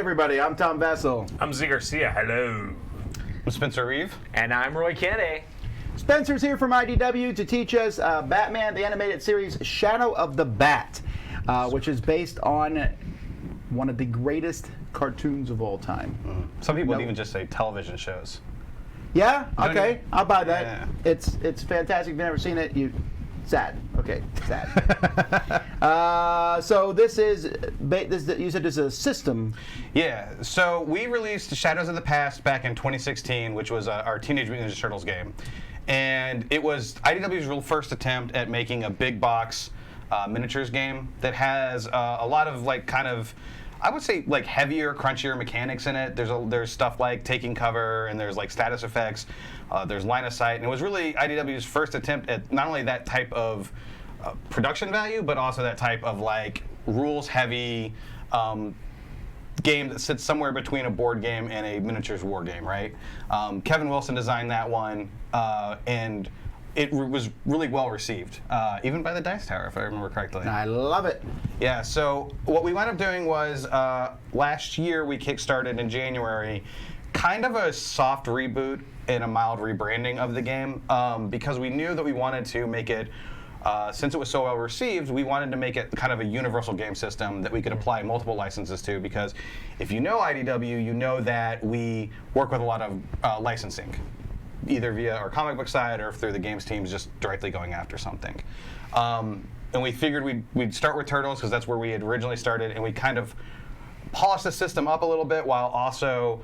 everybody, I'm Tom Vessel. I'm Z Garcia. Hello. I'm Spencer Reeve. And I'm Roy Kennedy. Spencer's here from IDW to teach us Batman, the animated series Shadow of the Bat, which is based on one of the greatest cartoons of all time. Some people would even just say television shows. Yeah? Okay, even- I'll buy that. Yeah. It's fantastic. If you've never seen it, sad. Okay, sad. So this is, you said this is a system. Yeah, so we released Shadows of the Past back in 2016, which was our Teenage Mutant Ninja Turtles game. And it was IDW's real first attempt at making a big box miniatures game that has a lot of I would say heavier, crunchier mechanics in it. There's stuff like taking cover, and there's like status effects. There's line of sight, and it was really IDW's first attempt at not only that type of production value, but also that type of rules heavy game that sits somewhere between a board game and a miniatures war game, right? Kevin Wilson designed that one, and it was really well received, even by the Dice Tower, if I remember correctly. I love it. Yeah, so what we wound up doing was last year we kickstarted in January kind of a soft reboot and a mild rebranding of the game because we knew that we wanted to make it, since it was so well received, we wanted to make it kind of a universal game system that we could apply multiple licenses to, because if you know IDW, you know that we work with a lot of licensing, either via our comic book side or through the games teams just directly going after something. And we figured we'd start with Turtles because that's where we had originally started, and we kind of polished the system up a little bit while also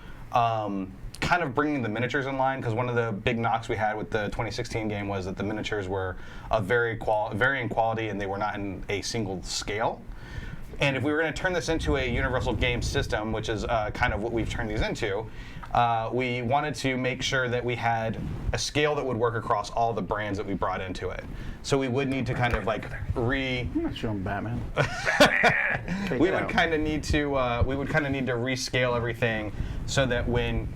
kind of bringing the miniatures in line, because one of the big knocks we had with the 2016 game was that the miniatures were of varying quality and they were not in a single scale. And if we were going to turn this into a universal game system, which is kind of what we've turned these into, we wanted to make sure that we had a scale that would work across all the brands that we brought into it. So we would need to kind of I'm not showing Batman. we would kind of need to rescale everything so that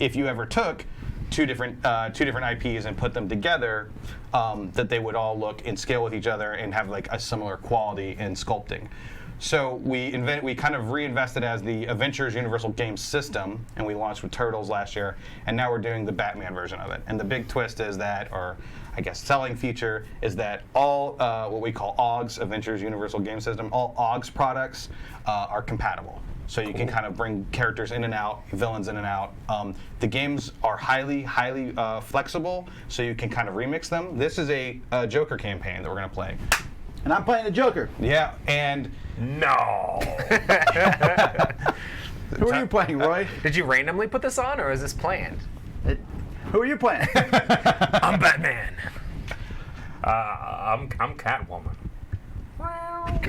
if you ever took two different IPs and put them together, that they would all look in scale with each other and have a similar quality in sculpting. So we kind of reinvested as the Adventures Universal Game System, and we launched with Turtles last year, and now we're doing the Batman version of it. And the big twist is that, or I guess selling feature, is that all what we call OGS, Adventures Universal Game System, all OGS products are compatible. So you can kind of bring characters in and out, villains in and out. The games are highly flexible, so you can kind of remix them. This is a Joker campaign that we're going to play. And I'm playing the Joker. Yeah, and No. Who are you playing, Roy? Did you randomly put this on, or is this planned? Who are you playing? I'm Batman. I'm Catwoman.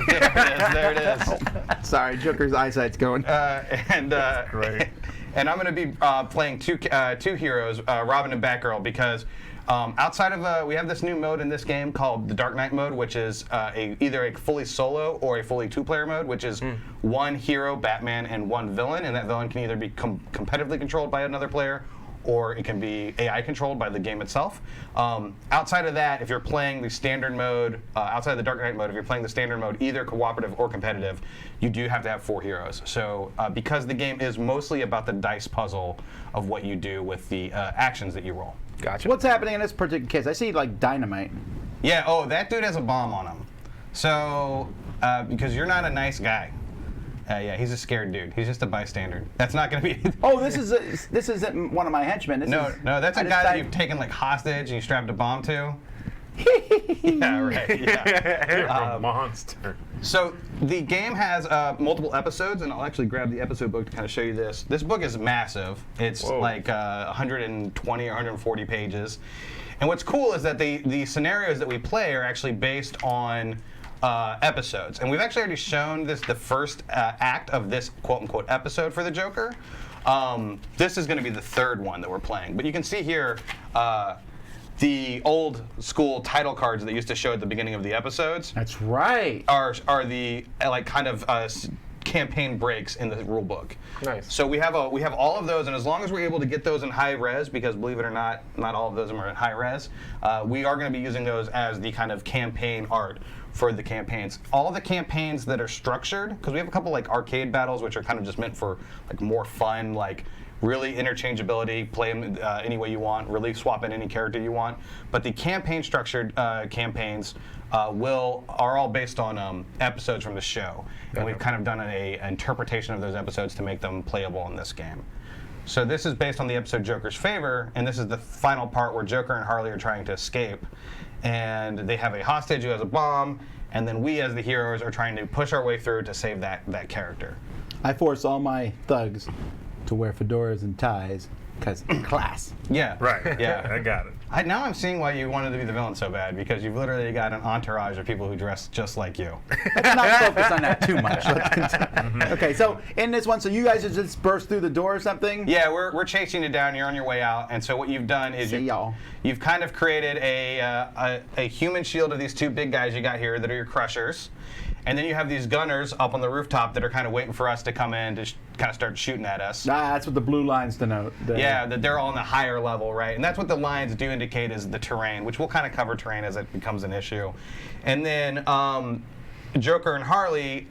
there it is. Sorry, Joker's eyesight's going. Great. And I'm going to be playing two heroes, Robin and Batgirl, because outside of we have this new mode in this game called the Dark Knight mode, which is either a fully solo or a fully two-player mode, which is one hero, Batman, and one villain, and that villain can either be competitively controlled by another player, or it can be AI controlled by the game itself. Outside of that, if you're playing the standard mode, outside of the Dark Knight mode, if you're playing the standard mode, either cooperative or competitive, you do have to have 4 heroes. So because the game is mostly about the dice puzzle of what you do with the actions that you roll. Gotcha. What's happening in this particular case? I see dynamite. Yeah, oh, that dude has a bomb on him. So, because you're not a nice guy. Yeah, he's a scared dude. He's just a bystander. That's not going to be... Oh, this isn't one of my henchmen. No, that's a guy that you've taken hostage and you strapped a bomb to. Yeah, right. Yeah. You're a monster. So the game has multiple episodes, and I'll actually grab the episode book to kind of show you this. This book is massive. It's 120 or 140 pages. And what's cool is that the scenarios that we play are actually based on episodes. And we've actually already shown the first act of this quote-unquote episode for the Joker. This is going to be the third one that we're playing. But you can see here the old school title cards that used to show at the beginning of the episodes. That's right. Are the kind of campaign breaks in the rule book. Nice. So we have all of those, and as long as we're able to get those in high res, because believe it or not all of those are in high res, we are going to be using those as the kind of campaign art for the campaigns. All the campaigns that are structured, because we have a couple like arcade battles, which are kind of just meant for like more fun, like really interchangeability, play them any way you want, really swap in any character you want. But the campaign structured campaigns are all based on episodes from the show, and we've kind of done an interpretation of those episodes to make them playable in this game. So this is based on the episode Joker's Favor, and this is the final part where Joker and Harley are trying to escape, and they have a hostage who has a bomb, and then we as the heroes are trying to push our way through to save that character. I force all my thugs to wear fedoras and ties because class. Yeah. Right. Yeah. I got it. Now I'm seeing why you wanted to be the villain so bad, because you've literally got an entourage of people who dress just like you. Let's not focus on that too much. Let's continue. Okay, so in this one, so you guys just burst through the door or something? Yeah, we're chasing you down. You're on your way out, and so what you've done is See y'all. you've kind of created a human shield of these two big guys you got here that are your crushers, and then you have these gunners up on the rooftop that are kind of waiting for us to come in to kind of start shooting at us. That's what the blue lines denote. Yeah, that they're all on the higher level, right? And that's what the lines do indicate is the terrain, which we'll kind of cover terrain as it becomes an issue. And then Joker and Harley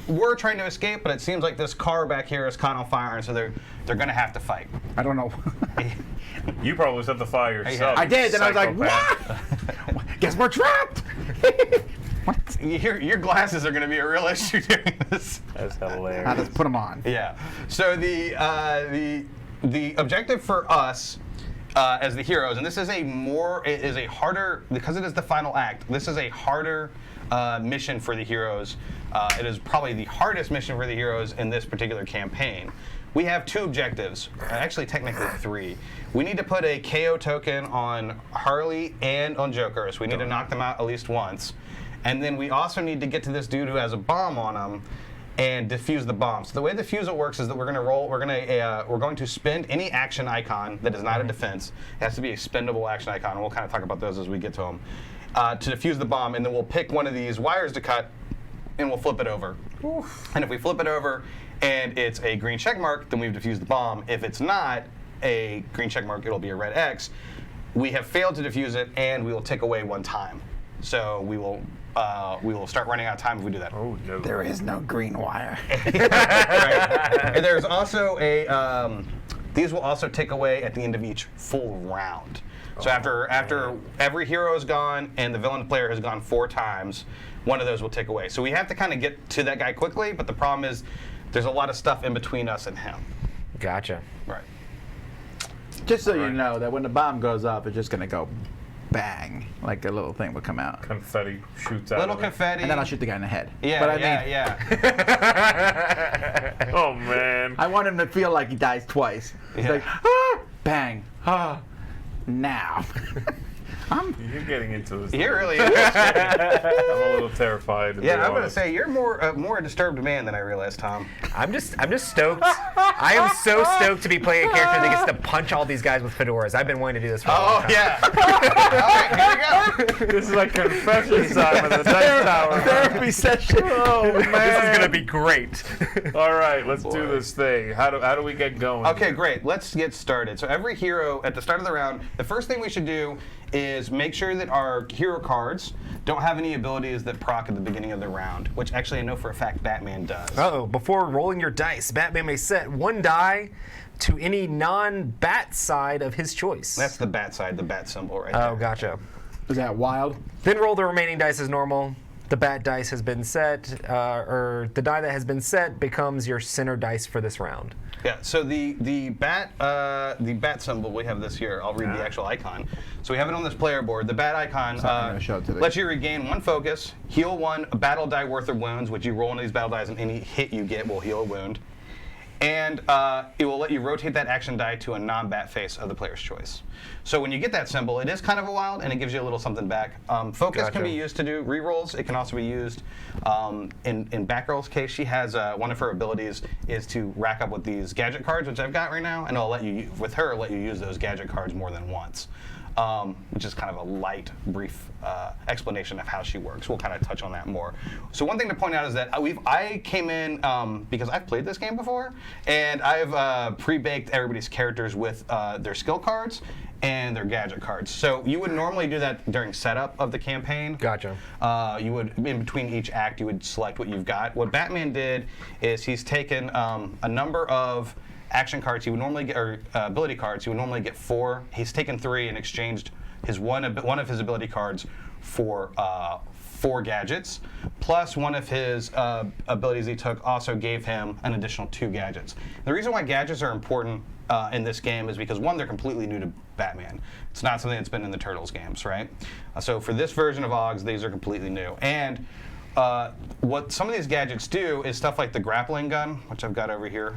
we're trying to escape, but it seems like this car back here is caught on fire, and so they're going to have to fight. I don't know. You probably set the fire yourself. I did, then I was like, psychopath. what? Guess we're trapped. What? Your glasses are going to be a real issue during this. That's hilarious. Let's put them on. Yeah. So the objective for us as the heroes, and this is a harder, because it is the final act. This is a harder mission for the heroes. It is probably the hardest mission for the heroes in this particular campaign. We have two objectives, actually technically three. We need to put a KO token on Harley and on Joker, so we need to knock them out at least once. And then we also need to get to this dude who has a bomb on him and defuse the bomb. So the way defusal works is that we're going to spend any action icon that is not a defense. It has to be a spendable action icon, and we'll kind of talk about those as we get to them, to defuse the bomb, and then we'll pick one of these wires to cut, and we'll flip it over. Oof. And if we flip it over and it's a green check mark, then we've defused the bomb. If it's not a green check mark, it'll be a red X. We have failed to defuse it, and we will tick away one time. So we will start running out of time if we do that. Oh, no. There is no green wire. Right. And there's also these will also tick away at the end of each full round. So after every hero is gone and the villain player has gone 4 times, one of those will tick away. So we have to kind of get to that guy quickly, but the problem is there's a lot of stuff in between us and him. Gotcha. Right. Just so you know that when the bomb goes off, it's just going to go bang, like a little thing would come out. Confetti shoots out. Little of it. confetti. And then I'll shoot the guy in the head. Yeah, but I mean, Oh man. I want him to feel like he dies twice. He's Yeah. like, ah, bang, now. You're getting into this. He really is. I'm a little terrified. To be Yeah, I'm gonna honest. say you're more a disturbed man than I realized, Tom. I'm just stoked. I am so stoked to be playing a character that gets to punch all these guys with fedoras. I've been wanting to do this for a long time. Yeah. All right, here we go. This is like confession time at the Dice Tower. Therapy session. Oh man. This is gonna be great. All right, let's do this thing. How do we get going? Okay, great. Let's get started. So every hero at the start of the round, the first thing we should do is make sure that our hero cards don't have any abilities that proc at the beginning of the round, which actually I know for a fact Batman does. Uh-oh, before rolling your dice, Batman may set 1 die to any non-bat side of his choice. That's the bat side, the bat symbol right Oh, there. gotcha. Is that wild? Then roll the remaining dice as normal. The bat dice has been set, or the die that has been set becomes your center dice for this round. Yeah, so the bat symbol, we have this here. I'll read the actual icon. So we have it on this player board. The bat icon not gonna show it to the- lets you regain 1 focus, heal 1 battle die worth of wounds, which you roll one of these battle dice, and any hit you get will heal a wound. And it will let you rotate that action die to a non-bat face of the player's choice. So when you get that symbol, it is kind of a wild, and it gives you a little something back. Focus can Gotcha. be used to do rerolls. It can also be used in Batgirl's case. She has one of her abilities is to rack up with these gadget cards, which I've got right now, and it'll let you, with her, let you use those gadget cards more than once. which is kind of a light, brief explanation of how she works. We'll kind of touch on that more. So one thing to point out is that I came in because I've played this game before, and I've pre-baked everybody's characters with their skill cards and their gadget cards. So you would normally do that during setup of the campaign. Gotcha. You would, in between each act, you would select what you've got. What Batman did is he's taken a number of action cards he would normally get, or ability cards. He would normally get 4. He's taken 3 and exchanged his one of his ability cards for 4 gadgets, plus one of his abilities he took also gave him an additional 2 gadgets. The reason why gadgets are important in this game is because, one, they're completely new to Batman. It's not something that's been in the Turtles games, right? So for this version of OGS, these are completely new. And what some of these gadgets do is stuff like the grappling gun, which I've got over here.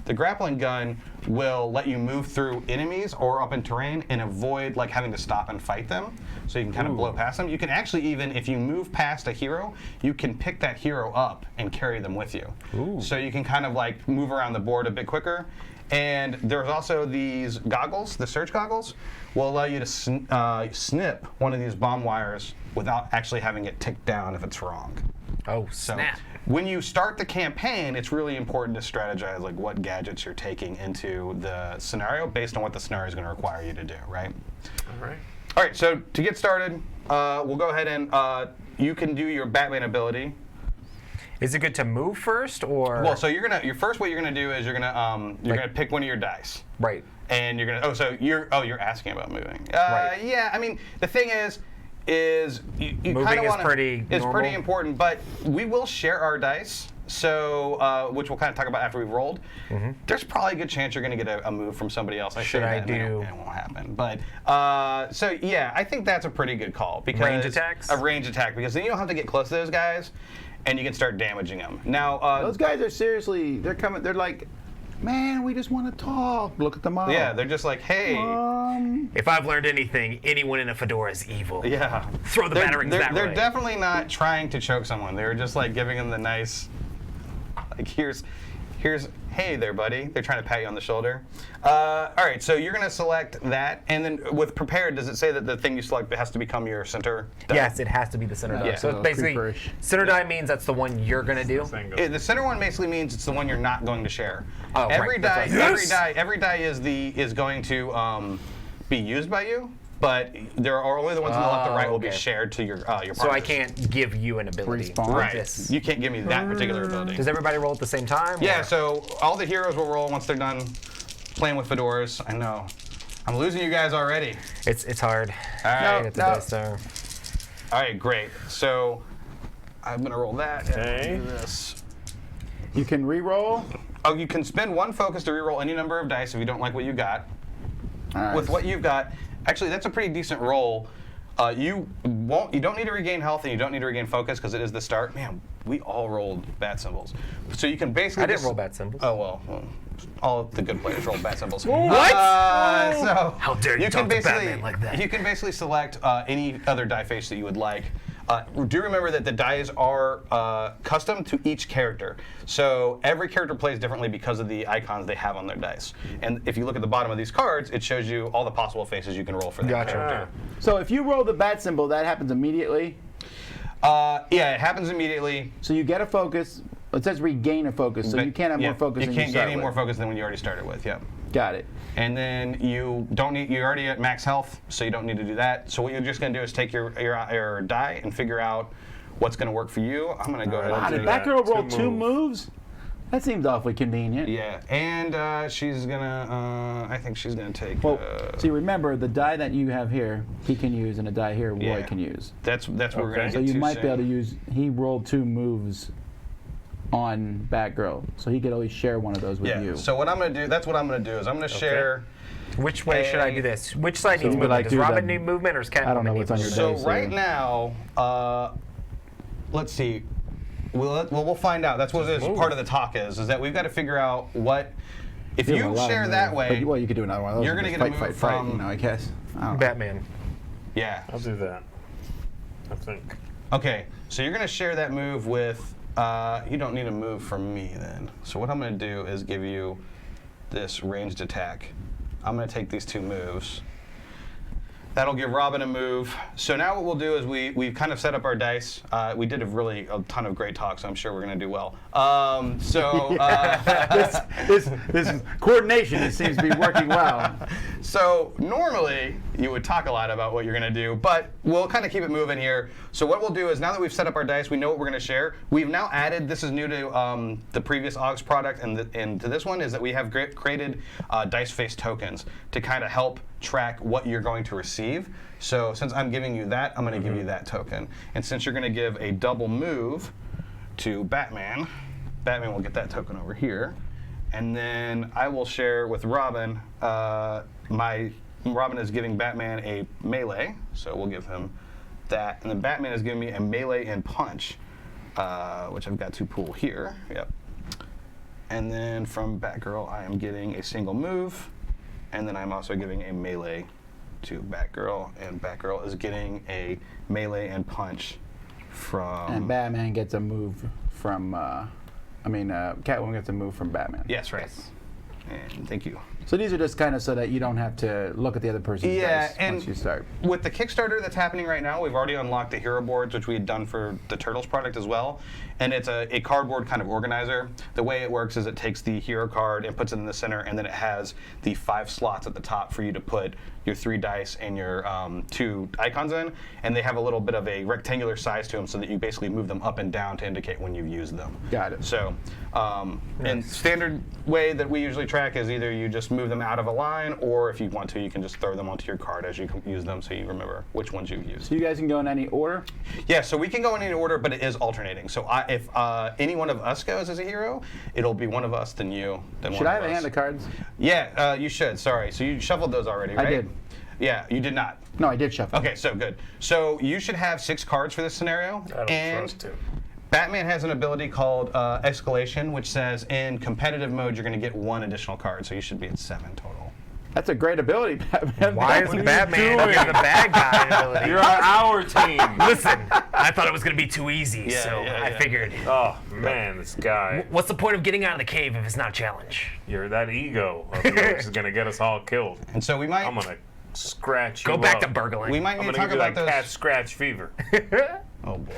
The grappling gun will let you move through enemies or up in terrain and avoid like having to stop and fight them. So you can kind of blow past them. You can actually even, if you move past a hero, you can pick that hero up and carry them with you. So you can kind of like move around the board a bit quicker. And there's also these goggles, the search goggles, will allow you to snip one of these bomb wires without actually having it ticked down if it's wrong. Oh, So snap. when you start the campaign, it's really important to strategize like what gadgets you're taking into the scenario based on what the scenario is going to require you to do, right? All right. All right, so to get started, we'll go ahead and you can do your Batman ability. Is it good to move first, or? Well, so what you're gonna do is you're gonna pick one of your dice. Right. And you're gonna you're asking about moving. Right. Yeah, I mean the thing is you Moving kind of is want pretty it's normal. pretty important, but we will share our dice. So which we'll kind of talk about after we've rolled. There's probably a good chance you're gonna get a move from somebody else. Should I do- It won't happen. But so yeah, I think that's a pretty good call because Range attacks? A range attack because then you don't have to get close to those guys, and you can start damaging them. Now Those guys are seriously, they're coming, they're like, man, we just want to talk. Look at the model. yeah, they're just like, hey. If I've learned anything, anyone in a fedora is evil. Yeah. Throw the batarangs that They're way. definitely not trying to choke someone. They're just like giving them the nice, like here's, hey there, buddy. They're trying to pat you on the shoulder. All right, so you're gonna select that, and then with prepared, does it say that the thing you select has to become your center die? Yes, it has to be the center die. Yeah. So So basically, creeperish. center die means that's the one you're gonna do. The center one basically means it's the one you're not going to share. Oh, right, every die, that's right. every die is going to be used by you, but there are only the ones on the left and right will be okay. shared to your partners. So I can't give you an ability. Respawn. Right. This. You can't give me that particular ability. Does everybody roll at the same time? Yeah, or- so all the heroes will roll once they're done playing with fedoras. I know. I'm losing you guys already. It's hard. All right. Get the dice there. All right, great. So I'm going to roll that. and Okay. do this. You can re-roll. Oh, you can spend 1 focus to reroll any number of dice if you don't like what you got. All right. With what you've got, actually, that's a pretty decent roll. You don't need to regain health and you don't need to regain focus because it is the start. Man, we all rolled bat symbols. So you can basically I didn't just- roll bad symbols. Oh, well, all of the good players roll bat symbols. What? So How dare you talk to basically, Batman like that? You can basically select any other die face that you would like. Do remember that the dice are custom to each character. So every character plays differently because of the icons they have on their dice. And if you look at the bottom of these cards, it shows you all the possible faces you can roll for that Gotcha. character. So if you roll the bat symbol, that happens immediately. Yeah, it happens immediately. So you get a focus. It says regain a focus, so but- you can't have yeah, more focus You than can't you get start any with. more focus than when you already started with, yeah. Got it. And then you're already at max health, so you don't need to do that. So what you're just going to do is take your die and figure out what's going to work for you. I'm going to go ahead Wow, and did do that that. girl roll Two two moves. moves? That seems awfully convenient. Yeah, and she's going to, I think she's going to take, Well, see, remember, the die that you have here, he can use, and a die here, Roy Yeah. can use. that's what we're going Okay. to So get you to might be soon. able to use, he rolled 2 moves on Batgirl, so he could always share one of those with Yeah, you. so what I'm going to do, that's what I'm going to do, is I'm going to share. Which way should I do this? Which side So needs we movement? like Does do Robin the- need movement or does Catwoman I don't know need what's on your movement? So dice right here. now, let's see. We'll find out. That's what this part of the talk is that we've got to figure out what. If have a you lot of share moves, that way, but, well, you could do another one of those. you're and gonna just get a fight, move fight, from- you know, I guess. I don't know. Batman. yeah. I'll do that. I think. Okay, so you're gonna share that move with. You don't need a move from me then. So what I'm gonna do is give you this ranged attack. I'm gonna take these 2 moves. That'll give Robin a move. So now what we'll do is we've kind of set up our dice. We did a ton of great talk, so I'm sure we're going to do well. This coordination it seems to be working well. So normally you would talk a lot about what you're going to do, but we'll kind of keep it moving here. So what we'll do is now that we've set up our dice, we know what we're going to share. We've now added, this is new to the previous OGS product and to this one, is that we have created dice face tokens to kind of help track what you're going to receive. So since I'm giving you that, I'm going to give you that token. And since you're going to give a double move to Batman, Batman will get that token over here. And then I will share with Robin, Robin is giving Batman a melee, so we'll give him that. And then Batman is giving me a melee and punch, which I've got to pull here. Yep. And then from Batgirl, I am getting a single move. And then I'm also giving a melee to Batgirl, and Batgirl is getting a melee and punch from... And Batman gets a move from, Catwoman gets a move from Batman. Yes, right. And thank you. So these are just kind of so that you don't have to look at the other person's dice once you start. With the Kickstarter that's happening right now, we've already unlocked the hero boards, which we had done for the Turtles product as well. And it's a cardboard kind of organizer. The way it works is it takes the hero card and puts it in the center, and then it has the 5 slots at the top for you to put your 3 dice and your 2 icons in. And they have a little bit of a rectangular size to them so that you basically move them up and down to indicate when you've used them. Got it. So, and standard way that we usually track is either you just move them out of a line, or if you want to, you can just throw them onto your card as you use them so you remember which ones you've used. So you guys can go in any order? Yeah, so we can go in any order, but it is alternating. So if any one of us goes as a hero, it'll be one of us, then you, then Should one I of have a us. hand of cards? Yeah, you should. Sorry. So you shuffled those already, right? I did. Yeah, you did not. No, I did shuffle. Okay, so good. So you should have 6 cards for this scenario. I don't and trust him. Batman has an ability called Escalation, which says in competitive mode you're going to get 1 additional card, so you should be at 7 total. That's a great ability, Batman. Why is Batman the bad guy ability? You're on our team. Listen, I thought it was going to be too easy, Yeah, so yeah, I yeah. figured. Oh man, this guy. What's the point of getting out of the cave if it's not a challenge? That ego of yours is gonna get us all killed. And so we might I'm gonna scratch you Go back up. to burgling. we might I'm need to gonna talk give you about that those. cat scratch fever. Oh boy.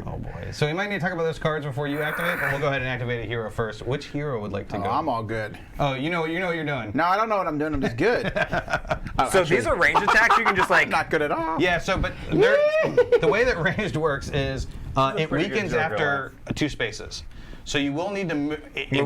Oh boy. So we might need to talk about those cards before you activate, but we'll go ahead and activate a hero first. Which hero would like to Oh, go? I'm all good. Oh, you know what you're doing. No, I don't know what I'm doing. I'm just good. So these are range attacks. You can just like. not good at all. Yeah, so but the way that ranged works is it pretty good weakens joke, after 2 spaces. So you will need to Move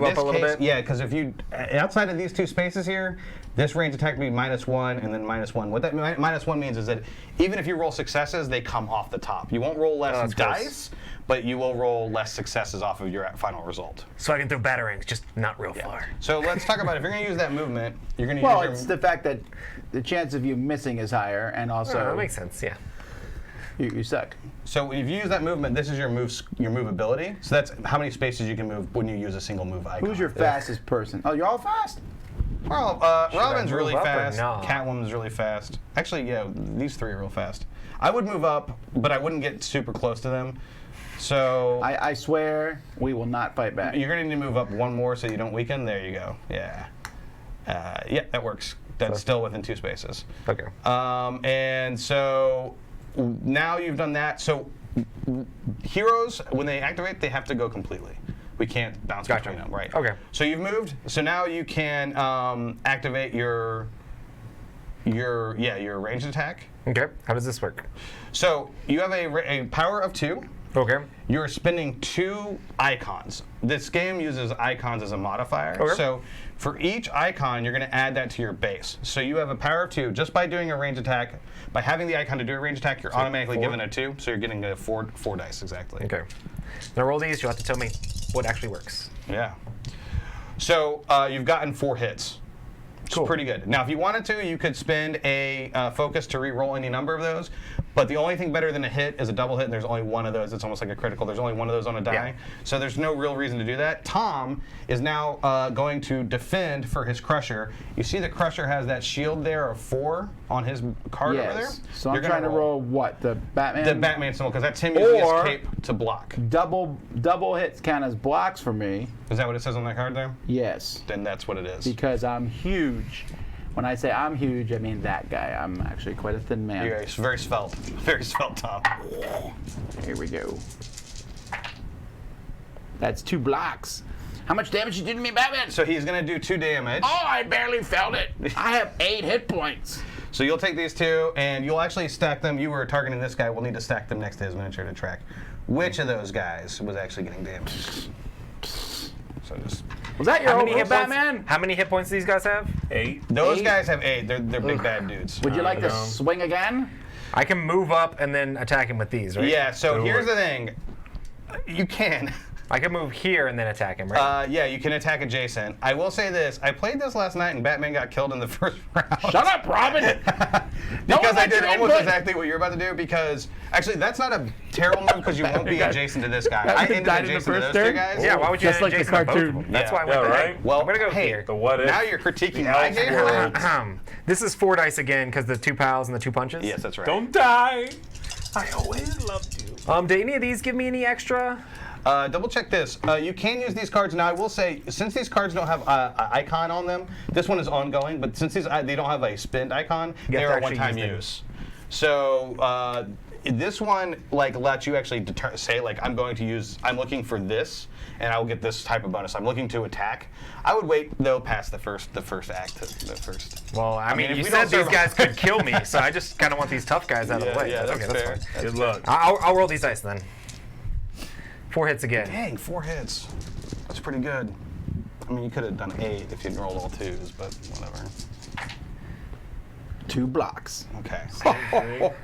up a little bit? Yeah, because if you outside of these 2 spaces here, this range attack would be -1 and then -1. What that -1 means is that even if you roll successes, they come off the top. You won't roll less that's close. dice, but you will roll less successes off of your final result. So I can throw batarangs, just not real far. So let's talk about if you're going to use that movement, you're going to Well, use it's your the fact that the chance of you missing is higher, and also Oh, that makes sense. Yeah. you suck. So if you use that movement, this is your move ability. So that's how many spaces you can move when you use a single move icon. Who's your fastest person? Oh, you're all fast? Well, Robin's move really up or fast. not? Catwoman's really fast. Actually, yeah, these 3 are real fast. I would move up, but I wouldn't get super close to them. So I swear we will not fight back. you're going to need to move up 1 more so you don't weaken. There you go. Yeah. Yeah, that works. That's still within 2 spaces. Okay. And so now you've done that. So heroes, when they activate, they have to go completely. We can't bounce Gotcha. between them, right? Okay. So you've moved. So now you can activate your ranged attack. Okay. How does this work? So you have a power of 2. Okay. You're spending 2 icons. This game uses icons as a modifier. Okay. So for each icon, you're going to add that to your base. So you have a power of 2 just by doing a range attack. By having the icon to do a range attack, you're automatically 4? given a 2. So you're getting a 4 dice exactly. Okay. Now roll these. You'll have to tell me what actually works. Yeah. So you've gotten 4 hits. It's Cool. pretty good. Now, if you wanted to, you could spend a focus to re-roll any number of those. But the only thing better than a hit is a double hit, and there's only 1 of those. It's almost like a critical. There's only 1 of those on a die. Yeah. So there's no real reason to do that. Tom is now going to defend for his Crusher. You see the Crusher has that shield there of 4 on his card over there? Yes. So I'm You're gonna trying to roll what? The Batman? the Batman symbol, because that's him using his Or- cape to block. Double hits count as blocks for me. Is that what it says on that card there? Yes. Then that's what it is. Because I'm huge. When I say I'm huge, I mean that guy. I'm actually quite a thin man. You're very svelte. Very svelte, Tom. Here we go. That's 2 blocks. How much damage you did to me, Batman? So he's going to do 2 damage. Oh, I barely felt it. I have 8 hit points. So you'll take these 2, and you'll actually stack them. You were targeting this guy. We'll need to stack them next to his miniature to track which of those guys was actually getting damaged. So just... Was that your How many overall hit points? Batman? How many hit points do these guys have? 8. Those 8? guys have 8. They're big bad dudes. Would you like to no. swing again? I can move up and then attack him with these, right? Yeah, so Do here's it. the thing. You can. I can move here and then attack him, right? Yeah, you can attack adjacent. I will say this. I played this last night, and Batman got killed in the first round. Shut up, Robin! Because I let did you almost input. exactly what you're about to do, because... Actually, that's not a terrible move, because you won't be adjacent to this guy. I Batman ended died in the adjacent to first those 2 turn? guys. Yeah, why would you Just like the adjacent on both of cartoon. them? That's why I went Yeah, there. right? Well, I'm gonna go hey, here. The what if? now you're critiquing The my elf game world. plan. This is 4 dice again because the 2 pals and the 2 punches. Yes, that's right. Don't die. I always loved you. Did any of these give me any extra? Double check this. You can use these cards. Now, I will say, since these cards don't have an icon on them, this one is ongoing, but since these they don't have a spend icon, You have they're to a actually one-time use them. use. So this one lets you actually say I'm looking for this, and I will get this type of bonus. I'm looking to attack. I would wait though past the first act. The first. Well, I mean, if you we said don't these survive- guys could kill me, so I just kind of want these tough guys out of the way. Yeah, But that's okay, fair. that's fine. Good luck. I'll roll these dice then. 4 hits again. Dang, 4 hits. That's pretty good. I mean, you could have done 8 if you'd rolled all 2s, but whatever. 2 blocks. Okay.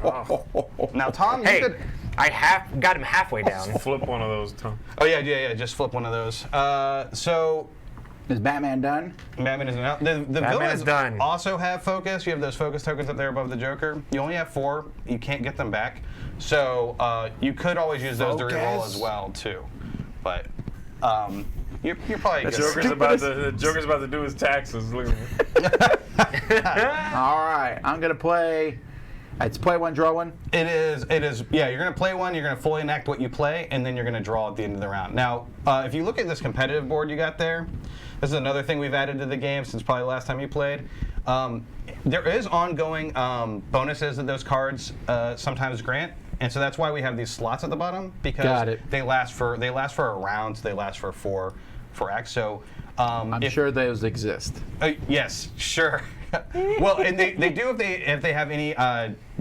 Oh. Now, Tom, you Hey, could. I got him halfway down. Flip one of those, Tom. Oh yeah. Just flip one of those. So Is Batman done? Batman is out. The Batman villains is done. also have focus. You have those focus tokens up there above the Joker. You only have 4. You can't get them back. So you could always use those to reroll Focus. as well too. But you're probably The good. Joker's about to do his taxes. Look at me. All right, I'm gonna play. It's play 1, draw 1. It is. Yeah, you're going to play one, you're going to fully enact what you play, and then you're going to draw at the end of the round. Now, if you look at this competitive board you got there, this is another thing we've added to the game since probably the last time you played. There is ongoing bonuses that those cards sometimes grant, and so that's why we have these slots at the bottom, because Got it. they last for a round, so they last for 4 acts. So I'm sure those exist. yes, sure. Well, and they do if they have any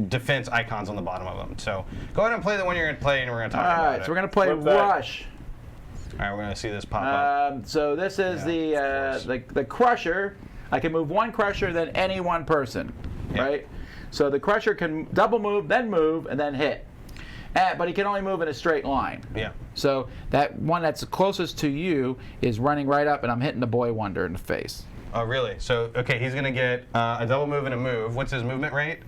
defense icons on the bottom of them. So go ahead and play the one you're going to play, and we're going to All talk about right, it. so we're gonna play Flip that. Rush. All right, we're going to see this pop up. So this is Yeah, of the Crusher. I can move 1 Crusher, then any 1 person, Yeah. right? So the Crusher can double move, and then hit. But he can only move in a straight line. Yeah. So that one that's closest to you is running right up, and I'm hitting the Boy Wonder in the face. Oh, really? So, okay, he's going to get a double move and a move. What's his movement rate?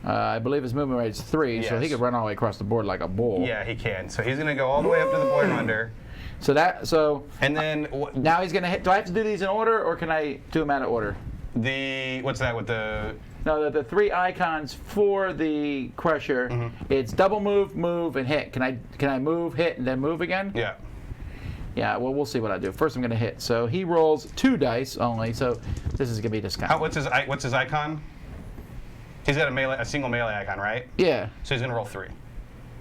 I believe his movement rate is 3, so he Yes. could run all the way across the board like a bull. Yeah, he can. So he's going to go all the way up to the Boy Wonder. So And then now he's gonna hit. Do I have to do these in order, or can I do them out of order? what's that with the... No, the 3 icons for the Crusher. Mm-hmm. It's double move, and hit. Can I move, hit, and then move again? Yeah. Yeah. Well, we'll see what I do. First, I'm gonna hit. So he rolls 2 dice only. So this is gonna be discounted. What's his icon? He's got a single melee icon, right? Yeah. So he's going to roll 3.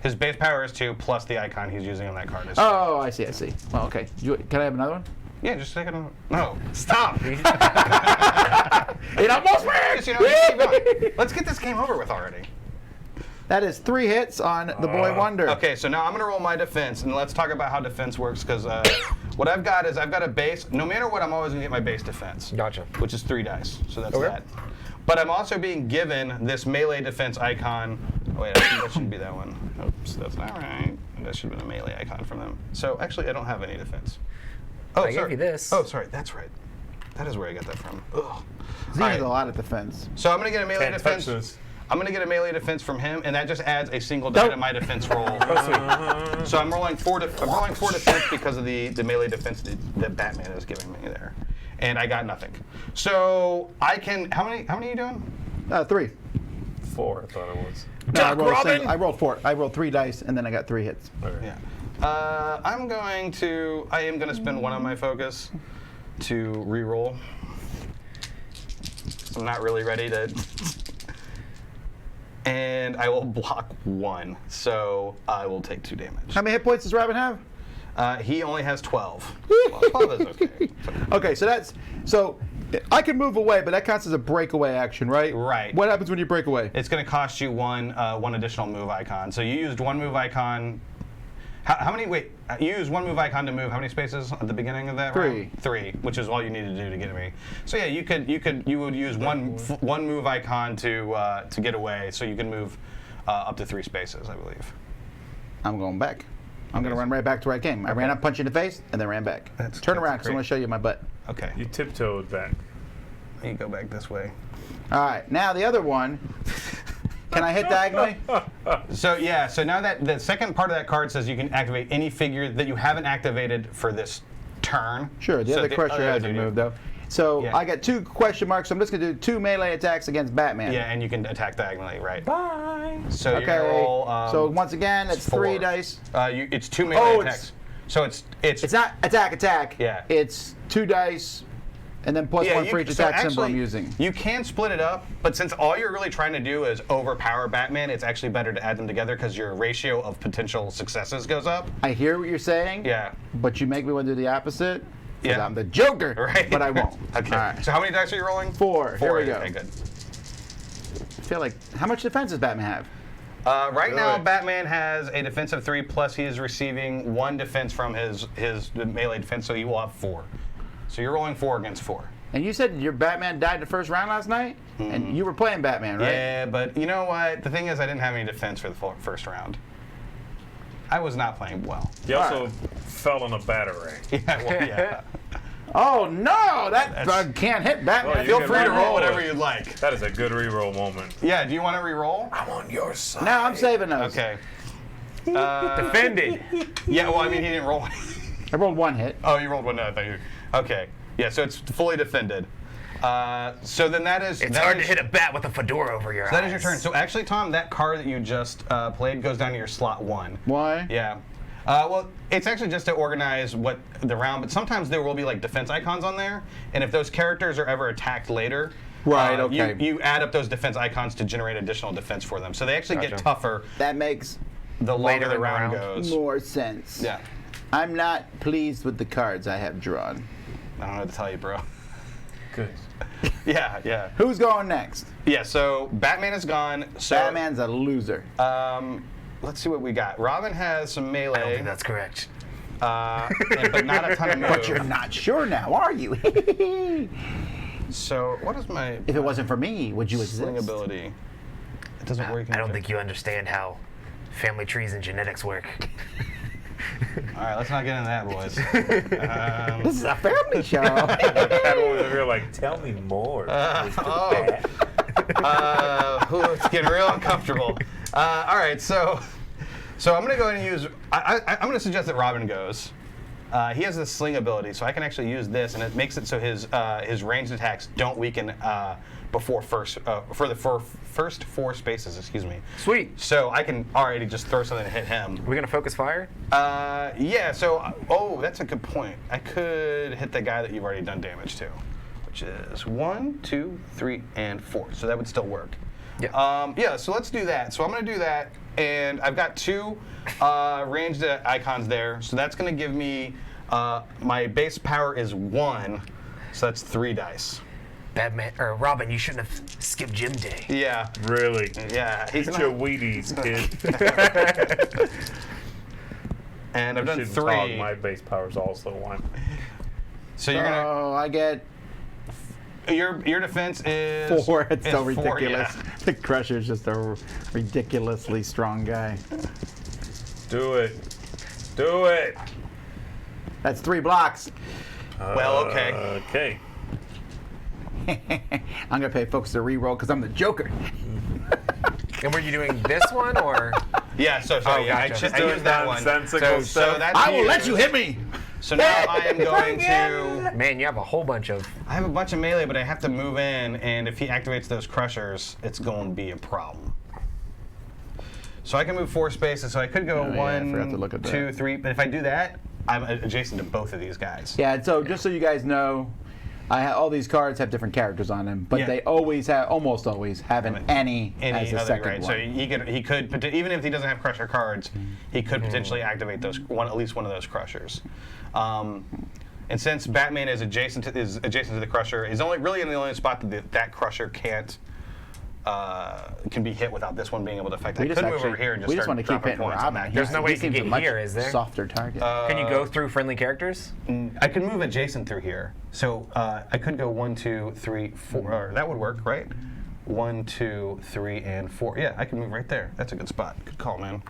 His base power is 2, plus the icon he's using on that card is 3. Oh, I see. Well, okay. Can I have another one? Yeah, just take it on. No, stop! It almost Just, worked. just keep going. Let's get this game over with already. That is 3 hits on the Boy Wonder. Okay, so now I'm going to roll my defense, and let's talk about how defense works, because what I've got is I've got a base. No matter what, I'm always going to get my base defense. Gotcha. Which is 3 dice, so that's Okay. that. But I'm also being given this melee defense icon. Oh, wait, I think that shouldn't be that one. Oops, that's not right. That should have been a melee icon from them. So actually, I don't have any defense. Oh, I gave sorry. you this. Oh, sorry, that's right. That is where I got that from. Ugh. He All has right. a lot of defense. So I'm going to get a melee Can't touch defense. this. I'm going to get a melee defense from him, and that just adds a single die to my defense roll. So I'm rolling 4 defense because of the melee defense that Batman is giving me there, and I got nothing. So I can. How many are you doing? 3. 4, I thought it was. No, Robin! I rolled 4. I rolled 3 dice, and then I got 3 hits. Okay. Yeah. I am going to spend 1 on my focus to re-roll. I'm not really ready to. And I will block 1, so I will take 2 damage. How many hit points does Robin have? He only has 12. Well, 12 is okay. Okay, so I can move away, but that counts as a breakaway action, right? Right. What happens when you break away? It's going to cost you one additional move icon. So you used 1 move icon. How many? Wait, you used 1 move icon to move how many spaces at the beginning of that 3. round? 3, which is all you needed to do to get me. So yeah, you would use one move icon to get away, so you can move up to 3 spaces, I believe. I'm going back. I'm going to run right back to where I came. I ran up, punched you in the face, and then ran back. Turn around, because I great. want to show you my butt. Okay. You tiptoed back. You go back this way. All right, now the other one. Can I hit diagonally? So yeah, so now that the second part of that card says you can activate any figure that you haven't activated for this turn. Sure, the So other crusher hasn't dude, moved, though. So Yeah. I got 2 question marks, so I'm just going to do 2 melee attacks against Batman. Yeah, and you can attack diagonally, right? Bye. So you're Okay, gonna roll. so once again, it's 3 4. dice. It's 2 melee Oh, attacks. So it's It's not attack. Yeah. It's 2 dice, and then plus 1 for each attack symbol I'm using. You can split it up, but since all you're really trying to do is overpower Batman, it's actually better to add them together because your ratio of potential successes goes up. I hear what you're saying. Yeah. But you make me want to do the opposite. 'Cause Yeah. I'm the Joker. Right. But I won't. Okay. All right. So how many dice are you rolling? 4. Here we go. Okay, good. I feel like, how much defense does Batman have? Right now, Good. Batman has a defense of 3, plus he is receiving 1 defense from his melee defense, so he will have 4. So you're rolling 4 against 4. And you said your Batman died the first round last night? And you were playing Batman, right? Yeah, but you know what? The thing is, I didn't have any defense for the first round. I was not playing well. You also fell in a battering. Yeah, well, yeah. Oh, no! That can't hit Batman. Well, you Feel can free to re-roll roll whatever it. you'd like. That is a good reroll moment. Yeah, do you want to re-roll? I'm on your side. No, I'm saving those. Okay. Defended. Yeah, well, I mean, he didn't roll. I rolled 1 hit. Oh, you rolled 1. No, I thought you. Okay. Yeah, so it's fully defended. So then that is. It's that hard is- to hit a bat with a fedora over your eyes. That is your turn. So actually, Tom, that card that you just played goes down to your slot 1. Why? Yeah. Well, it's actually just to organize what the round, but sometimes there will be like defense icons on there, and if those characters are ever attacked later, Right, okay. you add up those defense icons to generate additional defense for them. So they actually get Gotcha. tougher That makes the longer Later the in the round round. goes. more sense. Yeah. I'm not pleased with the cards I have drawn. I don't know what to tell you, bro. Good. Yeah. Who's going next? Yeah, so Batman is gone. So Batman's a loser. let's see what we got. Robin has some I don't melee, think that's correct. but not a ton of move. But you're not sure now, are you? So what is my If it wasn't for me, would you sling exist? ability? It doesn't work. I don't think you understand how family trees and genetics work. All right, let's not get into that, boys. This is a family show. Everyone's over here like, tell me more. It's getting real uncomfortable. All right, so I'm gonna go ahead and use. I'm gonna suggest that Robin goes. He has this sling ability, so I can actually use this, and it makes it so his ranged attacks don't weaken before for the first 4 spaces. Excuse me. Sweet. So I can already just throw something to hit him. We're gonna focus fire? Yeah. So that's a good point. I could hit the guy that you've already done damage to, which is 1, 2, 3, and 4. So that would still work. Yeah. Yeah, so let's do that. So I'm going to do that, and I've got 2 ranged icons there. So that's going to give me, my base power is 1, so that's 3 dice. Batman or Robin, you shouldn't have skipped gym day. Yeah, Really? yeah. He's Get your not, Wheaties, kid. and I've done Shouldn't talk, 3. my base power is also 1. So you're going Oh, I get to, your defense is 4. It's is so 4, ridiculous. yeah. The Crusher's just a ridiculously strong guy. Do it. Do it. That's 3 blocks. Well, okay. Okay. I'm gonna pay folks to re-roll because I'm the Joker. And were you doing this one or? Yeah, so sorry, yeah, gotcha. I used that one. Nonsensical So stuff. that's I will you. let you hit me. So now I am going to. Man, you have a whole bunch of. I have a bunch of melee, but I have to move in, and if he activates those crushers, it's going to be a problem. So I can move 4 spaces, so I could go Oh, yeah, I forgot to 1, look at 2, that. 3. But if I do that, I'm adjacent to both of these guys. Yeah, and so just so you guys know, All these cards have different characters on them, but Yeah. they almost always have an any as a other, second right? one. So he could even if he doesn't have Crusher cards, he could potentially activate those at least one of those Crushers. And since Batman is adjacent to the Crusher, is only really in the only spot that Crusher can be hit without this one being able to affect. I could move over here and just we start want to keep dropping hitting points on Robin. that. There's no way He you can seems a get much here, is there? Softer target. Can you go through friendly characters? I could move adjacent through here, so I could go 1, 2, 3, 4. Or that would work, right? 1, 2, 3, and 4. Yeah, I can move right there. That's a good spot. Good call, man.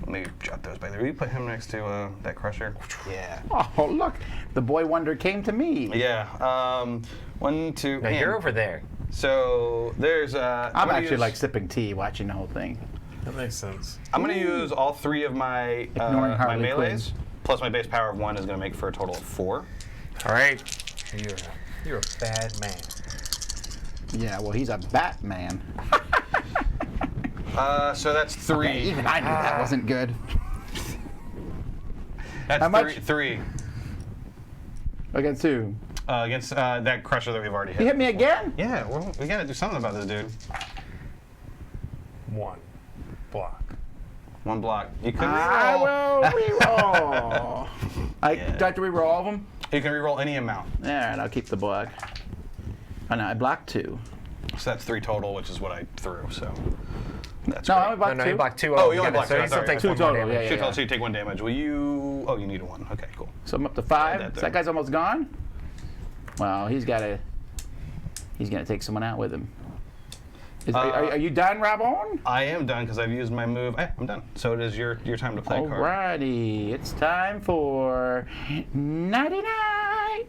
Maybe drop those by there. Will you put him next to that Crusher? Yeah. Oh, look, the boy wonder came to me. Yeah. 1, 2. No, you're over there. So there's. I'm actually like sipping tea, watching the whole thing. That makes sense. I'm going to use all 3 of my Ignoring my Harley melees, Quinn. plus my base power of 1 is going to make for a total of 4. All right. You're a bad man. Yeah, well, he's a Batman. So that's 3. Okay, even I knew that wasn't good. That's How much? 3 Against who? against that Crusher that we've already hit. He hit me again? Yeah, well, we got to do something about this dude. 1 block. 1 block. You can I reroll. will reroll. Do I have to reroll all of them? You can reroll any amount. All right, I'll keep the block. Oh, no, I blocked 2. So that's 3 total, which is what I threw. So that's No, I great. only blocked No, 2. you blocked 2. Oh, you only blocked so 2, he still sorry. takes 2 1 more total, damage. yeah, Shoot, so you take 1 damage. Will you? Oh, you need a 1. Okay, cool. So I'm up to Add 5. that So there. that guy's almost gone? Well, he's got to... He's going to take someone out with him. Are you done, Rabon? I am done because I've used my move. I'm done. So it is your time to play a card. Alrighty, it's time for Nighty Night.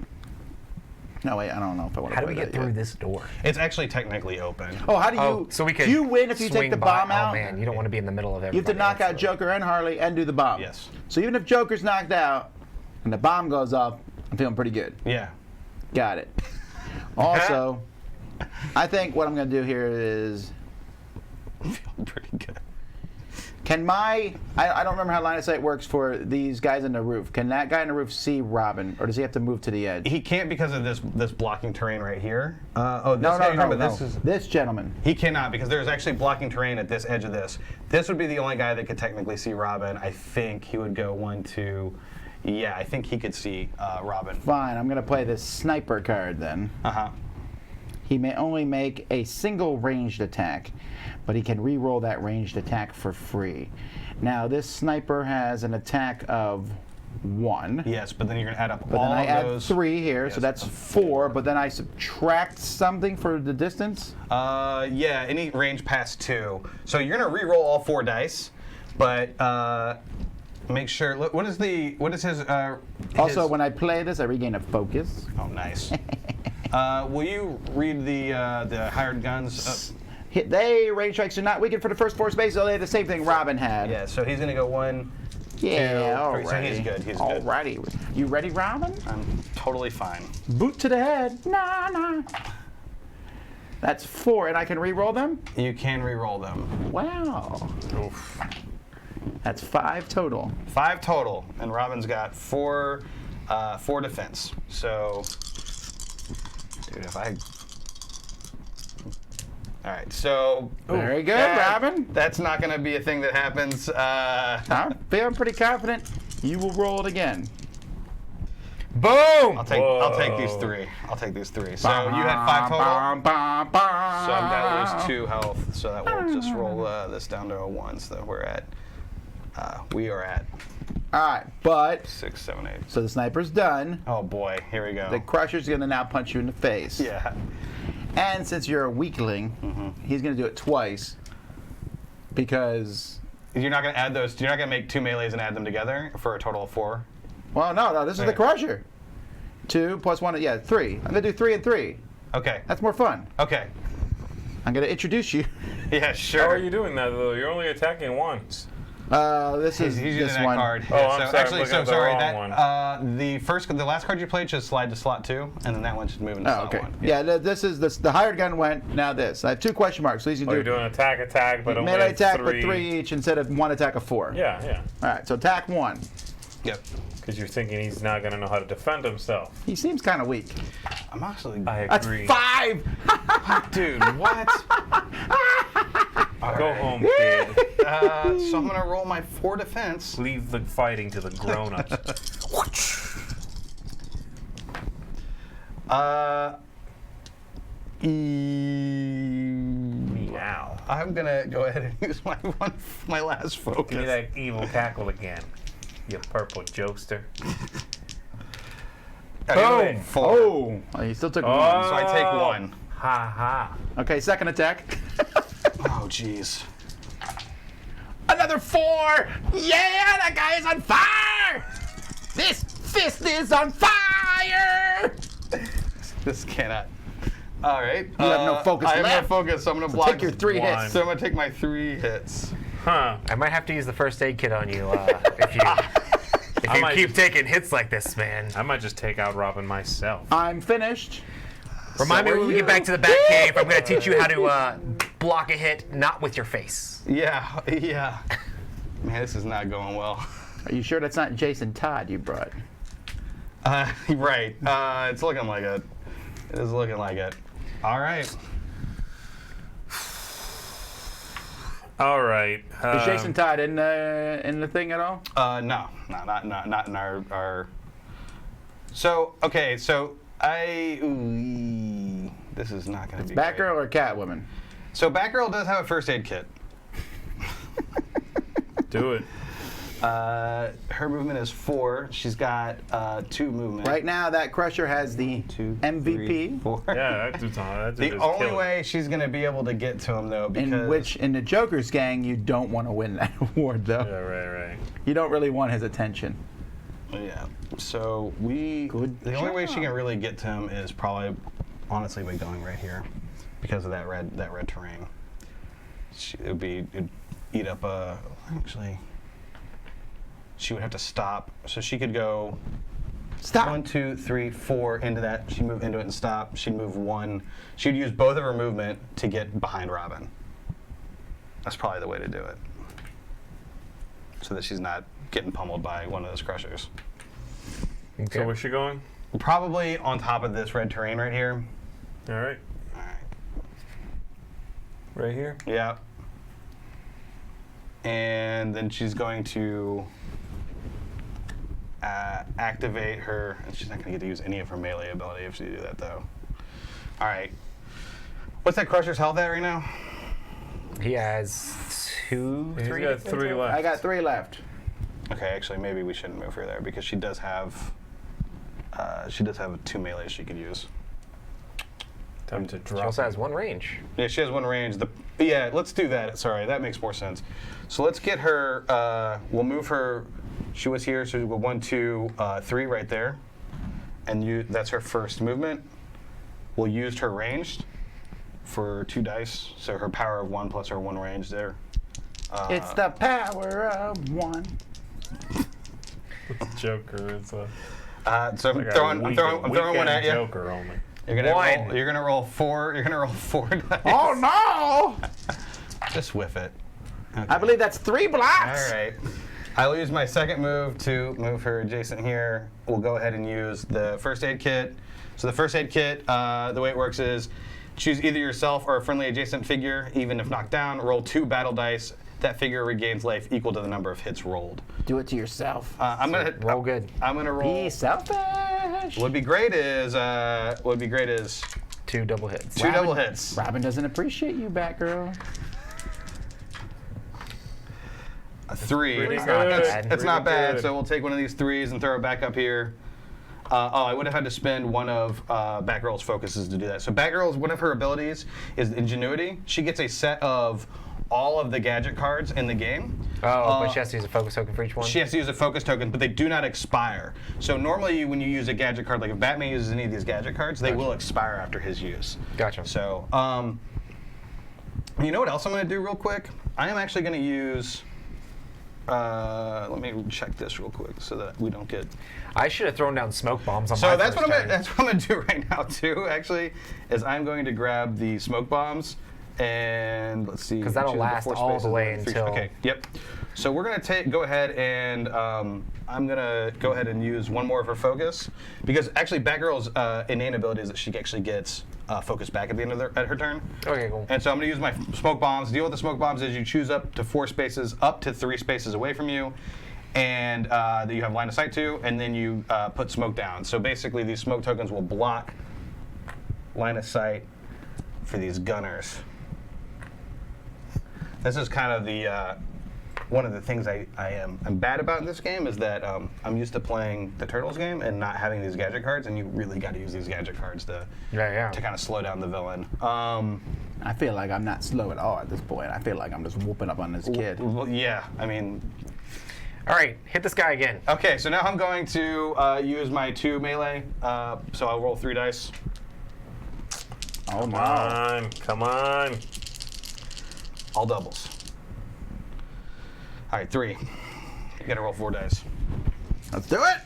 No, wait, I don't know if I want to How do play we get that through yet. this door? It's actually technically open. Oh, how do you... Oh, so we can. Do you win if you take swing the by- bomb out? Oh man, you don't want to be in the middle of everything. You have to knock out Joker and Harley and do the bomb. Yes. So even if Joker's knocked out and the bomb goes off, I'm feeling pretty good. Yeah. Got it. Also, I think what I'm going to do here is... Feeling pretty good. Can I don't remember how line of sight works for these guys on the roof. Can that guy on the roof see Robin, or does he have to move to the edge? He can't because of this blocking terrain right here. This gentleman. He cannot because there's actually blocking terrain at this edge of this. This would be the only guy that could technically see Robin. I think he would go 1, 2. Yeah, I think he could see Robin. Fine, I'm going to play this sniper card then. Uh-huh. He may only make a single ranged attack, but he can re-roll that ranged attack for free. Now, this sniper has an attack of 1. Yes, but then you're going to add up But all then I of add those. 3 here, Yes, so that's 4. But then I subtract something for the distance. Yeah, any range past 2. So you're going to re-roll all 4 dice, but make sure. Look, what is his? Also, when I play this, I regain a focus. Oh, nice. Will you read the hired guns? They range strikes are not weakened for the first 4 spaces, so they have the same thing Robin had. Yeah, so he's going to go 1. Yeah, 2, 3. alrighty. So he's good. He's good. Alrighty. You ready, Robin? I'm totally fine. Boot to the head. Nah. That's 4, and I can re-roll them? You can re-roll them. Wow. Oof. That's 5 total. 5 total, and Robin's got 4 defense. So, dude, if I. All right, so. Very good, Robin. That's not going to be a thing that happens. I'm feeling pretty confident. You will roll it again. Boom! I'll take these 3. I'll take these 3. So you had 5 total. So I've got to lose 2 health. So that will just roll this down to a 1. So we are at All right, but 6, 7, 8. so the sniper's done. Oh boy, here we go. The Crusher's gonna now punch you in the face. Yeah. And since you're a weakling, he's gonna do it twice because. You're not going to add those. You're not going to make 2 melees and add them together for a total of 4. Well, no, this is the Okay. Crusher. 2 plus 1, yeah, 3. I'm gonna do 3 and 3. Okay. That's more fun. Okay. I'm gonna introduce you. Yeah, sure. How are you doing that though? You're only attacking once. This is He's using this that one. card. Oh, I'm sorry, Actually, I'm looking at the sorry. wrong The last card you played should slide to slot 2, and then that one should move into Oh, slot okay. 1. Yeah, this is the hired gun went. Now this. I have 2 question marks. So he's Oh, gonna you're do doing attack, but only melee attack, 3. but 3 each instead of 1 attack of 4. Yeah. All right. So attack 1. Yep. Because you're thinking he's not going to know how to defend himself. He seems kind of weak. I'm actually. I That's agree. 5. Dude, what? Go home, kid. So I'm gonna roll my 4 defense. Leave the fighting to the grown-ups. Meow. I'm gonna go ahead and use my last focus. Give me that evil cackle again, you purple jokester. Anyway, Boom. 4. Oh, he still took 1. So I take 1. Ha ha. Okay, second attack. Oh, jeez. Another 4. Yeah, that guy is on fire. This fist is on fire. This cannot. All right. You have no focus I have left. no focus, so I'm gonna block. Take your 3 1. hits. So I'm gonna take my 3 hits. Huh. I might have to use the first aid kit on you if you might keep just- taking hits like this, man. I might just take out Robin myself. I'm finished. Remind me So when are we you. get back to the bat cave. I'm going to teach you how to block a hit, not with your face. Yeah, yeah. Man, this is not going well. Are you sure that's not Jason Todd you brought? Right. It's looking like it. It is looking like it. All right. All right. Is Jason Todd in the thing at all? No, not in our. So okay, so this is not going to be great. Batgirl or Catwoman? So Batgirl does have a first aid kit. Do it. Her movement is 4. She's got 2 movement. Right now, that Crusher has the 2, MVP. 3, 4. Yeah, that dude's The only way she's going to be able to get to him, though, because in the Joker's gang, you don't want to win that award, though. Yeah, right. You don't really want his attention. Yeah. So Good the only way she job. can really get to him is probably, honestly, by going right here, because of that red terrain. It'd eat up actually. She would have to stop, so she could go Stop. 1, 2, 3, 4 into that. She'd move into it and stop. She'd move 1. She'd use both of her movement to get behind Robin. That's probably the way to do it, so that she's not getting pummeled by one of those crushers. So where's she going? Probably on top of this red terrain right here. All right. All right. Right here? Yeah. And then she's going to activate her. And she's not going to get to use any of her melee ability if she do that, though. All right. What's that Crusher's health at right now? He has 2, He's 3. got 3 left. I got 3 left. Okay, actually, maybe we shouldn't move her there because she does have 2 melee she could use. Time to She drop. also has 1 range. Yeah, she has 1 range. Yeah, let's do that. Sorry, that makes more sense. So let's get her. We'll move her. She was here, so we'll go 1, 2, 3 right there, and that's her first movement. We'll use her ranged for 2 dice, so her power of 1 plus her 1 range there. It's the power of 1. Joker. It's a. So I'm throwing one at you. Joker only. You're gonna One. roll. You're gonna roll 4. You're gonna roll 4 dice. Oh no! Just whiff it. Okay. I believe that's 3 blocks. All right. I'll use my second move to move her adjacent here. We'll go ahead and use the first aid kit. So the first aid kit, the way it works is choose either yourself or a friendly adjacent figure. Even if knocked down, roll 2 battle dice. That figure regains life equal to the number of hits rolled. Do it to yourself. I'm gonna Roll good. I'm gonna roll. Be selfish. Would be great is 2 double hits. 2 double hits. Robin doesn't appreciate you, Batgirl. A 3. Pretty It's good. it's not Pretty bad. good. So we'll take one of these 3s and throw it back up here. I would have had to spend one of Batgirl's focuses to do that. So Batgirl's, one of her abilities is Ingenuity. She gets a set of all of the gadget cards in the game. Oh, but she has to use a focus token for each one? She has to use a focus token, but they do not expire. So normally when you use a gadget card, like if Batman uses any of these gadget cards, they will expire after his use. Gotcha. So, you know what else I'm going to do real quick? I am actually going to use, let me check this real quick so that we don't get... I should have thrown down smoke bombs on So my that's first what turn. that's what I'm going to do right now too, actually, is I'm going to grab the smoke bombs And let's see. 'Cause that'll choose last 4 all the spaces way and 3 until- Okay. Yep. So we're gonna go ahead and I'm gonna go ahead and use one more of her focus because actually Batgirl's innate ability is that she actually gets focus back at the end of her turn. Okay, cool. And so I'm gonna use my smoke bombs. Deal with the smoke bombs is you choose up to 4 spaces, up to 3 spaces away from you, and that you have line of sight to, and then you put smoke down. So basically, these smoke tokens will block line of sight for these gunners. This is kind of the one of the things I'm bad about in this game is that I'm used to playing the Turtles game and not having these gadget cards, and you really got to use these gadget cards to kind of slow down the villain. I feel like I'm not slow at all at this point. I feel like I'm just whooping up on this kid. Well, yeah, I mean. All right, hit this guy again. Okay, so now I'm going to use my 2 melee. So I'll roll 3 dice. Oh Come no. on, come on. All doubles. All right, 3. You gotta roll 4 dice. Let's do it.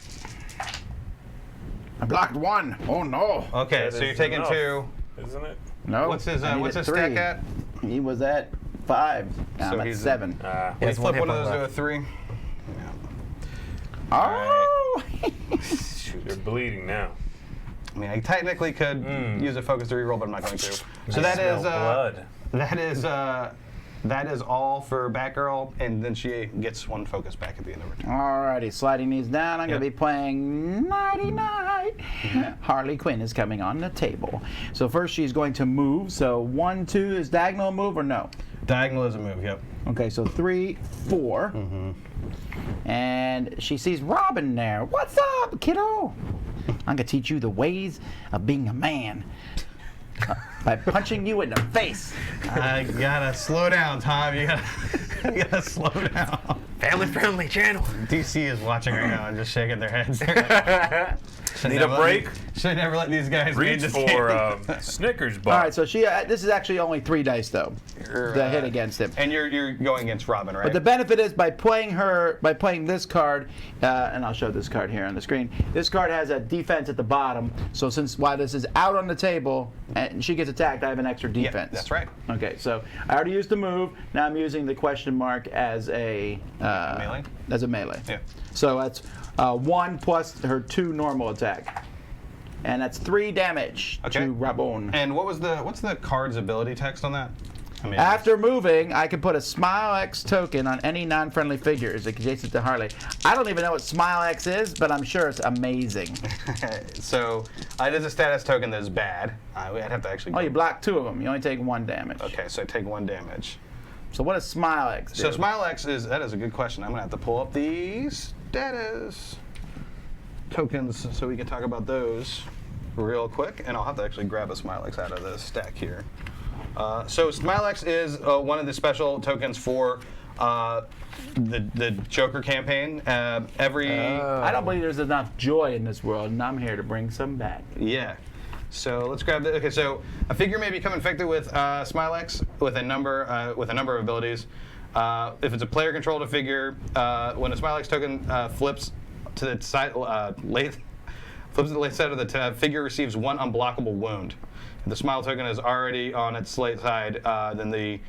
I blocked 1. Oh no. Okay, That so you're is taking enough. 2. Isn't it? No. What's his I needed stack 3. at? He was at 5. Now So I'm at he's 7. Yeah, Let's it's one flip hit one of point those to a left. 3. Oh. Shoot, you're bleeding now. I mean, I technically could use a focus to reroll, but I'm not going to. So that Smell is blood. that is all for Batgirl, and then she gets 1 focus back at the end of her turn. Alrighty, sliding these down. I'm going to Yep. be playing Nighty Night. Harley Quinn is coming on the table. So first she's going to move. So 1, 2 is diagonal move or no? Diagonal is a move. Yep. Okay, so 3, 4. And she sees Robin there. What's up, kiddo? I'm going to teach you the ways of being a man by punching you in the face. I gotta slow down, Tom. You gotta slow down. Family-friendly channel. DC is watching right now and just shaking their heads. Need a break? Should never let these guys read Reach this for game. Snickers bar. All right, so she. This is actually only 3 dice though. The hit against him. And you're going against Robin, right? But the benefit is by playing this card, and I'll show this card here on the screen. This card has a defense at the bottom. So while this is out on the table and she gets attacked, I have an extra defense. that's right. Okay, so I already used the move. Now I'm using the question mark as a Melee? As a melee. Yeah. So that's 1 plus her 2 normal attack, and that's 3 damage Okay. to Rabon. And what's the card's ability text on that? I mean, After moving, I can put a Smile X token on any non-friendly figures adjacent to Harley. I don't even know what Smile X is, but I'm sure it's amazing. so it is a status token that is bad. I'd have to actually. Oh, you block 2 of them. You only take 1 damage. Okay, so I take 1 damage. So what does Smile X do? So Smile X is a good question. I'm gonna have to pull up the status tokens so we can talk about those real quick, and I'll have to actually grab a Smile X out of the stack here. So Smile X is one of the special tokens for the Joker campaign. I don't believe there's enough joy in this world, and I'm here to bring some back. Yeah. So let's grab that. Okay, so a figure may become infected with Smile X with a number of abilities. If it's a player-controlled figure, when a Smile X token flips to the side, flips to the left side of the figure receives 1 unblockable wound. If the Smile token is already on its left side, then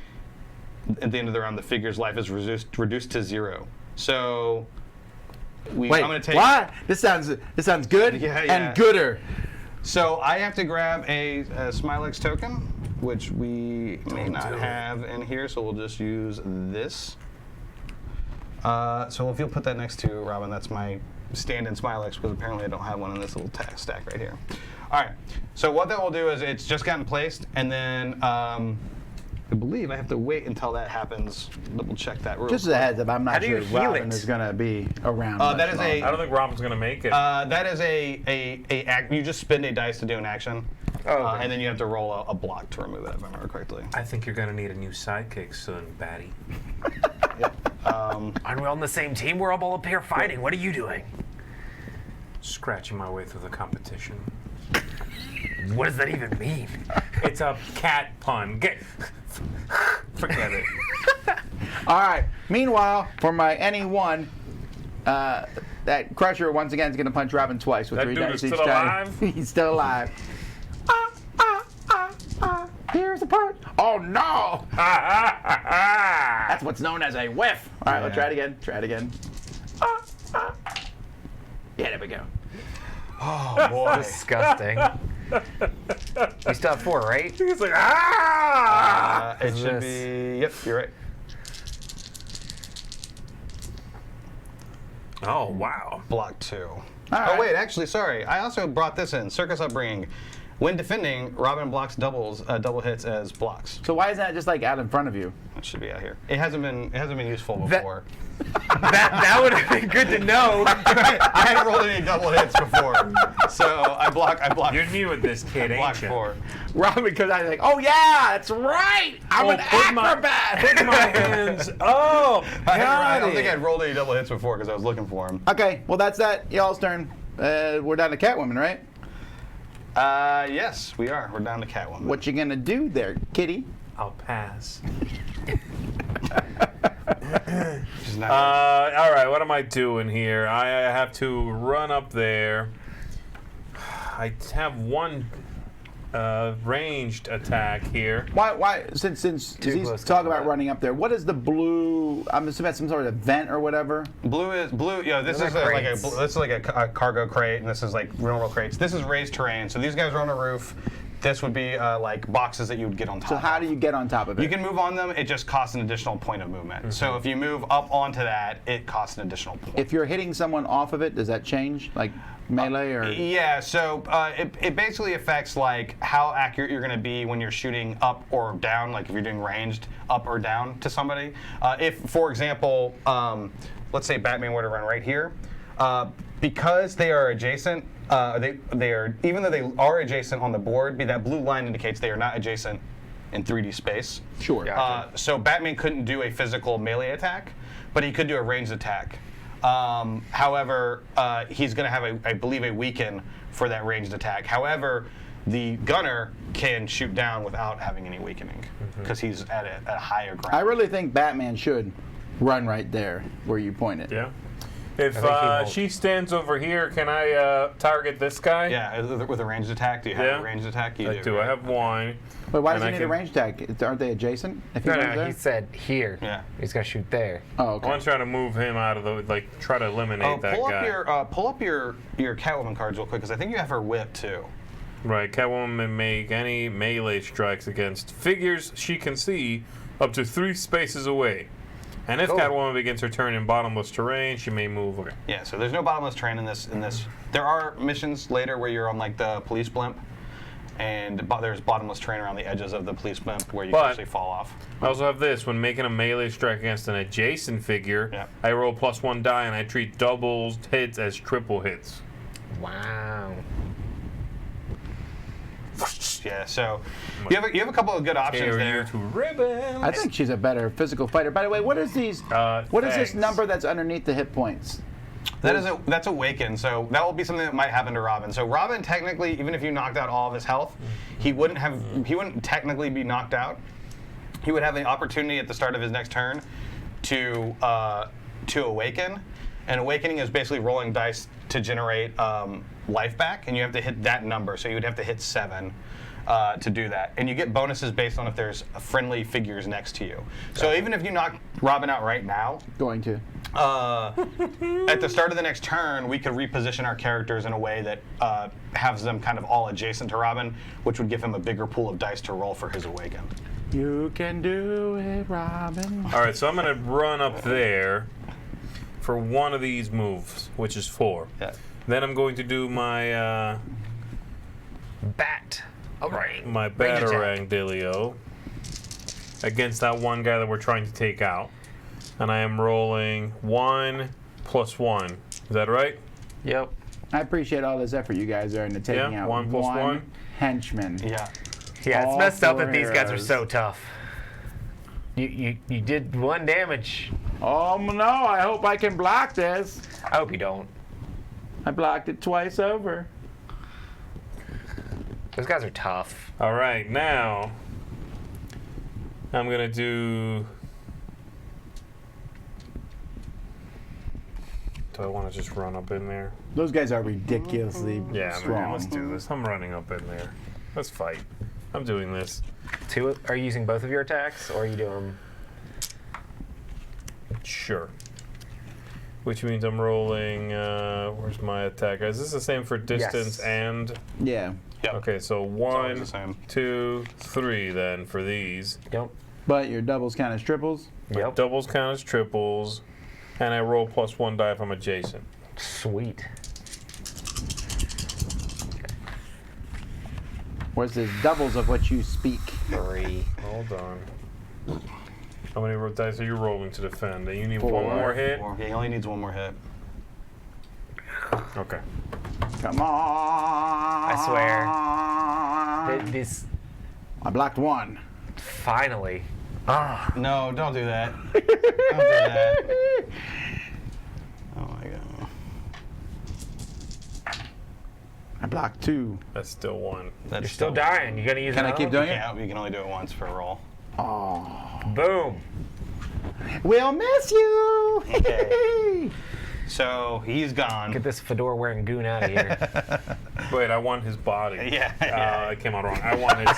at the end of the round, the figure's life is reduced to 0. So I'm Wait, going to take. what? This sounds good Yeah. and gooder. So I have to grab a Smile X token, which we may not do it. have in here, so we'll just use this. So if you'll put that next to Robin, that's my stand-in Smile X, because apparently I don't have one in this little stack right here. All right, so what that will do is it's just gotten placed, and then I believe I have to wait until that happens. Double check that real Just as quick. a heads up, I'm How not do sure you heal Robin it? is going to be around. that much is a- I don't think Robin's gonna make it. That is you just spend a dice to do an action, Oh, okay. and then you have to roll a block to remove it, if I remember correctly. I think you're gonna need a new sidekick soon, Batty. Aren't we all on the same team? We're all up here fighting. What are you doing? Scratching my way through the competition. What does that even mean? It's a cat pun. Forget it. All right. Meanwhile, for my NE1, that Crusher once again is going to punch Robin twice with That 3 dude dice is each still time. alive? He's still alive. Here's the part. Oh no! That's what's known as a whiff. All right, let's try it again. Try it again. Yeah, there we go. Oh boy. Disgusting. We still have 4, right? He's like, It should this? be. Yep, you're right. Oh, wow. Block 2. All Oh right. wait, actually, sorry. I also brought this in. Circus upbringing. When defending, Robin blocks double hits as blocks. So why is that just like out in front of you? That should be out here. It hasn't been useful That- before. That would have been good to know. I hadn't rolled any double hits before, so I block. You're new at this, kid, block ain't you? 4. Robin, because I was like, oh yeah, that's right. I'm an acrobat. Put my hands up. I don't think I'd rolled any double hits before because I was looking for them. Okay, well that's that. Y'all's turn. We're down to Catwoman, right? Yes, we are. We're down to Catwoman. What you gonna do there, kitty? I'll pass. She's not- All right, what am I doing here? I have to run up there. I have one ranged attack here. Why? Since he's close talking about combat. running up there, what is the blue? I'm assuming that's some sort of vent or whatever. Blue. Yeah, this Those is are like a crates. this is like a cargo crate, and this is like normal crates. This is raised terrain, so these guys are on a roof. This would be like boxes that you would get on top. So how of. do you get on top of it? You can move on them. It just costs an additional point of movement. So if you move up onto that, it costs an additional point. If you're hitting someone off of it, does that change, like melee or? Yeah, so it basically affects like how accurate you're going to be when you're shooting up or down, like if you're doing ranged up or down to somebody. If, for example, let's say Batman were to run right here, because they are adjacent, they are, even though they are adjacent on the board, that blue line indicates they are not adjacent in 3D space. Sure. So Batman couldn't do a physical melee attack, but he could do a ranged attack. However, he's going to have, I believe, a weaken for that ranged attack. However, the gunner can shoot down without having any weakening because he's at a higher ground. I really think Batman should run right there where you pointed. Yeah. If think he won't. she stands over here, can I target this guy? Yeah, with a ranged attack. Do you have Yeah. a ranged attack? You I do. I right? have one. But why And does he I need a can- range attack? Aren't they adjacent? If he No, runs no, there? he said here. Yeah. He's got to shoot there. Oh, I okay. want to try to move him out of the, like, try to eliminate that pull guy. up pull up your Catwoman cards real quick because I think you have her whip too. Right, Catwoman may make any melee strikes against figures she can see up to 3 spaces away. And if Cool. Catwoman begins her turn in bottomless terrain, she may move. Okay. Yeah, so there's no bottomless train in this. There are missions later where you're on like the police blimp, and there's bottomless train around the edges of the police blimp where you But- can actually fall off. I also have this. When making a melee strike against an adjacent figure, Yeah. I roll +1 die and I treat double hits as triple hits. Wow. Yeah, so you have a couple of good options Tear you there. to ribbons. I think she's a better physical fighter. By the way, what is these? What is this thanks. number that's underneath the hit points? That's Awaken, so that will be something that might happen to Robin. So Robin, technically, even if you knocked out all of his health, he wouldn't technically be knocked out. He would have the opportunity at the start of his next turn to awaken, and awakening is basically rolling dice to generate life back, and you have to hit that number. So you would have to hit 7 to do that, and you get bonuses based on if there's friendly figures next to you. So even if you knock Robin out right now, Going to. at the start of the next turn, we could reposition our characters in a way that has them kind of all adjacent to Robin, which would give him a bigger pool of dice to roll for his awaken. You can do it, Robin. All right, so I'm going to run up there for one of these moves, which is 4. Yeah. Then I'm going to do my Bat. All right. my Range attack. Batarang Dealio against that one guy that we're trying to take out. And I am rolling 1 + 1. Is that right? Yep. I appreciate all this effort you guys are into taking Yeah, out 1 + 1. henchman. Yeah. Yeah, it's All messed up 4 that these guys are heroes. so tough. You did 1 damage. Oh no! I hope I can block this. I hope you don't. I blocked it twice over. Those guys are tough. All right, now I'm going to do... Do I want to just run up in there? Those guys are ridiculously Yeah, strong. man, let's do this. I'm running up in there. Let's fight. I'm doing this. two? Are you using both of your attacks, or are you doing? Sure. Which means I'm rolling. Where's my attack? Is this the same for distance Yes. and? Yeah. Yep. Okay, so always 1, the same. 2, 3 then for these. Yep. But your doubles count as triples. Yep. Doubles count as triples, and I roll +1 die if I'm adjacent. Sweet. Where's this doubles of what you speak? 3. Hold on. How many dice are you rolling to defend? You need 4. one more hit? Yeah, he only needs one more hit. Okay. Come on. I swear. This I blocked 1. finally. Ah. No, don't do that. Don't do that. Oh my god. I blocked 2. That's still 1. That's You're still dying. You gonna use Can I another keep one? doing it? Yeah, you can only do it once per roll. Oh. Boom. We'll miss you. Okay. So he's gone. Get this fedora wearing goon out of here. Wait, I want his body. Yeah, yeah. It came out wrong. I want his.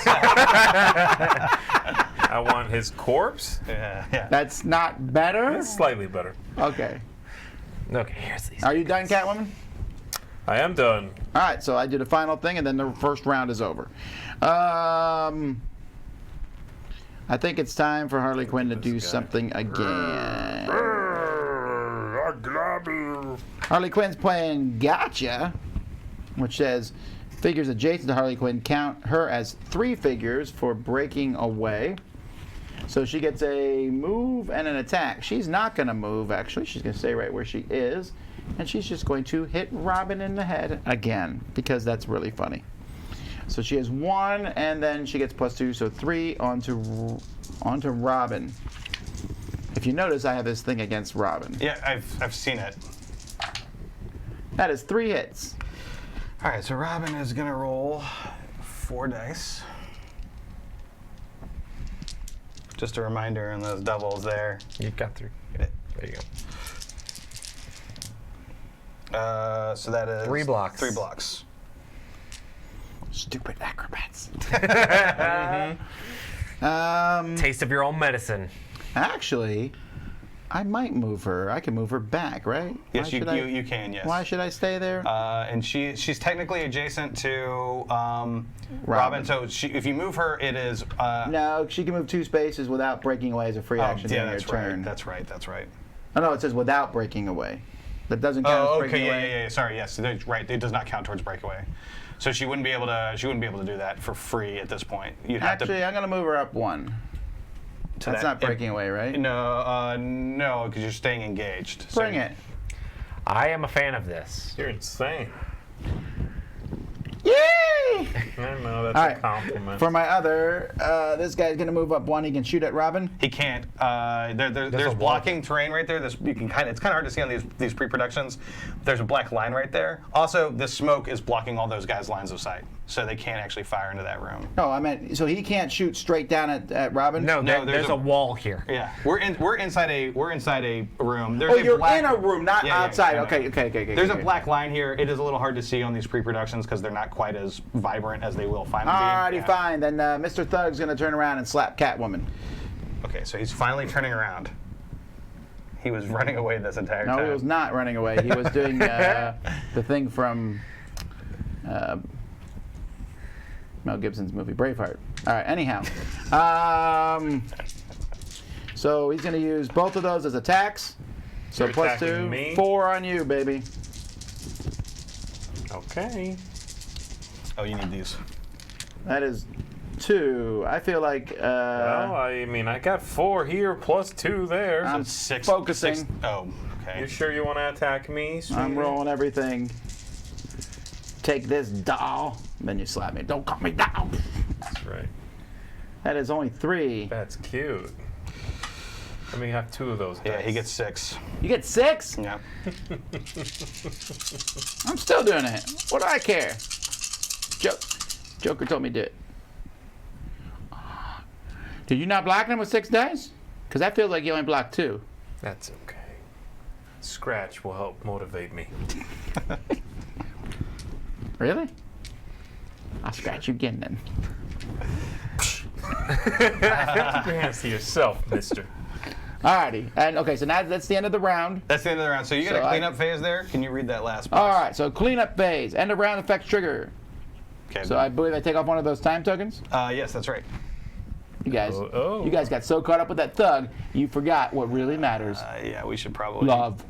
I want his corpse. Yeah. That's not better. It's slightly better. Okay. Okay, here's these. Are you done, Catwoman? I am done. All right. So I do the final thing, and then the first round is over. I think it's time for Harley Quinn to do something again. I grab you. Harley Quinn's playing Gotcha, which says figures adjacent to Harley Quinn count her as 3 figures for breaking away. So she gets a move and an attack. She's not going to move, actually. She's going to stay right where she is. And she's just going to hit Robin in the head again, because that's really funny. So she has 1, and then she gets +2, so 3 onto Robin. If you notice, I have this thing against Robin. Yeah, I've seen it. That is 3 hits. All right, so Robin is gonna roll 4 dice. Just a reminder on those doubles there. You got 3. Get it. There you go. So that is 3 blocks. 3 blocks. Stupid acrobats. Taste of your own medicine. Actually, I might move her. I can move her back, right? Yes, Why you should I- you can. Yes. Why should I stay there? And she's technically adjacent to Robin. So if you move her, it is. No, she can move 2 spaces without breaking away as a free action yeah, during your that's turn. right. That's right. That's right. Oh no, it says without breaking away. That doesn't count Oh, as breaking okay. away. Yeah. Sorry. Yes, that's right. It does not count towards breakaway. So she wouldn't be able to. She wouldn't be able to do that for free at this point. You'd have Actually, I'm gonna move her up 1. to. That's not breaking away, right? No, because you're staying engaged. So Bring it. I am a fan of this. You're insane. Yay! I know that's All a right. compliment. For my other, this guy's gonna move up 1. He can shoot at Robin. He can't. There's a wall. blocking terrain right there. It's kind of hard to see on these pre-productions. There's a black line right there. Also, this smoke is blocking all those guys' lines of sight, so they can't actually fire into that room. No, I meant so he can't shoot straight down at Robin. No, No, there's a wall here. Yeah, we're inside a room. There's Oh, a you're black, in a room, not Yeah, outside. I know. Okay. There's a okay. black line here. It is a little hard to see on these pre-productions because they're not quite as vibrant as they will finally be. Alrighty, Yeah. fine. Then Mr. Thug's gonna turn around and slap Catwoman. Okay, so he's finally turning around. He was running away this entire time. No, he was not running away. He was doing the thing from Mel Gibson's movie Braveheart. All right. Anyhow, so he's going to use both of those as attacks. So You're +2, attacking me? 4 on you, baby. Okay. Oh, you need these. That is 2. I feel like Well, I mean, I got 4 here +2 there. I'm Six. focusing. Oh, okay. You sure you want to attack me? I'm Streeter? rolling everything. Take this, doll. Then you slap me. Don't call me doll. That's right. That is only 3. That's cute. Let me have 2 of those. Yeah, dice. he gets 6. You get 6? Yeah. I'm still doing it. What do I care? Joker told me to do it. Did you not block him with 6 dice? Because that feels like you only blocked 2. That's okay. Scratch will help motivate me. Really? I'll scratch you again then. Keep your hands to yourself, mister. Alrighty, and okay, so now that's the end of the round. That's the end of the round. So you got So a cleanup phase there. Can you read that last box? All right, so cleanup phase, end of round effects trigger. Okay. So I believe I take off one of those time tokens. Yes, that's right. You guys, Oh. you guys got so caught up with that thug, you forgot what really matters. Yeah, we should probably. Love.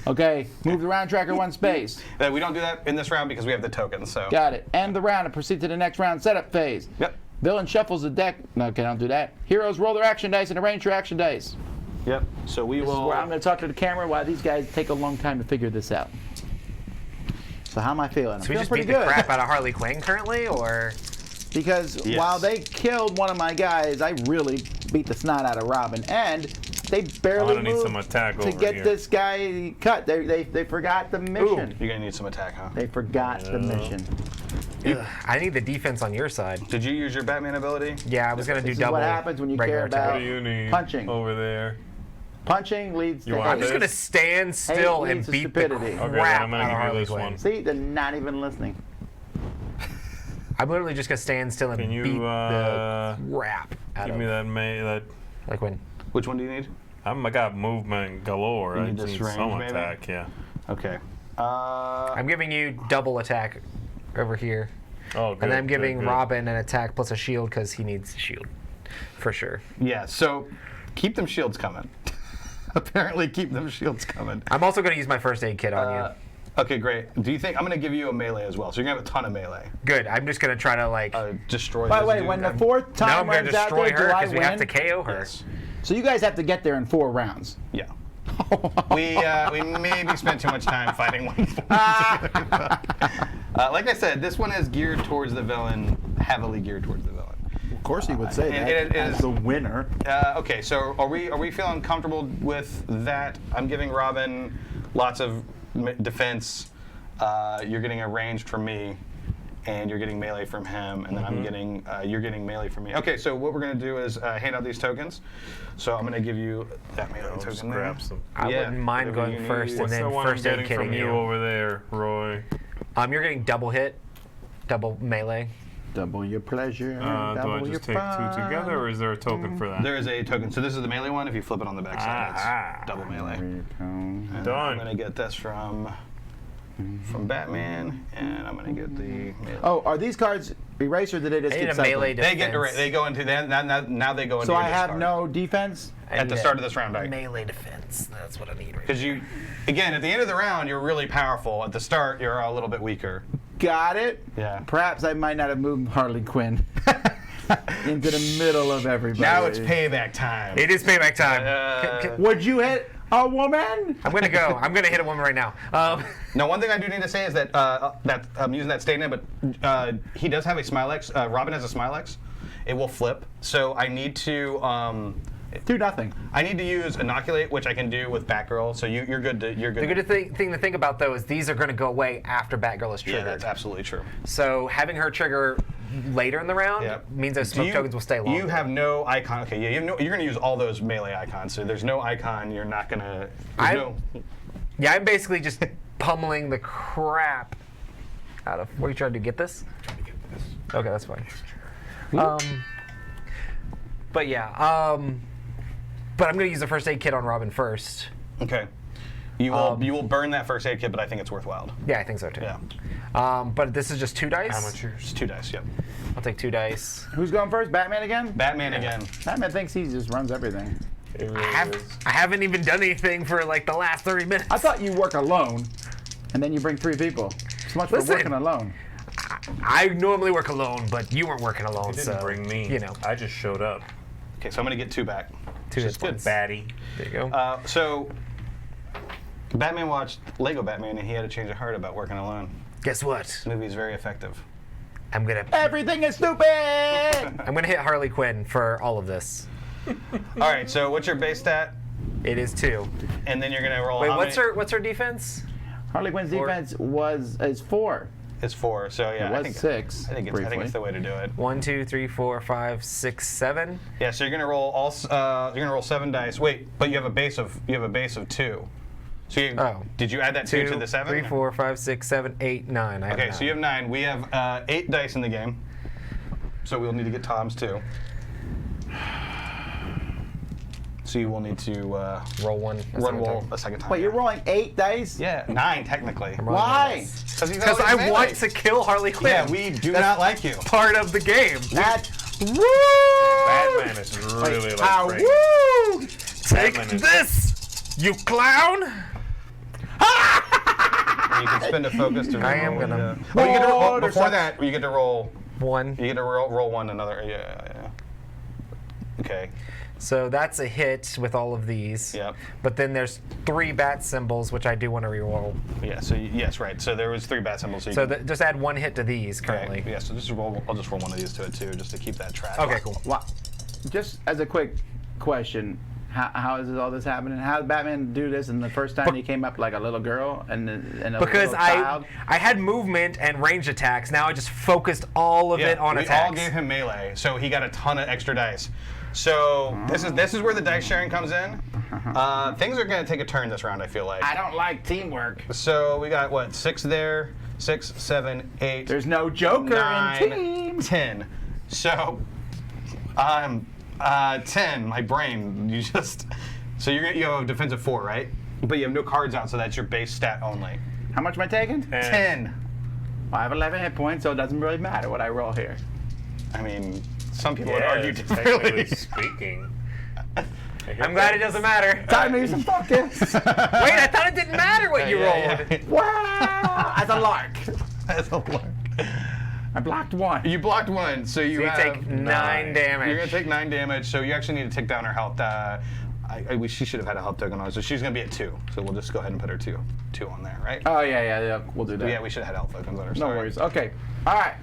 Okay, move the round tracker one space. We don't do that in this round because we have the tokens. So. Got it. End the round and proceed to the next round setup phase. Yep. Villain shuffles the deck. No, okay, don't do that. Heroes roll their action dice and arrange your action dice. Yep. So we This is will. where I'm going to talk to the camera while these guys take a long time to figure this out. So how am I feeling? I'm So we feeling just pretty beat the good. crap out of Harley Quinn currently, or Because Yes. while they killed one of my guys, I really beat the snot out of Robin, and they barely I'm gonna need moved some attack to over get here. this guy cut. They forgot the mission. You're gonna need some attack, huh? They forgot the mission. Ugh, I need the defense on your side. Did you use your Batman ability? Yeah, I was gonna do This is double. what happens when you regular care attack. about What do you need? Punching. Over there. Punching leads You to want I'm just this? gonna stand still leads and to beat stupidity. the Okay, then crap I'm gonna out of give you Harley this Quinn. one. See, they're not even listening. I'm literally just gonna stand still and Can you, beat the crap out Give of me that. Harley Quinn. Which one do you need? I got movement galore. You I need just this need some range, maybe? attack. Yeah. Okay. I'm giving you double attack over here, Oh, good. and then I'm giving good. Robin an attack plus a shield because he needs a shield, for sure. Yeah. So keep them shields coming. Apparently, keep them shields coming. I'm also gonna use my first aid kit on you. Okay, great. Do you think I'm gonna give you a melee as well? So you're gonna have a ton of melee. Good. I'm just gonna try to like. Destroy. By the this way, dude. when the fourth now time I'm gonna runs out destroy there, her do I because we have to win? KO her. Yes. So you guys have to get there in 4 rounds. Yeah. we maybe spent too much time fighting one. Like I said, this one is geared towards the villain, heavily geared towards the villain. Of course he would say And that. it as is- the winner. Okay, so are we feeling comfortable with that? I'm giving Robin lots of defense. You're getting a ranged from me, and you're getting melee from him, and then I'm getting you're getting melee from me. Okay, so what we're gonna do is hand out these tokens. So I'm gonna give you that melee I'll just token there. grab some. I Yeah, wouldn't mind whatever going you first need. and What's then the one I'm first aid getting kitting from you over there, Roy? You're getting double hit, double melee. Double your pleasure. Do double I your just take fun. 2 together, or is there a token for that? There is a token. So this is the melee one. If you flip it on the back side, Ah. it's double melee. And Done. I'm gonna get this from Batman, and I'm gonna get the melee. Oh, are these cards erased or did they just I need get a cycled? melee They get defense. they go into now they go into. So your I have discard. no defense? at the start of this round. Melee defense. That's what I need right Because you, again, at the end of the round, you're really powerful. At the start, you're a little bit weaker. Got it. Yeah. Perhaps I might not have moved Harley Quinn into the middle of everybody. Now it's payback time. It is payback time. Would you hit a woman? I'm gonna go. I'm gonna hit a woman right now. Now, one thing I do need to say is that that I'm using that statement, but he does have a Smilex. Robin has a Smilex. It will flip, so I need to. Do nothing. I need to use inoculate, which I can do with Batgirl. So you're good. You're good. The good thing to think about though is these are gonna go away after Batgirl is Yeah, triggered. that's absolutely true. So having her trigger later in the round Yeah. means those smoke tokens will stay longer. You have no icon. Okay, yeah, you're going to use all those melee icons. So there's no icon. You're not going to. Yeah, I'm basically just pummeling the crap out of. What are you trying to do? Get this? Okay, that's fine. But yeah, but I'm gonna use the first aid kit on Robin first. Okay. You will burn that first aid kit, but I think it's worthwhile. Yeah, I think so too. Yeah. But this is just 2 dice. It's 2 dice. Yep. I'll take 2 dice. Who's going first? Batman again? Batman again. Batman thinks he just runs everything. It really is. I haven't even done anything for like the last 30 minutes. I thought you work alone, and then you bring 3 people. So much Listen. for working alone. I normally work alone, but you weren't working alone, You so didn't bring me. You know, I just showed up. Okay, so I'm going to get 2 back. 2 Which is hit good. points. Batty. There you go. So Batman watched Lego Batman, and he had a change of heart about working alone. Guess what? This movie is very effective. I'm gonna Everything is stupid! hit Harley Quinn for all of this. All right. So what's your base stat? It is 2. And then you're going to roll. Wait, how what's many? her defense? Harley Quinn's defense is 4. It's 4. So yeah, It was I think 6. I think briefly. it's the way to do it. 1, 2, 3, 4, 5, 6, 7. Yeah, so you're gonna roll you're gonna roll 7 dice. Wait, but you have a base of 2. So you, did you add that 2 to the 7? 3, 4, 5, 6, 7, 8, 9. I have Okay, 9. so you have 9. We have 8 dice in the game. So we'll need to get Tom's too. So you will need to Roll one. roll a second time. Wait, you're rolling 8 dice? Yeah, 9 technically. Why? Because I want to kill Harley Quinn. Yeah, we do not like you. Part of the game. That. Woo! Batman is really like Frank. Woo! Take Batman is- this, you clown! You can spend a focus to roll. I am gonna- Oh, you get to roll, Water before sucks. that, you get to roll. One. You get to roll one another. Yeah. Okay. So that's a hit with all of these. Yep. But then there's 3 bat symbols, which I do want to reroll. Yeah. So yes, right. So there was 3 bat symbols. So, you So can, just add 1 hit to these currently. okay. Yeah. So just roll. I'll just roll one of these to it too, just to keep that track. Okay, cool. Well, just as a quick question, how is all this happening? How did Batman do this? And the first time he came up like a little girl and a Because little child? I had movement and range attacks. Now I just focused all of Yeah, it on we attacks. all gave him melee, so he got a ton of extra dice. So this is where the dice sharing comes in. Things are going to take a turn this round, I feel like. I don't like teamwork. So we got what, 6 there, 6, 7, 8. There's no Joker 9, in teams. 10. So I'm 10. My brain. So you have a defensive 4, right? But you have no cards out, so that's your base stat only. How much am I taking? 10. I have 11 hit points, so it doesn't really matter what I roll here. I mean, some people would Yeah, argue technically differently. speaking. I'm glad it doesn't matter. Time to use some focus. Wait, I thought it didn't matter what you rolled. Wow! As a lark. That's a lot. I blocked 1. You blocked 1, so you So you have take 9 damage. You're gonna take 9 damage, so you actually need to take down her health. I wish she should have had a health token on, so she's gonna be at 2. So we'll just go ahead and put her 2 on there, right? Oh, yeah, we'll do that. Yeah, we should have had health tokens on her. No sorry. worries. Okay. All right.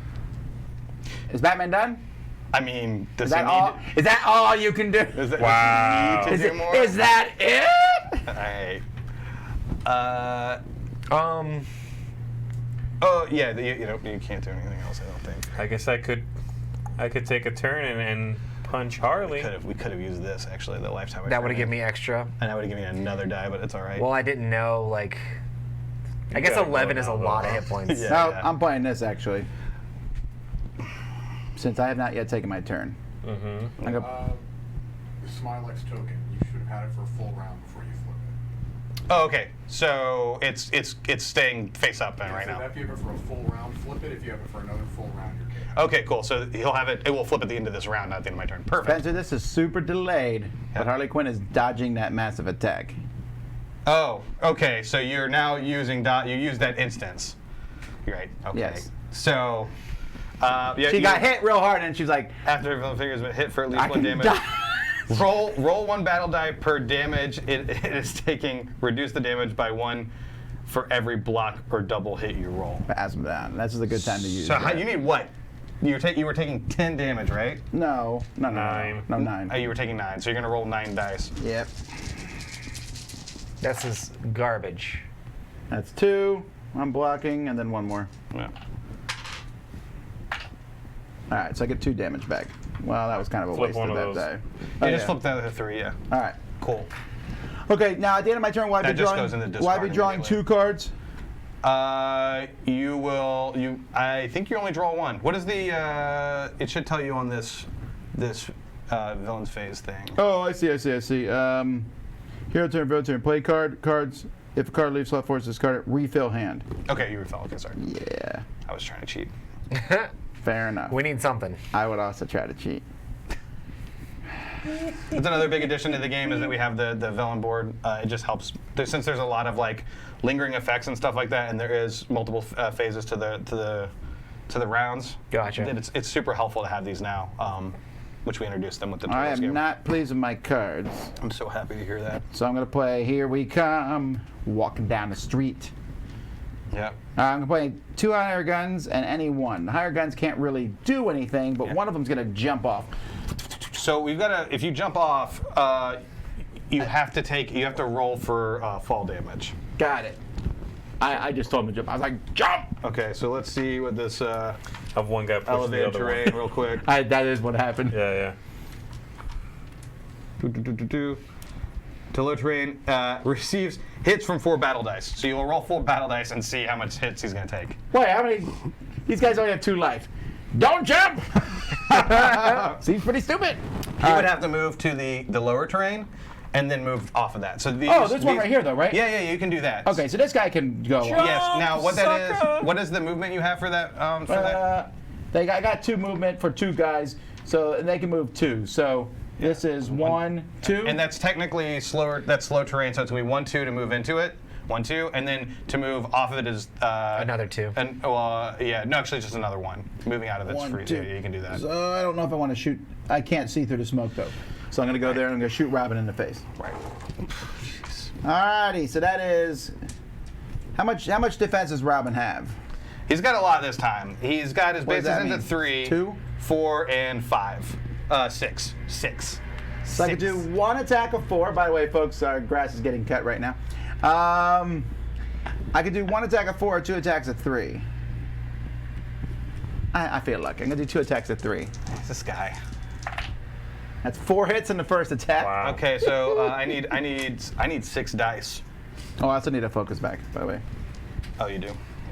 Is Batman done? I mean, does Is that he all? need? Is that all you can do? Does that, Wow. Does he need to do more? Is that it? Alright. Oh yeah, you can't do anything else. I don't think. I guess I could take a turn and punch Harley. We could have used this actually. The lifetime. That would have given me extra. And that would have given me another die, but it's all right. Well, I didn't know, like... I guess gotta 11 go is a now, lot of though. hit points. Yeah. No, I'm playing this actually. Since I have not yet taken my turn. Mm-hmm. I go, The Smilex token, you should have had it for a full round before you flip it. Oh, okay. So it's staying face up then right So now. if you have it for a full round, flip it. If you have it for another full round, you're good. Okay, cool. So he'll have it. It will flip at the end of this round, not at the end of my turn. Perfect. Spencer, this is super delayed, but Harley Quinn is dodging that massive attack. Oh, okay. So you're now using you use that instance. You're right. Okay. Yes. So. Yeah, She got hit real hard, and she's like, After the figure has been hit for at least I 1 can damage. die. Roll 1 battle die per damage. It is taking. Reduce the damage by 1 for every block or double hit you roll. Pass him down. This is a good time to use So that. you need what? You were taking 10 damage, right? No, 9. 9. You were taking 9, so you're gonna roll 9 dice. Yep. This is garbage. That's 2. I'm blocking, and then 1 more. Yeah. All right, so I get 2 damage back. Well, that was kind of a Flip waste one of of that those. die. You Oh, just yeah. flip that to 3. Yeah. All right. Cool. Okay, now at the end of my turn, will I That be just drawing? goes in the Will I be discard drawing immediately. 2 cards? You will. I think you only draw 1. What is the? It should tell you on this villain's phase thing. Oh, I see. Hero turn, villain turn. Play cards. If a card leaves slot force, discard it. Refill hand. Okay, you refill. Okay, sorry. Yeah, I was trying to cheat. fair enough. We need something. I would also try to cheat. That's another big addition to the game is that we have the villain board. It just helps since there's a lot of like lingering effects and stuff like that, and there is multiple phases to the rounds. Gotcha. It's super helpful to have these now, which we introduced them with the I Turtles am game. not pleased with my cards, I'm so happy to hear that. so I'm gonna play Here We Come, walking down the street. Yeah. I'm gonna play 2 higher guns and any one. The higher guns can't really do anything, but one of them's gonna jump off. So we've got to. If you jump off, you have to roll for fall damage. Got it. I just told him to jump. I was like, jump! Okay, so let's see what this Have one guy push the elevated other terrain one. real quick. That is what happened. Yeah. Tiller terrain receives hits from 4 battle dice. So you'll roll 4 battle dice and see how much hits he's going to take. Wait, how many? These guys only have 2 life. Don't jump! Seems pretty stupid. He would have to move to the lower terrain, and then move off of that. So these, Oh, this one right here, though, right? Yeah, you can do that. Okay, so this guy can go. Yes. Now, what that Sucker. is? What is the movement you have for that? For that? I got 2 movement for 2 guys, so they can move 2. So this is 1, 2. And that's technically slower. That's slow terrain, so it's gonna be 1, 2 to move into it. 1, 2, and then to move off of it is Another 2. And yeah, no, actually, just another 1. Moving out of it's 1, free. 2. Yeah, you can do that. So I don't know if I want to shoot. I can't see through the smoke though, so I'm gonna go there and I'm gonna shoot Robin in the face. Right. Alrighty, so that is how much defense does Robin have? He's got a lot this time. He's got his What does bases that into mean? 3, 2? 4, and 5. 6. 6. So I could do 1 attack of 4. By the way, folks, our grass is getting cut right now. I could do 1 attack of 4 or 2 attacks of 3. I feel lucky. I'm gonna do 2 attacks of 3. It's this guy. That's 4 hits in the first attack. Wow. Okay, so I need 6 dice. Oh, I also need a focus back, by the way. Oh, you do.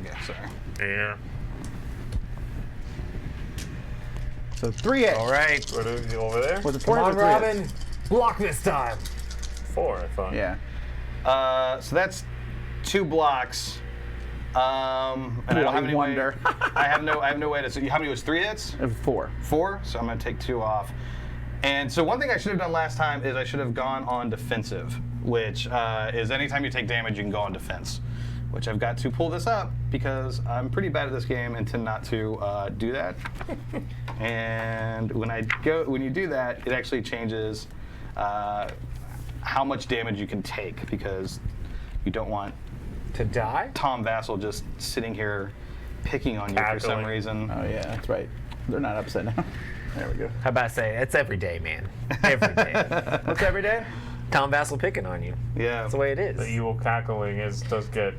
Okay, sorry. Yeah. So 3 hits. All right. What is he over there? Was it 4 Come hits on, or 3 hits? Robin. Block this time. 4, I thought. Yeah. So that's 2 blocks. And I don't have any wonder. way. I have no way to. So how many was 3 hits? 4. 4. So I'm gonna take 2 off. And so one thing I should have done last time is I should have gone on defensive, which is anytime you take damage, you can go on defense. Which I've got to pull this up because I'm pretty bad at this game and tend not to do that. And when you do that, it actually changes how much damage you can take because you don't want To die? Tom Vassal just sitting here picking on you for some Cackling. reason. Oh yeah, that's right. They're not upset now. There we go. How about I say, it's every day, man. Every day. What's every day? Tom Vassal picking on you. Yeah. That's the way it is. The evil cackling does get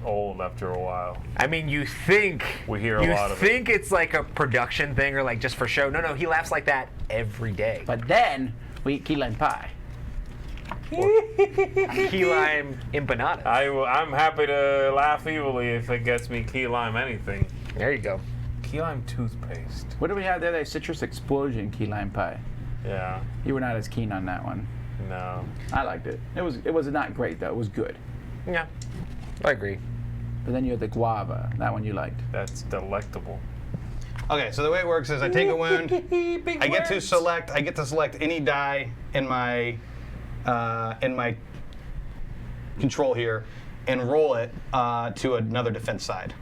old after a while. I mean, you think We hear a lot of it. You think it's like a production thing or like just for show. No, he laughs like that every day. But then we eat key lime pie. Key lime empanada. I'm happy to laugh evilly if it gets me key lime anything. There you go. Key lime toothpaste. What do we have there? That citrus explosion key lime pie. Yeah. You were not as keen on that one. No. I liked it. It was not great though. It was good. Yeah, I agree. But then you had the guava. That one you liked. That's delectable. Okay, so the way it works is I take a wound. I get to select any die in my control here and roll it to another defense side.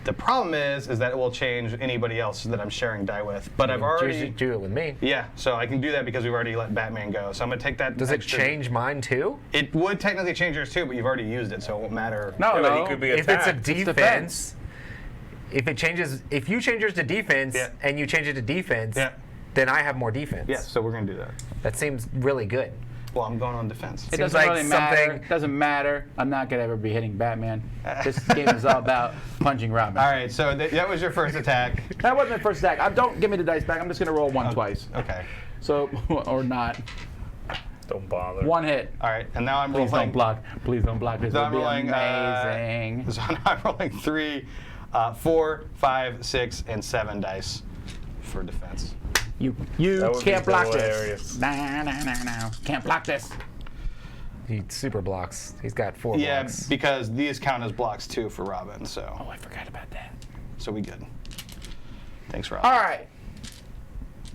The problem is that it will change anybody else that I'm sharing die with. But I've already do it with me. yeah, so I can do that because we've already let Batman go. So I'm gonna take that. Does it extra- change mine too? It would technically change yours too, but you've already used it, so it won't matter. No, Yeah, but no. he could be If it's a attacked. defense, if you change yours to defense Yeah. and you change it to defense, Yeah. then I have more defense. Yeah, so we're gonna do that. That seems really good. Well, I'm going on defense. It Seems doesn't like really matter. something- Doesn't matter. I'm not gonna ever be hitting Batman. This game is all about punching Robin. All right, so that was your first attack. That wasn't the first attack. Don't give me the dice back. I'm just gonna roll one twice. Okay. So or not. Don't bother. 1 hit. All right, and now I'm Please rolling. don't block. Please don't block. This So would I'm be rolling. amazing. So now I'm rolling 3, 4, 5, 6, and 7 dice for defense. You That would be can't block hilarious. this. No. Can't block this. He super blocks. He's got 4 Yeah, blocks. because these count as blocks too for Robin. So Oh, I forgot about that. we good. Thanks, Rob. All right.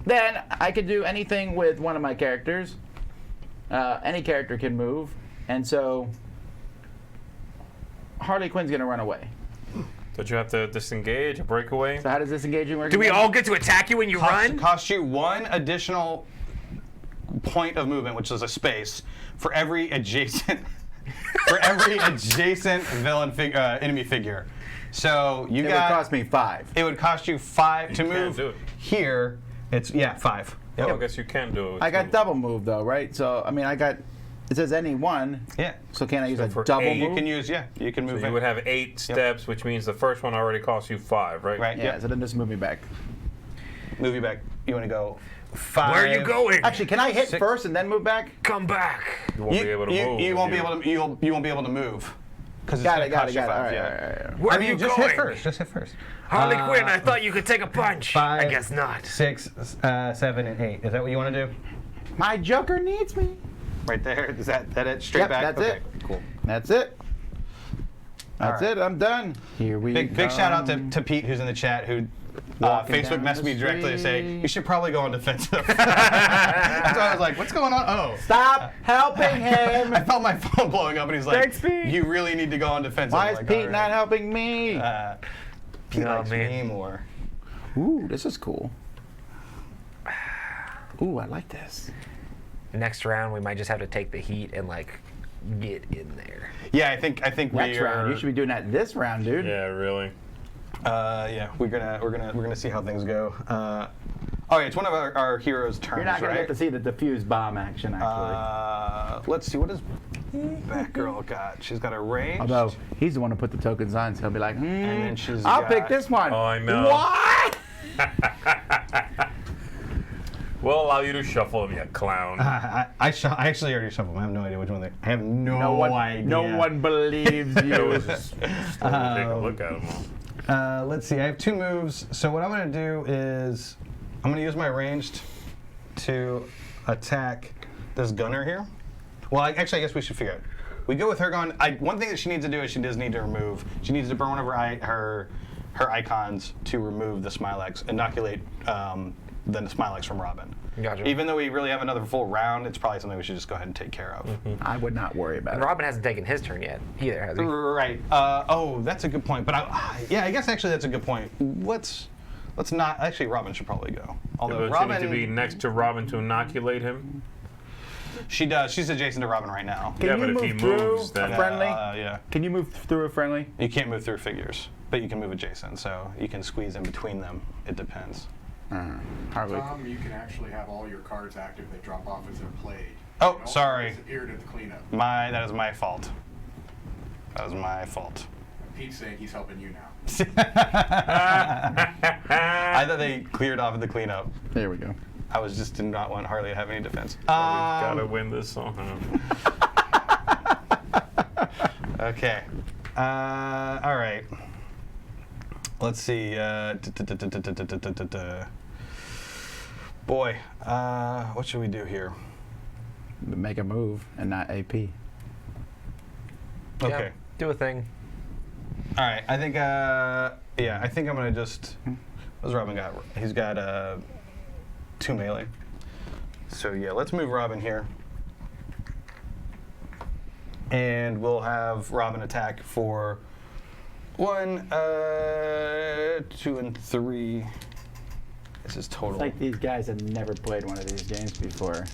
Then I could do anything with one of my characters. Any character can move, and so Harley Quinn's gonna run away. Don't you have to disengage or break away? So how does disengaging work? Do we again? all get to attack you when you run? Cost you 1 additional point of movement, which is a space, for every adjacent villain enemy figure. So you It got. would cost me 5. It would cost you 5 to can't move do it. here. It's 5. Yep. Well, I guess you can do it. with I got two. double move though, right? So I mean, I got. It says any one. Yeah. So can I use a for double 8, move? You can use you can move So you in. would have 8 steps, which means the first one already costs you 5, right? Right. Yeah. Yep. So then just move me back. Move you back. You want to go 5. Where are you going? Actually, can I hit 6. first and then move back? Come back. You won't be able to move. You won't be able to. You won't be able to move. Because Got it. All right. Where I are mean, you just going? hit first. Just hit first. Harley Quinn, I thought you could take a punch. 5, I guess not. 6, 7, and 8. Is that what you want to do? My Joker needs me. Right there. Is that it? Straight Yep, back. that's okay, it. Cool. That's it. That's All right. it. I'm done. Here we go. Big shout out to Pete, who's in the chat, who Walking Facebook down messaged the me directly to say, street. you should probably go on defensive. That's why I was like, what's going on? Oh. Stop helping him. I felt my phone blowing up, and he's like, Thanks, Pete. you really need to go on defensive. Why I'm is like, Pete "All right." not helping me? Pete Oh, likes man. me more. Ooh, this is cool. Ooh, I like this. Next round, we might just have to take the heat and like get in there. Yeah, I think Next we round. You should be doing that this round, dude. Yeah, really. Yeah, we're gonna see how things go. Oh yeah, it's one of our heroes' turns, You're not going right? to get to see the diffuse bomb action, actually. Let's see, what does Batgirl got? She's got a range. Although, he's the one who put the tokens on, so he'll be like, then she's I'll got- pick this one. Oh, I know. What? We'll allow you to shuffle them, you clown. I actually already shuffled them. I have no idea which one they. I have no idea. No one believes It you. was just take a look at them all. Let's see. I have 2 moves. So what I'm going to do is I'm going to use my ranged to attack this gunner here. Well, actually, I guess we should figure out. We go with her gun. One thing that she needs to do is she does need to remove. She needs to burn one of her icons to remove the Smilex, inoculate the Smilex from Robin. Gotcha. Even though we really have another full round, it's probably something we should just go ahead and take care of. I would not worry about And it. Robin hasn't taken his turn yet either, has he? Right. Oh, that's a good point. But I guess actually that's a good point. Let's not. Actually, Robin should probably go. Although But you Robin need to be next to Robin to inoculate him. She does. She's adjacent to Robin right now. Can Yeah, you but if move he through moves, then- a friendly? Yeah. Can you move through a friendly? You can't move through figures, but you can move adjacent. So you can squeeze in between them. It depends. Hardly. You can actually have all your cards active that drop off as they're played. Oh, They also sorry. Disappeared at the cleanup. That is my fault. That was my fault. Pete's saying he's helping you now. I thought they cleared off at the cleanup. There we go. I was just did not want Harley to have any defense. We've got to win this somehow. Okay. All right. Let's see. Boy, what should we do here? Make a move and not AP. Okay. Yeah, do a thing. All right. I think. Yeah. I think I'm gonna just. What's Robin got? He's got 2 melee. So yeah, let's move Robin here. And we'll have Robin attack for 1, 2, and 3. This is total. It's like these guys have never played one of these games before.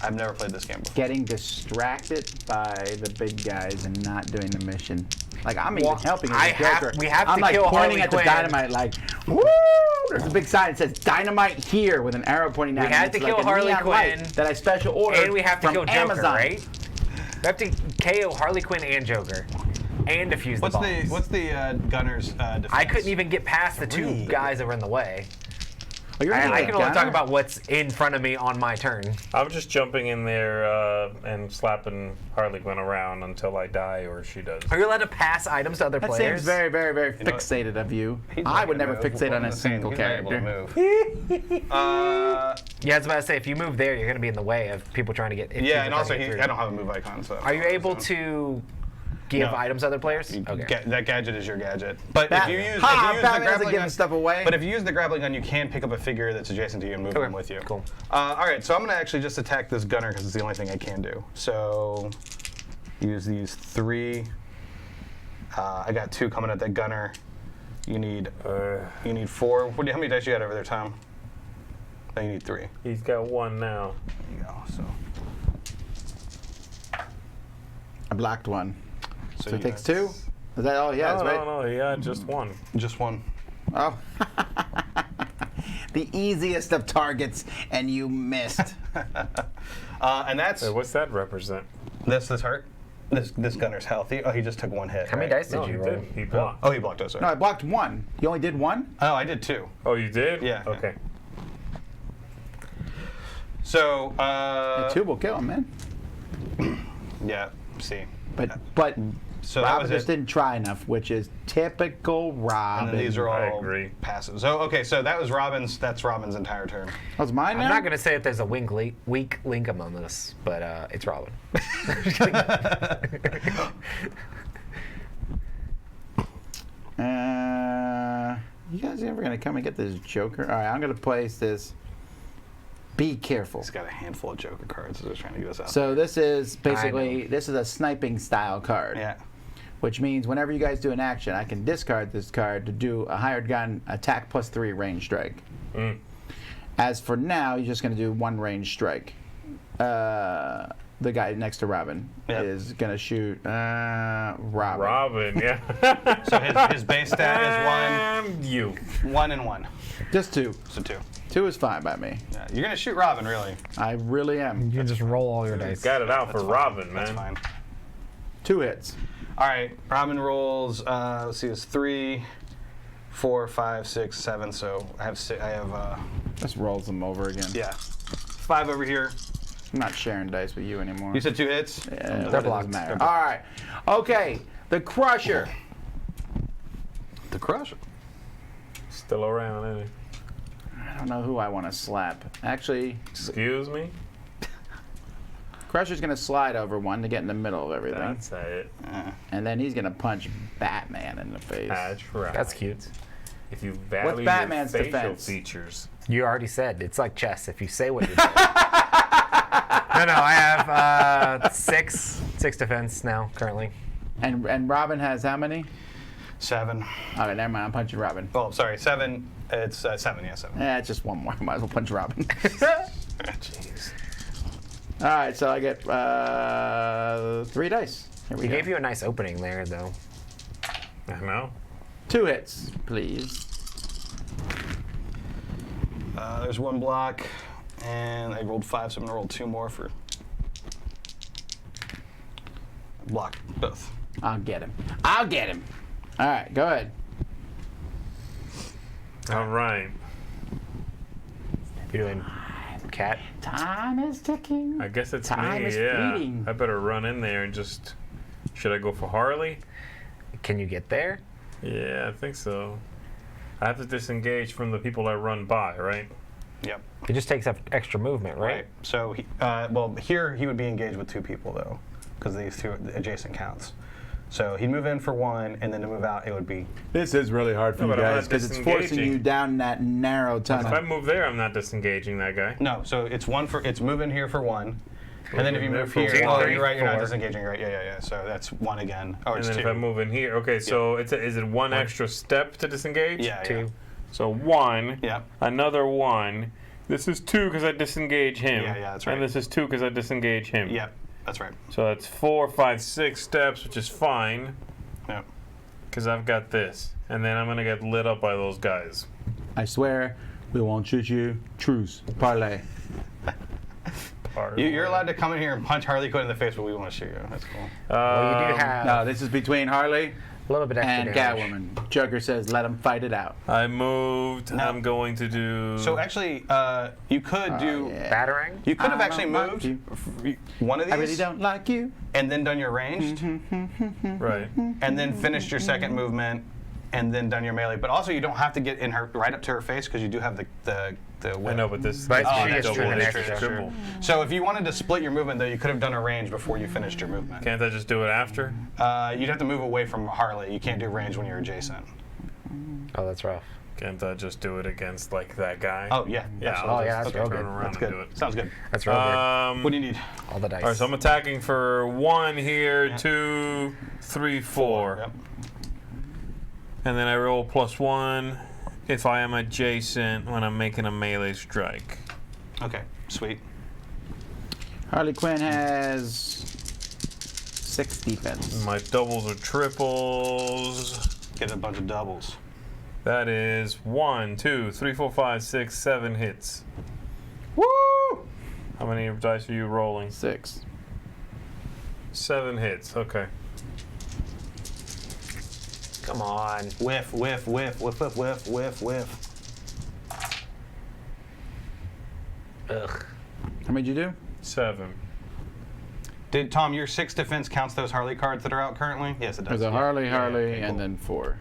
I've never played this game before. Getting distracted by the big guys and not doing the mission. Like, I'm even Well, helping as a Joker. we have I'm to like kill pointing Harley at the Quinn. dynamite like, woo! There's a big sign that says dynamite here with an arrow pointing down. We have and it's to kill like a Harley neon light Quinn. that I special ordered And we have to from kill Joker, Amazon. right? We have to KO Harley Quinn and Joker. And defuse What's the bombs. what's the gunner's defense? I couldn't even get past the 2 3. guys that were in the way. Oh, you're I a can only gunner? talk about what's in front of me on my turn. I'm just jumping in there and slapping Harley Quinn around until I die or she does. Are you allowed to pass items to other That players? seems very, very, very know what? fixated of you. He's I not would gonna never move. fixate Well, on I'm a just saying, single he's not able to character. move. Yeah, I was about to say, if you move there, you're going to be in the way of people trying to get. Yeah, and also I don't have a move icon. So Are you able to give No. items to other players? Okay. That gadget is your gadget. But Bat- if you use, Ha! if you use the Batman doesn't grappling give gun, stuff away. But if you use the grappling gun, you can pick up a figure that's adjacent to you and move them with you. Cool. All right, so I'm gonna actually just attack this gunner because it's the only thing I can do. So use these 3. I got 2 coming at that gunner. You need 4. How many dice you got over there, Tom? No, you need 3. He's got 1 now. There you go. So I blocked 1. So he you takes got 2? Is that all he has, No, right? no, he had just 1. just 1. Oh. The easiest of targets, and you missed. And that's Hey, what's that represent? this hurt. This gunner's healthy. Oh, he just took 1 hit. How many right? dice did No, you he roll? did. He blocked. Oh, he blocked us. No, I blocked 1. You only did 1? Oh, I did 2. Oh, you did? Yeah. Okay. So, 2 will kill him, man. yeah, see. But So that Robin was just it. didn't try enough, which is typical Robin. And then these are I all agree. passive. So okay, so that was Robin's. That's Robin's entire turn. Oh, it's mine now? I'm not gonna say that there's a weak link among us, but it's Robin. You guys ever gonna come and get this Joker? All right, I'm gonna place this. Be careful. He's got a handful of Joker cards. So just trying to get us out. So this is basically know. this is a sniping style card. Yeah. Which means whenever you guys do an action, I can discard this card to do a hired gun attack +3 range strike. Mm. As for now, you're just going to do 1 range strike. The guy next to Robin Yep. is going to shoot Robin. Robin, yeah. So his base stat is You. 1 and 1. Just 2. So 2. 2 is fine by me. Yeah. You're gonna shoot Robin, really? I really am. You can just roll all your dice. Got it out for That's fine. Robin, man. That's fine. 2 hits. All right. Robin rolls. Let's see. It's 3, 4, 5, 6, 7. So I have Just rolls them over again. yeah, 5 over here. I'm not sharing dice with you anymore. You said 2 hits. Yeah, They're it doesn't blocked. matter. All right. Okay. The Crusher. The Crusher. Still around, isn't he? I don't know who I want to slap. Actually, Excuse me? Crusher's going to slide over one to get in the middle of everything. That's it. And then he's going to punch Batman in the face. That's right. That's cute. If you value Batman's your facial defense? features. You already said it's like chess. If you say what you say. No, I have 6 defense now currently. And Robin has how many? 7. All right, never mind. I'm punching Robin. Oh, sorry. 7. It's 7. Yeah, 7. It's just one more. Might as well punch Robin. Jeez. All right, so I get 3 dice. Here we He go. gave you a nice opening there, though. I know. 2 hits, please. There's 1 block, and I rolled 5, so I'm gonna roll 2 more for block both. I'll get him. I'll get him. All right, go ahead. All right. You're doing cat. Time is ticking. I guess it's Time me, is yeah. fleeting. I better run in there and just... Should I go for Harley? Can you get there? Yeah, I think so. I have to disengage from the people I run by, right? Yep. It just takes up extra movement, right? Right. So, well, here he would be engaged with 2 people though, because these 2 adjacent counts. So he'd move in for 1, and then to move out, it would be. This is really hard for No, you but I'm guys not because it's forcing disengaging. you down that narrow If I tunnel. move there, I'm not disengaging that guy. No. So it's move in here for 1, and then if you Move move there for here, 1. oh, you're right. You're not 4. disengaging, right? Yeah. So that's 1 again. Oh, And it's then 2. if I move in here, okay, so is it 1 extra step to disengage? Yeah. 2. So 1, Yeah. another 1. This is 2 because I disengage him. Yeah, that's right. And this is 2 because I disengage him. Yeah. That's right. So that's 4, 5, 6 steps, which is fine Yeah. because I've got this. And then I'm going to get lit up by those guys. I swear, we won't shoot you. Truce. Parlay. You're allowed to come in here and punch Harley Quinn in the face, but we want to shoot you. That's cool. Well, you do have No, this is between Harley a little bit extra and damage. Catwoman. Joker says, let them fight it out. I moved. No. I'm going to do. So actually, you could do. yeah. Batarang? You could have I actually don't like moved you. one of these I really don't like you. and then done your ranged, Right. and then finished your second movement, and then done your melee. But also, you don't have to get in her right up to her face because you do have the I whip. know, but this. But this she is gets double driven extra extra. triple. So if you wanted to split your movement, though, you could have done a range before you finished your movement. Can't I just do it after? You'd have to move away from Harley. You can't do range when you're adjacent. Oh, that's rough. Can't I just do it against like that guy? Oh yeah. yeah. absolutely. I'll yeah, just that's real turn good. around That's and good. do it. Sounds good. That's real good. What do you need? All the dice. All right, so I'm attacking for 1 here, Yeah. 2, 3, 4. Yep. And then I roll +1 if I am adjacent when I'm making a melee strike. Okay. Sweet. Harley Quinn has 6 defense. My doubles or triples. Get a bunch of doubles. That is 1, 2, 3, 4, 5, 6, 7 hits. Woo! How many dice are you rolling? 6. 7 hits. Okay. Come on. Whiff, whiff, whiff, whiff, whiff, whiff, whiff, whiff. Ugh. How many did you do? 7. Tom, your 6 defense counts those Harley cards that are out currently? Yes, it does. There's a Harley, okay, and cool. then 4.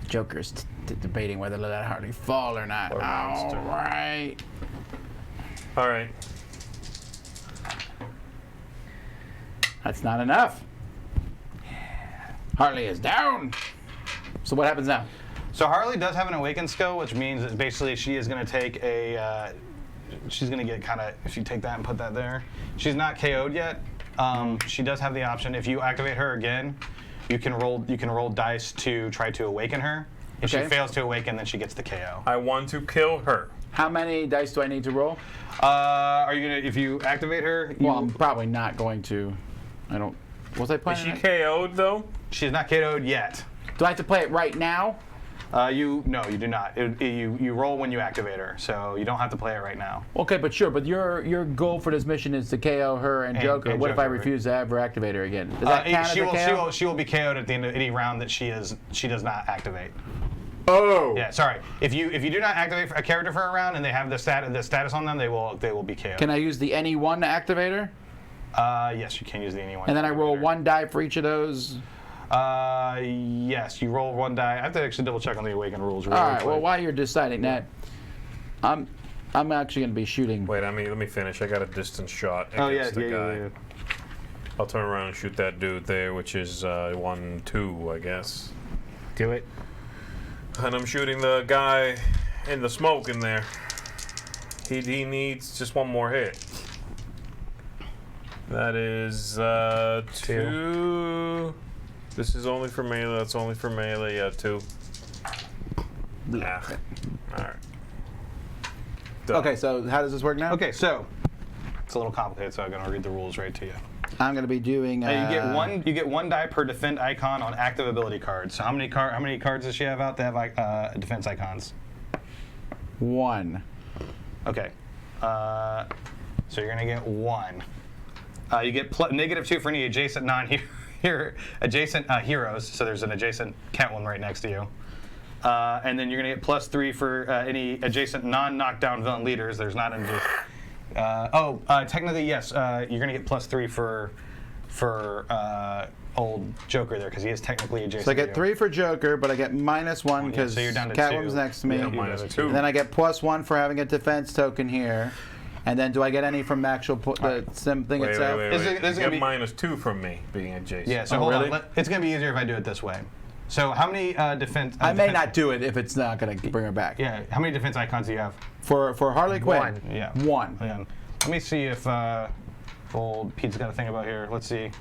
Joker's debating whether to let Harley fall or not. Or monster. All right. All right. That's not enough. Harley is down. So what happens now? So Harley does have an awaken skill, which means that basically she is going to take a. She's going to get kind of. If you take that and put that there, she's not KO'd yet. She does have the option. If you activate her again, you can roll dice to try to awaken her. If Okay. she fails to awaken, then she gets the KO. I want to kill her. How many dice do I need to roll? Are you gonna? If you activate her, Well, I'm probably not going to. I don't. Was I Is playing? she KO'd though? she's not KO'd yet. Do I have to play it right now? No, you do not. You roll when you activate her, so you don't have to play it right now. Okay, but sure. But your goal for this mission is to KO her and Joker. and What if I Joker, right? refuse to ever activate her again? Does that count as a KO? She will be KO'd at the end of any round that she does not activate. Oh. Yeah, sorry. If you do not activate a character for a round and they have the status on them, they will be KO'd. Can I use the any one to activate her? Yes, you can use the anyone. And then I roll 1 die for each of those. Yes, you roll 1 die. I have to actually double check on the awaken rules. Really All right. quick. Well, while you're deciding that, I'm actually going to be shooting. Wait, let me finish. I got a distance shot against Oh yeah, the guy. yeah. I'll turn around and shoot that dude there, which is 1, 2, I guess. Do it. And I'm shooting the guy in the smoke in there. He needs just 1 more hit. That is 2. This is only for melee. That's only for melee. Yeah, 2. Yeah. All right. Done. Okay. So how does this work now? Okay, so it's a little complicated, so I'm gonna read the rules right to you. I'm going to be doing. You get one die per defend icon on active ability cards. So how many cards does she have out that have defense icons? 1. Okay. So you're gonna get 1. You get -2 for any adjacent adjacent heroes. So there's an adjacent Catwoman right next to you. And then you're gonna get +3 for any adjacent non-knockdown villain leaders. There's not an. Technically yes. You're gonna get +3 for old Joker there because he is technically adjacent. So I to get you. 3 for Joker, but I get -1 because so you're down to Catwoman's 2. next to me. Yeah, -2. And then I get +1 for having a defense token here. And then do I get any from the actual the sim thing Wait, itself? wait. This You is gonna get be- -2 from me being adjacent. Yeah. So Oh, hold really? on. It's gonna be easier if I do it this way. So how many defense? I may not do it if it's not going to bring her back. Yeah. How many defense icons do you have? For Harley Quinn, 1. Yeah. 1. Hang on. Let me see if old Pete's got a thing about here. Let's see.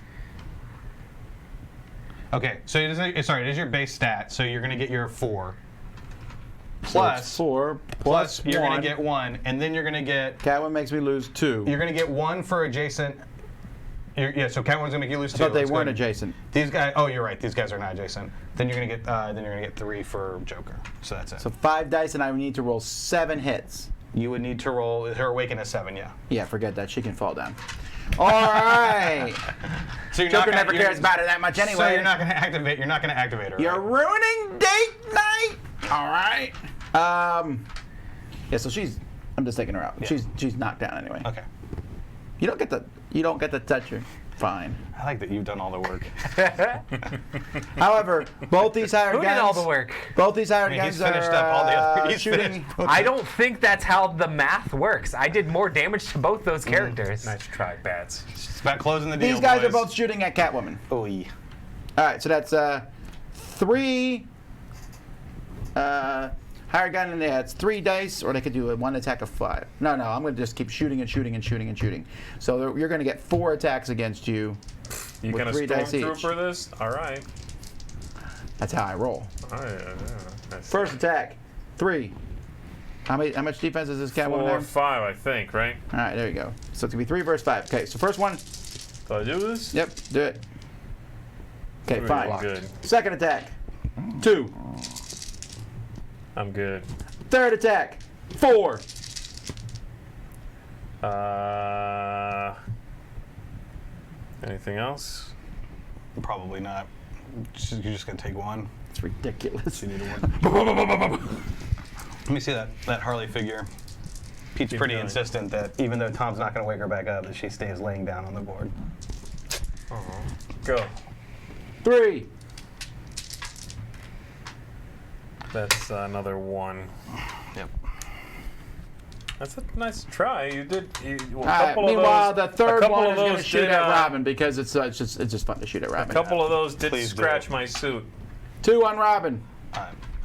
Okay, so it is your base stat. So you're gonna get your 4. So it's 4 plus you're 1. gonna get 1, and then you're gonna get Catwoman makes me lose 2. you're gonna get 1 for adjacent. So Catwoman's gonna make you lose 2. I thought they Let's go weren't ahead. adjacent. These guys. Oh, you're right. These guys are not adjacent. Then you're gonna get 3 for Joker. So that's it. So 5 dice, and I need to roll 7 hits. You would need to roll her awaken at 7. Yeah. Yeah, forget that. She can fall down. All right. So you're Joker not never cares about her that much anyway. So you're not gonna activate. You're not gonna activate her. You're right? ruining date night. All right. Yeah. So I'm just taking her out. Yeah. She's knocked down anyway. Okay. You don't get to touch her. Fine. I like that you've done all the work. However, both these hired Who guns. did all the work? Both these hired He's guns finished are up all the other. He's shooting. finished. I don't think that's how the math works. I did more damage to both those characters. Nice try, Bats. It's about closing the deal. These guys boys. are both shooting at Catwoman. Oy. All right, so that's 3 hired gun, and it's 3 dice, or they could do a 1 attack of 5. No, I'm going to just keep shooting and shooting and shooting and shooting. So you're going to get 4 attacks against you. You With gonna 3 dice storm through each. for this? All right. That's how I roll. All right. That's First attack, 3. How much defense is this Catwoman 4, have? 5, I think. Right? All right, there you go. So it's going to be 3 versus 5. Okay, so first one. Do I do this? Yep, do it. Okay, Really fine. good. Second attack, 2. I'm good. Third attack, 4. Anything else? Probably not. You're just gonna take 1. It's ridiculous. You need a 1. Let me see that Harley figure. Pete's Keep pretty going. insistent that even though Tom's not going to wake her back up, that she stays laying down on the board. Go. 3. That's another 1. Yep. That's a nice try. You did. All right. Meanwhile, the third one is going to shoot did, at Robin because it's just fun to shoot at Robin. A couple of those did Please do. scratch my suit. 2 on Robin.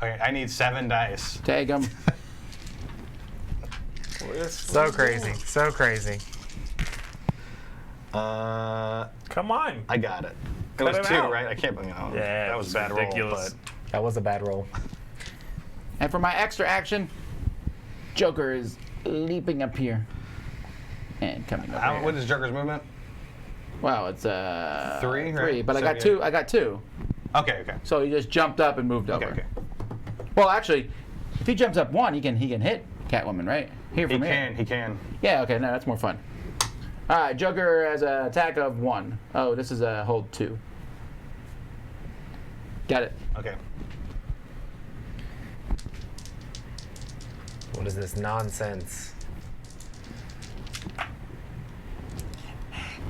Okay, I need 7 dice. Take him. So crazy. So crazy. Come on. I got it. It Cut was it 2, out. right? I can't believe it. Yeah, that was a bad ridiculous. roll. But That was a bad roll. And for my extra action, Joker is leaping up here and coming over here. what is Joker's movement? Well, it's 3, right? 3, but I So, got yeah. 2. I got 2. Okay. So he just jumped up and moved over. Okay. Well, actually, if he jumps up 1, he can hit Catwoman, right? Here He from here. can. He can. Yeah. Okay. No, that's more fun. All right. Joker has an attack of 1. Oh, this is a hold 2. Got it. Okay. What is this nonsense?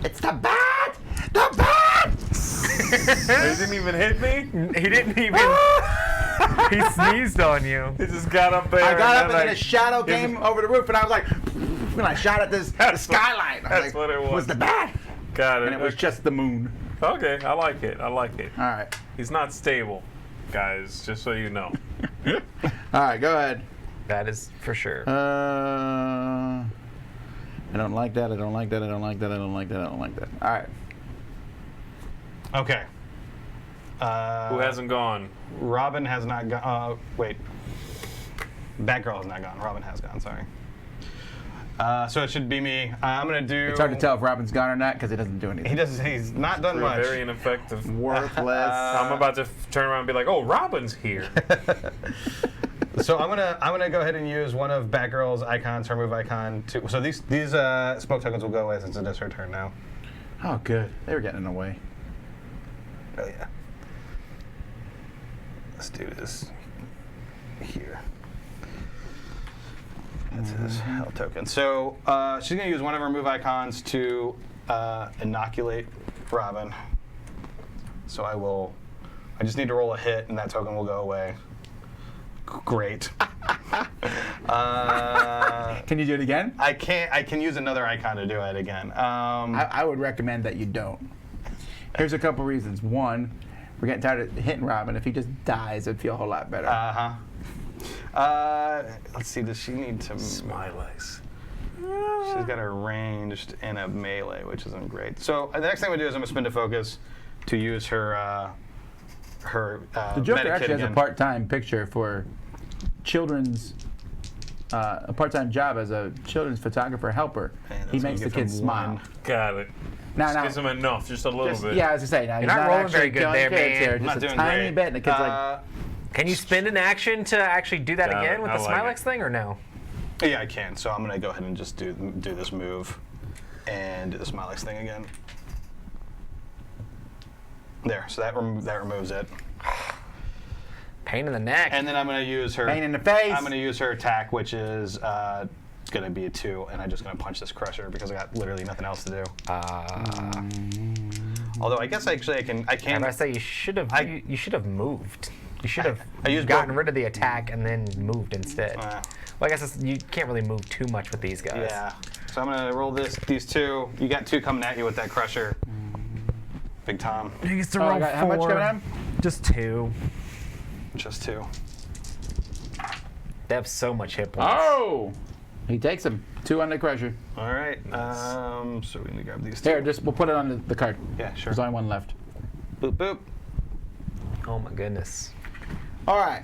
It's the bat. The bat. He didn't even hit me. He didn't even. He sneezed on you. He just got up there. I got up and then then a shadow came over the roof, and I was like, when I shot at the skyline, I was that's like, what it was. was the bat? Got it. And it was just the moon. Okay, I like it. All right. He's not stable, guys. Just so you know. All right. Go ahead. That is for sure. I don't like that. I don't like that. I don't like that. I don't like that. I don't like that. All right. Okay. Who hasn't gone? Robin has not gone. Wait. Batgirl has not gone. Robin has gone. Sorry. So it should be me. I'm gonna do. It's hard to tell if Robin's gone or not because he doesn't do anything. He does. He's not done We're much. very ineffective. Worthless. I'm about to turn around and be like, "Oh, Robin's here." So I'm gonna go ahead and use one of Batgirl's icons, her move icon. So these smoke tokens will go away since it is her turn now. Oh, good. They were getting in the way. Oh yeah. Let's do this here. That's his hell token. So she's gonna use one of her move icons to inoculate Robin. So I just need to roll a hit, and that token will go away. Great. Can you do it again? I can't. I can use another icon to do it again. I would recommend that you don't. Here's a couple reasons. One, we're getting tired of hitting Robin. If he just dies, it'd feel a whole lot better. Let's see. Does she need to? Smilex. She's got a ranged and a melee, which isn't great. So the next thing we do is I'm gonna spend a focus to use her. The Joker actually has a part-time picture for children's, a part-time job as a children's photographer helper. Hey, that's He gonna makes the give him kids smile. one. Got it. Now, Gives him enough, just a little bit. yeah, as I say, now he's not not rolling actually very good killing there, kids man. here, I'm not just a doing tiny great. bit, and the kid's like, Can you spend an action to actually do that Got again it. with I the like Smilex it. thing, or no? Yeah, I can. So I'm gonna go ahead and just do this move, and do the Smilex thing again. There. So that removes it. Pain in the neck. And then I'm gonna use her. pain in the face. I'm gonna use her attack, which is gonna be a 2, and I'm just gonna punch this crusher because I got literally nothing else to do. Although I guess actually I can. And I say you should have. You should have moved. You should have I used gotten both- rid of the attack and then moved instead. Well, I guess you can't really move too much with these guys. Yeah. So I'm gonna roll these 2. You got 2 coming at you with that crusher. Big Tom. He gets to Oh, I roll got- how much 4. coming at him? Just 2. Just 2. They have so much hit points. oh! He takes him. 2 on the crusher. All right. So we need to grab these 2. Here, we'll put it on the card. Yeah, sure. There's only one left. Boop boop. Oh my goodness. All right.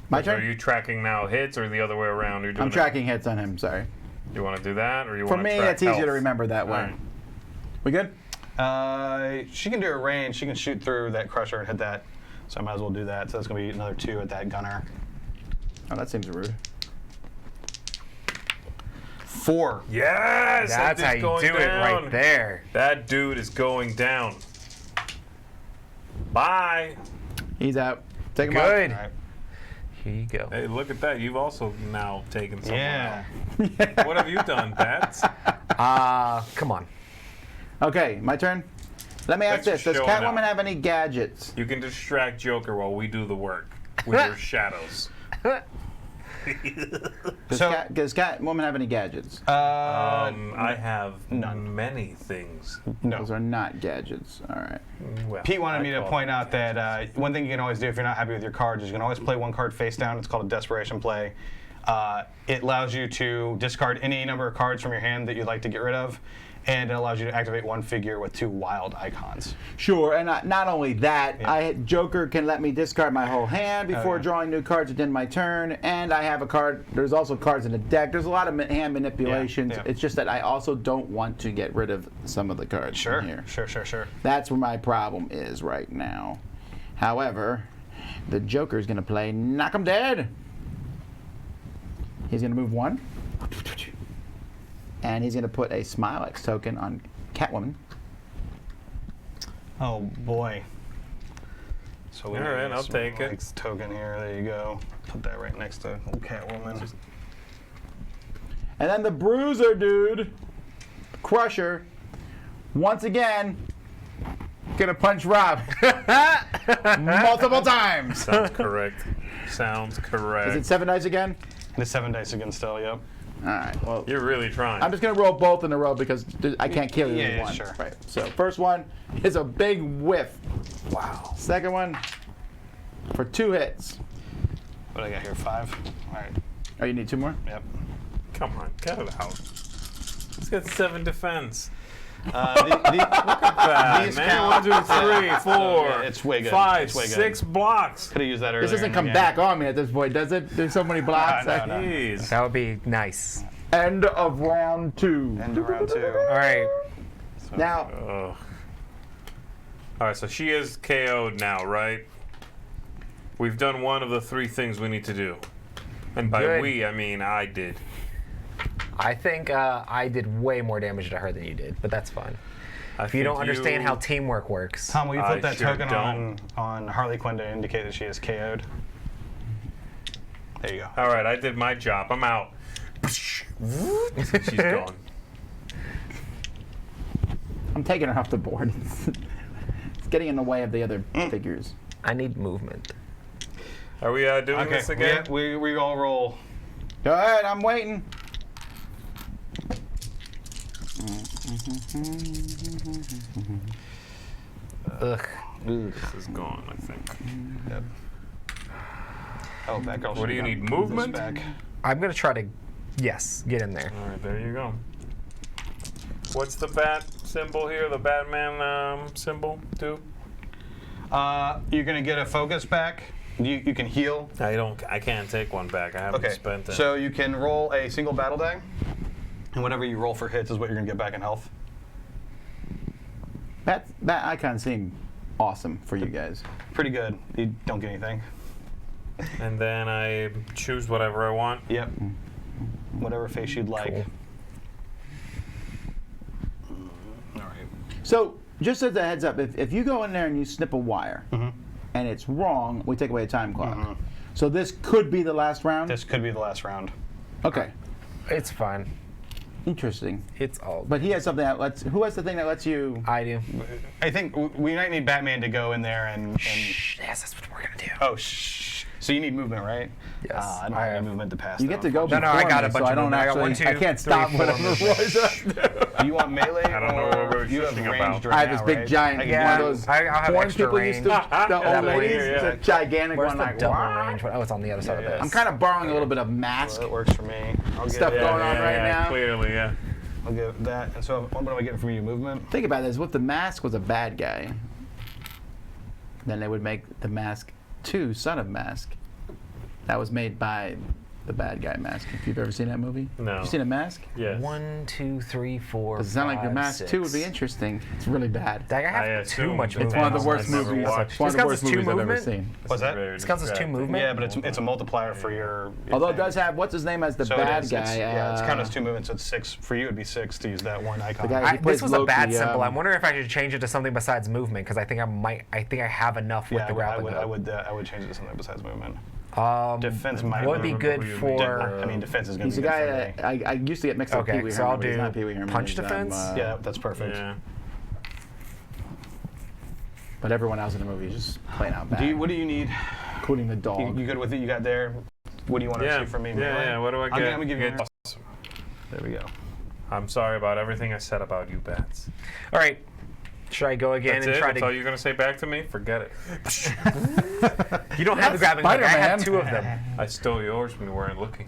My Are turn? you tracking now hits or the other way around? You're doing I'm tracking hits on him, sorry. You want to do that, or you For want to me, track it's easier health? to remember that way. All right. We good? She can do a range. She can shoot through that crusher and hit that. So I might as well do that. So that's gonna be another 2 at that gunner. Oh, that seems rude. 4. Yes, That's how that you dude's do going it down. right there. That dude is going down. Bye. He's out. Take him out. Good. All right. Here you go. Hey, look at that. You've also now taken someone Yeah. out. What have you done, Bats? Come on. Okay, my turn. Let me ask Thanks this: for does showing Catwoman up. have any gadgets? You can distract Joker while we do the work with your shadows. Does Catwoman have any gadgets? I have None. many things. No. Those are not gadgets. All right. Well, Pete wanted I me to call point them out that one thing you can always do if you're not happy with your cards is you can always play one card face down. It's called a desperation play. It allows you to discard any number of cards from your hand that you'd like to get rid of, and it allows you to activate one figure with 2 wild icons. Sure, and not only that, Joker can let me discard my whole hand before yeah. drawing new cards within my turn, and I have a card. There's also cards in the deck. There's a lot of hand manipulations. Yeah. It's just that I also don't want to get rid of some of the cards Sure, in here. sure. That's where my problem is right now. However, the Joker's going to play Knock 'em Dead. He's going to move 1. And he's going to put a Smilex token on Catwoman. Oh boy. So we All right, I'll take it. Token here. There you go. Put that right next to old Catwoman. And then the Bruiser dude, Crusher, once again, gonna punch Rob multiple times. Sounds correct. Sounds correct. Is it 7 dice again? And it's 7 dice again still. Yep. All right. Well, You're really trying. I'm just gonna roll both in a row because I can't kill you Yeah, in one. sure. Right. So first one is a big whiff. Wow. Second one for 2 hits. What do I got here? 5. All right. Oh, you need 2 more? Yep. Come on, get it out. He's got 7 defense. These Man, 1, 2, 3, 4, Yeah, it's way good. 5, It's way good. 6 blocks. Could have used that earlier. This doesn't in the come game. back on me at this point, does it? There's so many blocks. No, no. Jeez. That would be nice. End of round 2. End of round 2. All right. Now, Ugh. All right, so she is KO'd now, right? We've done one of the 3 things we need to do. And by Good. we, I mean I did. I think I did way more damage to her than you did, but that's fine. If you don't understand how teamwork works. Tom, will you I put that sure token don't. on Harley Quinn to indicate that she is KO'd? There you go. All right, I did my job. I'm out. She's gone. I'm taking her off the board. It's getting in the way of the other figures. I need movement. Are we doing this again? We all roll. Go ahead, I'm waiting. Ugh. This is gone, I think. Yep. Oh, that girl. What do you should've need, got this movement? back. I'm gonna try to, yes, get in there. All right, there you go. What's the bat symbol here? The Batman symbol, too? You're gonna get a focus back. You can heal. I can't take one back. I haven't Okay. spent it. So you can roll a single battle die, and whatever you roll for hits is what you're gonna get back in health. That icon seemed awesome for you guys. Pretty good. You don't get anything. And then I choose whatever I want. Yep. Whatever face you'd like. Cool. All right. So, just as a heads up, if you go in there and you snip a wire, and it's wrong, we take away a time clock. So this could be the last round? This could be the last round. Okay. It's fine. Interesting. It's all. But he has something that lets... Who has the thing that lets you... I do. I think we might need Batman to go in there and Shh, yes, that's what we're gonna do. oh, shh. So you need movement, right? Yes. I don't have any movement to pass. You get to go No, before I got me, a bunch so I of don't movement. I got actually... 1, 2, I can't 3, stop 4 whatever movement. Roy's up to. Do you want melee? I don't know what or we're you have shooting ranged about. right I have this now, big right? giant, Yeah, one of those I'll have porn extra people used to, range. the At old that point, ladies, yeah. the gigantic Where's one. the Like, double what? range one? Oh, it's on the other side Yeah, of this. I'm kind of borrowing a little bit of mask. Well, that works for me. I'll get Stuff it. going on right now. Clearly, yeah. I'll get that. And so, what am I getting from you? Movement? Think about this. What if the mask was a bad guy? Then they would make the mask 2 Son of Mask. That was made by the bad guy mask. If you've ever seen that movie? No. You seen a mask? Yes. 1, 2, 3, 4. Does it sound like your 5, mask 2 would be 6. interesting? It's really bad. Dang, I I have too assume much it's It's movement. one of the worst I've never movies. watched It's one of it. the worst This counts as movies two I've ever movement? seen. What's that? This counts as 2 movement? Yeah, but it's a multiplier for your Although it thing. does have what's his name as the So it bad is. guy. Yeah, it's counted as 2 movements. So it's 6 for you. It'd be 6 to use that one icon. The guy- He plays This was a bad Loki, symbol. I'm wondering if I should change it to something besides movement because I think I have enough with yeah, the grappling I hook. would change it to something besides movement. Defense might What would be good Who you for? I mean, defense is going He's to the be guy good for me. that I used to get mixed up with Okay, Pee Wee so I'll Herman, but he's do not Pee Wee Herman. punch he's, defense? Yeah, that's perfect. Yeah. But everyone else in the movie is just playing out bad, What do you need? including the dog. You good with it? You got there? What do you want to Yeah. see from me? Yeah, melee? yeah. What do I get? I'm gonna give you. Awesome. There we go. I'm sorry about everything I said about you, bats. All right. Should I go again That's and it? try That's all to? you're gonna say back to me? Forget it. You don't have the grabbing hook. I have Spider-Man. 2 of them. I stole yours when you weren't looking.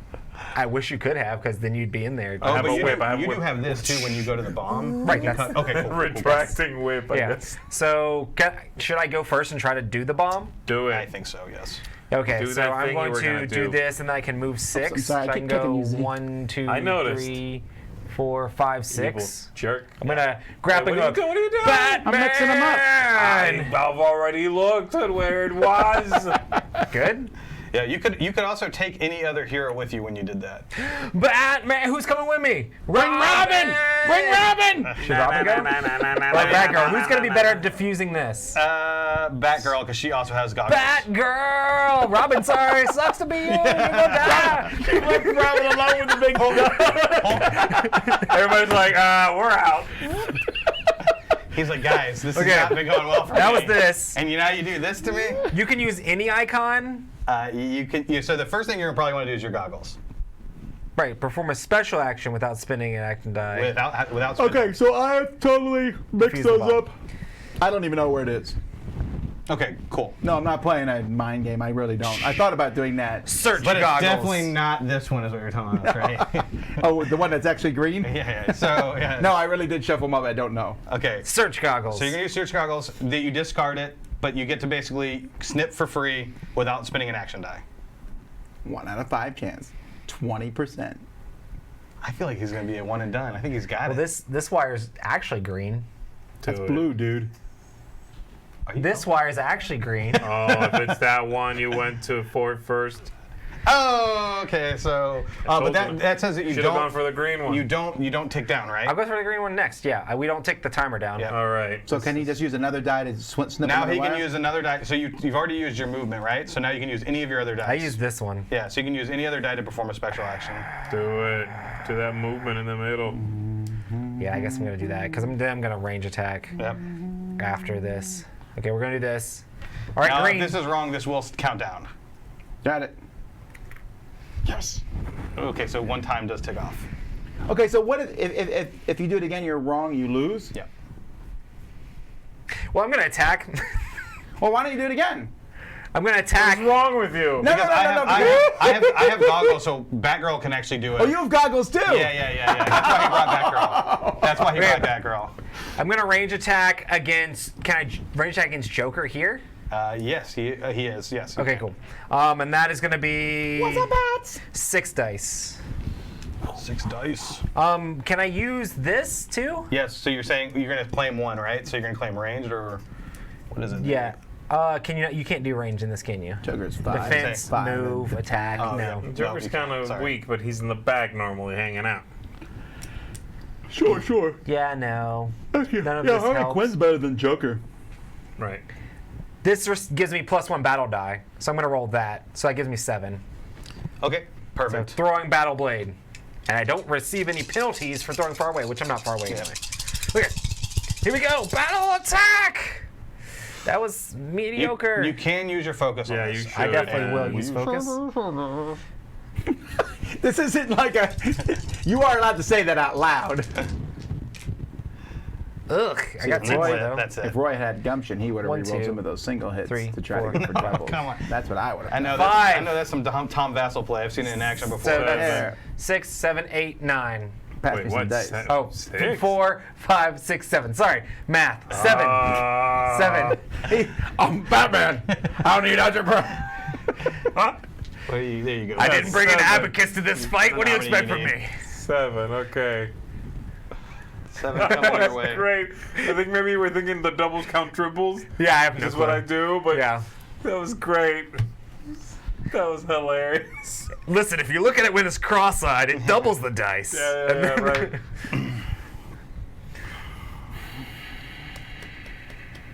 I wish you could have, because then you'd be in there. have but a you whip, I have you whip. do have this too when you go to the bomb. Right, You that's- cut- okay, cool. Retracting whip. I Yeah. guess. So should I go first and try to do the bomb? Do it. I think so. Yes. Okay, Do so that I'm thing you going were to gonna do do. this, and then I can move 6. I'm sorry, so I I can kept go clicking easy. 1, 2, I noticed. 3, 4, 5, Evil 6. jerk. I'm gonna grappling What are you hook. doing? What are you doing? Batman! I'm mixing 'em up. I've already looked at where it was. Good. Yeah, you could also take any other hero with you when you did that. Batman, who's coming with me? Bring Robin! Bring Robin! Should Robin go? Like Batgirl, who's gonna be better at diffusing this? Batgirl, because she also has goggles. Batgirl! Robin, sorry, sucks to be you. You're gonna die. You left Robin alone with the big gun. Everybody's like, we're out. He's like, guys, this Okay. has not been going well for me. That was this. And now you do this to me. You can use any icon. You can. So the first thing you're gonna probably want to do is your goggles. Right, perform a special action without spinning an action die. Without. Spinning. Okay, so I have totally mixed Defuse the those bomb. up. I don't even know where it is. Okay. Cool. No, I'm not playing a mind game. I really don't. I thought about doing that. Search But it's goggles. definitely not this one, is what you're telling us, right? Oh, the one that's actually green? yeah. So yeah. No, I really did shuffle them up. I don't know. Okay. Search goggles. So you're gonna use search goggles. That you discard it, but you get to basically snip for free without spinning an action die. 1 out of 5 chance. 20%. I feel like he's gonna be a one and done. I think he's got Well, it. this wire's actually green. That's Do it. blue, dude. This wire's actually green. Oh, if it's that one, you went to Fort first. Oh, okay. So, but that says that you Should have gone don't. for the green one. You don't tick down, right? I'll go for the green one next. Yeah, we don't take the timer down. Yeah. All right. So can he just use another die to snip Now another he can wire? use another die. So you've already used your movement, right? So now you can use any of your other dice. I use this one. Yeah, so you can use any other die to perform a special action. Do it. Do that movement in the middle. Yeah, I guess I'm gonna do that because I'm gonna range attack Yep. after this. Okay, we're gonna do this. All right, Now, green. if this is wrong, this will count down. Got it. Yes. Okay, so one time does tick off. Okay, so what if you do it again, you're wrong, you lose? Yeah. Well, I'm gonna attack. Well, why don't you do it again? I'm gonna attack. What's wrong with you? No, Because I have goggles, so Batgirl can actually do it. Oh, you have goggles too? Yeah. That's why he brought Batgirl. That's why he brought Batgirl. I'm gonna range attack against. Can I range attack against Joker here? Yes, he is. Yes. you Okay, can. cool. And that is gonna be. What's up, bats? 6 dice. 6 dice. Can I use this too? Yes. So you're saying you're gonna claim one, right? So you're gonna claim ranged, or what is it? Yeah. Can you can't do range in this, can you? Joker's 5. Defense, 5. move, attack. Oh, no. yeah. Joker's No, kind of sorry. weak, but he's in the back normally hanging out. Sure. Yeah, no. Thank you. None of yeah, this Harley helps. Quinn's better than Joker. Right. This gives me +1 battle die, so I'm gonna roll that. So that gives me 7. Okay. So Perfect. throwing battle blade, and I don't receive any penalties for throwing far away, which I'm not far away anyway. Okay, here we go. Battle attack. That was mediocre. You can use your focus Yeah, on you this. should. I definitely and will use focus. This isn't like a. You are allowed to say that out loud. Ugh, I got That's 2 it. though. That's it. If Roy had gumption, he would have 1, rerolled 2, some of those single hits 3, to try 4. to get for doubles. Come on. That's what I would have. I know. 5. I know that's some Tom Vassell play. I've seen it in action before. So that's Yeah. 6, 7, 8, 9. Pass Wait, me some what? dice. Oh, 6? 4, 5, 6, 7. Sorry, math. 7. 7. I'm Batman. I don't need algebra. Huh? There you go. I didn't bring an 7. abacus to this fight. What do you How many expect you from need? me? 7. Okay. 7 coming your That's way. great. I think maybe we're thinking the doubles count triples. Yeah, I have no That's what I clue. do, but Yeah. that was great. That was hilarious. Listen, if you look at it when it's cross-eyed, it doubles the dice. Yeah, right.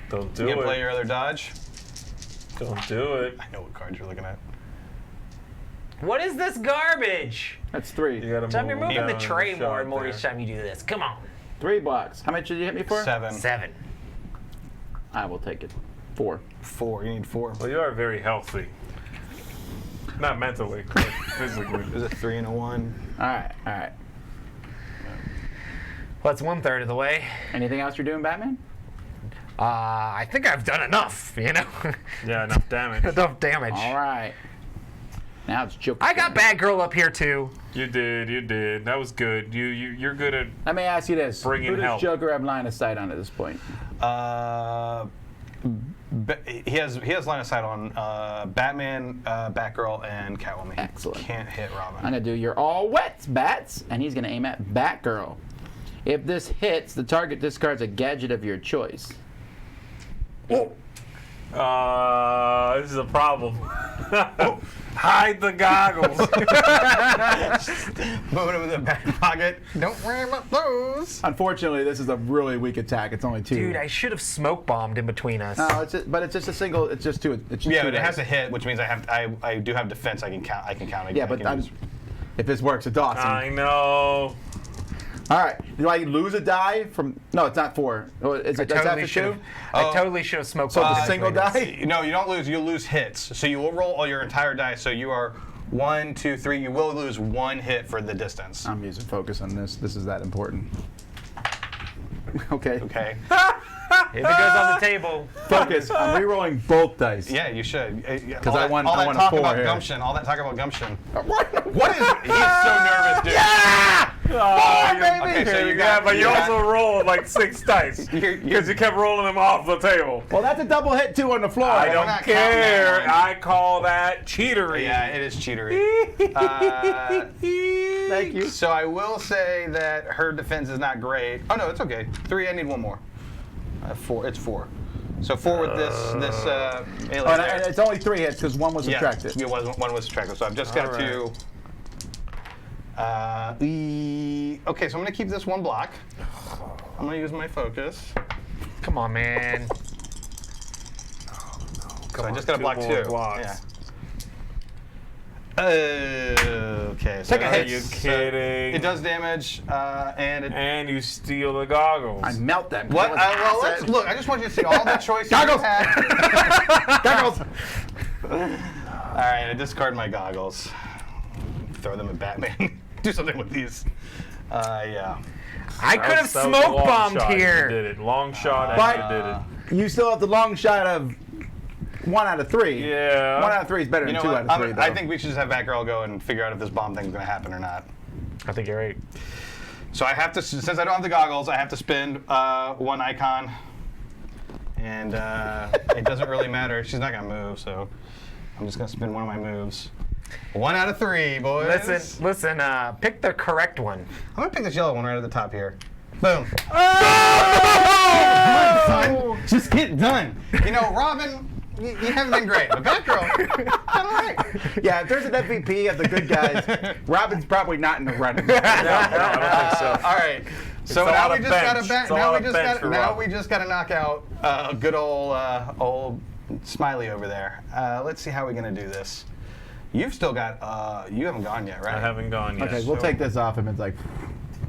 Don't do You gonna play it. your other dodge? Don't do it. I know what cards you're looking at. What is this garbage? That's 3. You gotta Tom, you're move moving the down tray and more shot and more there. each time you do this. Come on. 3 blocks. How much did you hit me for? 7. 7. I will take it. 4. 4. You need 4. Well, you are very healthy. Not mentally, but physically. Is it 3 and a 1? All right. Well, it's 1/3 of the way. Anything else you're doing, Batman? I think I've done enough, you know? Yeah, enough damage. Enough damage. All right. Now it's Joker. I got Batgirl up here, too. You did. That was good. You're good at. Let me ask you this. Bring in Who does help. Joker have line of sight on at this point? He has line of sight on Batman, Batgirl, and Catwoman. Excellent. Can't hit Robin. I'm going to do your all wets, bats, and he's going to aim at Batgirl. If this hits, the target discards a gadget of your choice. This is a problem. Hide the goggles. Put him in the back pocket. Don't worry about those. Unfortunately, this is a really weak attack. It's only 2. Dude, I should have smoke bombed in between us. No, but it's just a single. It's just 2. It's just Yeah, 2 but it has to dice. hit, which means I do have defense. I can count. Yeah, I but can use- if this works, it's awesome. I know. All right. Do I lose a die from? No, it's not 4. Oh, is it? Does that have to 2? I totally should have smoked So bombed the in single between us. die? No, you don't lose. You lose hits. So you will roll all your entire dice. So you are 1, 2, 3. You will lose 1 hit for the distance. I'm using focus on this. This is that important. Okay. Okay. If it goes on the table. Focus. I'm re-rolling both dice. Yeah, you should. Because All I that- want. all I that want a talk 4 about here. gumption. All that talk about gumption. What? What is? He's so nervous, dude. Okay, so you got. but you got- also rolled like 6 dice because you kept rolling them off the table. Well, that's a double hit 2 on the floor. I we're don't not counting that care. one. I call that cheatery. Yeah, it is cheatery. Thank you. So I will say that her defense is not great. Oh no, it's okay. 3. I need 1 more. 4. It's 4. So 4 with this melee. Oh, and there. it's only 3 hits because 1 was subtracted. Yeah, one was subtracted. So I've just got All to. Okay, so I'm gonna keep this 1 block. I'm gonna use my focus. Come on, man. So I just got to block 2. Blocks. Yeah. Okay. So Take a Are hit. you kidding? It does damage, and it. And you steal the goggles. I melt them. What? That was Well, let's acid. look. I just want you to see all the choices Goggles! you had. Goggles. All right, I discard my goggles. Throw them at Batman. Do something with these. Yeah. I could have That was a smoke long bombed shot. You here. did it. Long shot. But- And you did it. You still have the long shot of 1 out of 3. Yeah. 1 out of 3 is better You than know 2 what? out of 3. I think we should just have Batgirl go and figure out if this bomb thing's gonna happen or not. I think you're right. So I have to, since I don't have the goggles, I have to spend 1 icon, and it doesn't really matter. She's not gonna move, so I'm just gonna spend 1 of my moves. 1 out of 3, boys. Listen, pick the correct one. I'm gonna pick this yellow one right at the top here. Boom. Oh! Just get done. You know, Robin, you haven't been great, but Batgirl, all right. Yeah, if there's an MVP of the good guys, Robin's probably not in the running. No, I don't think so. All right. So a now lot we of just got bench. to It's a now lot we of just bench got for now Robin. we just got to knock out a good old Smiley over there. Let's see how we're gonna do this. You've still got you haven't gone yet, right? I haven't gone yet. Okay, we'll take this off him. It's like,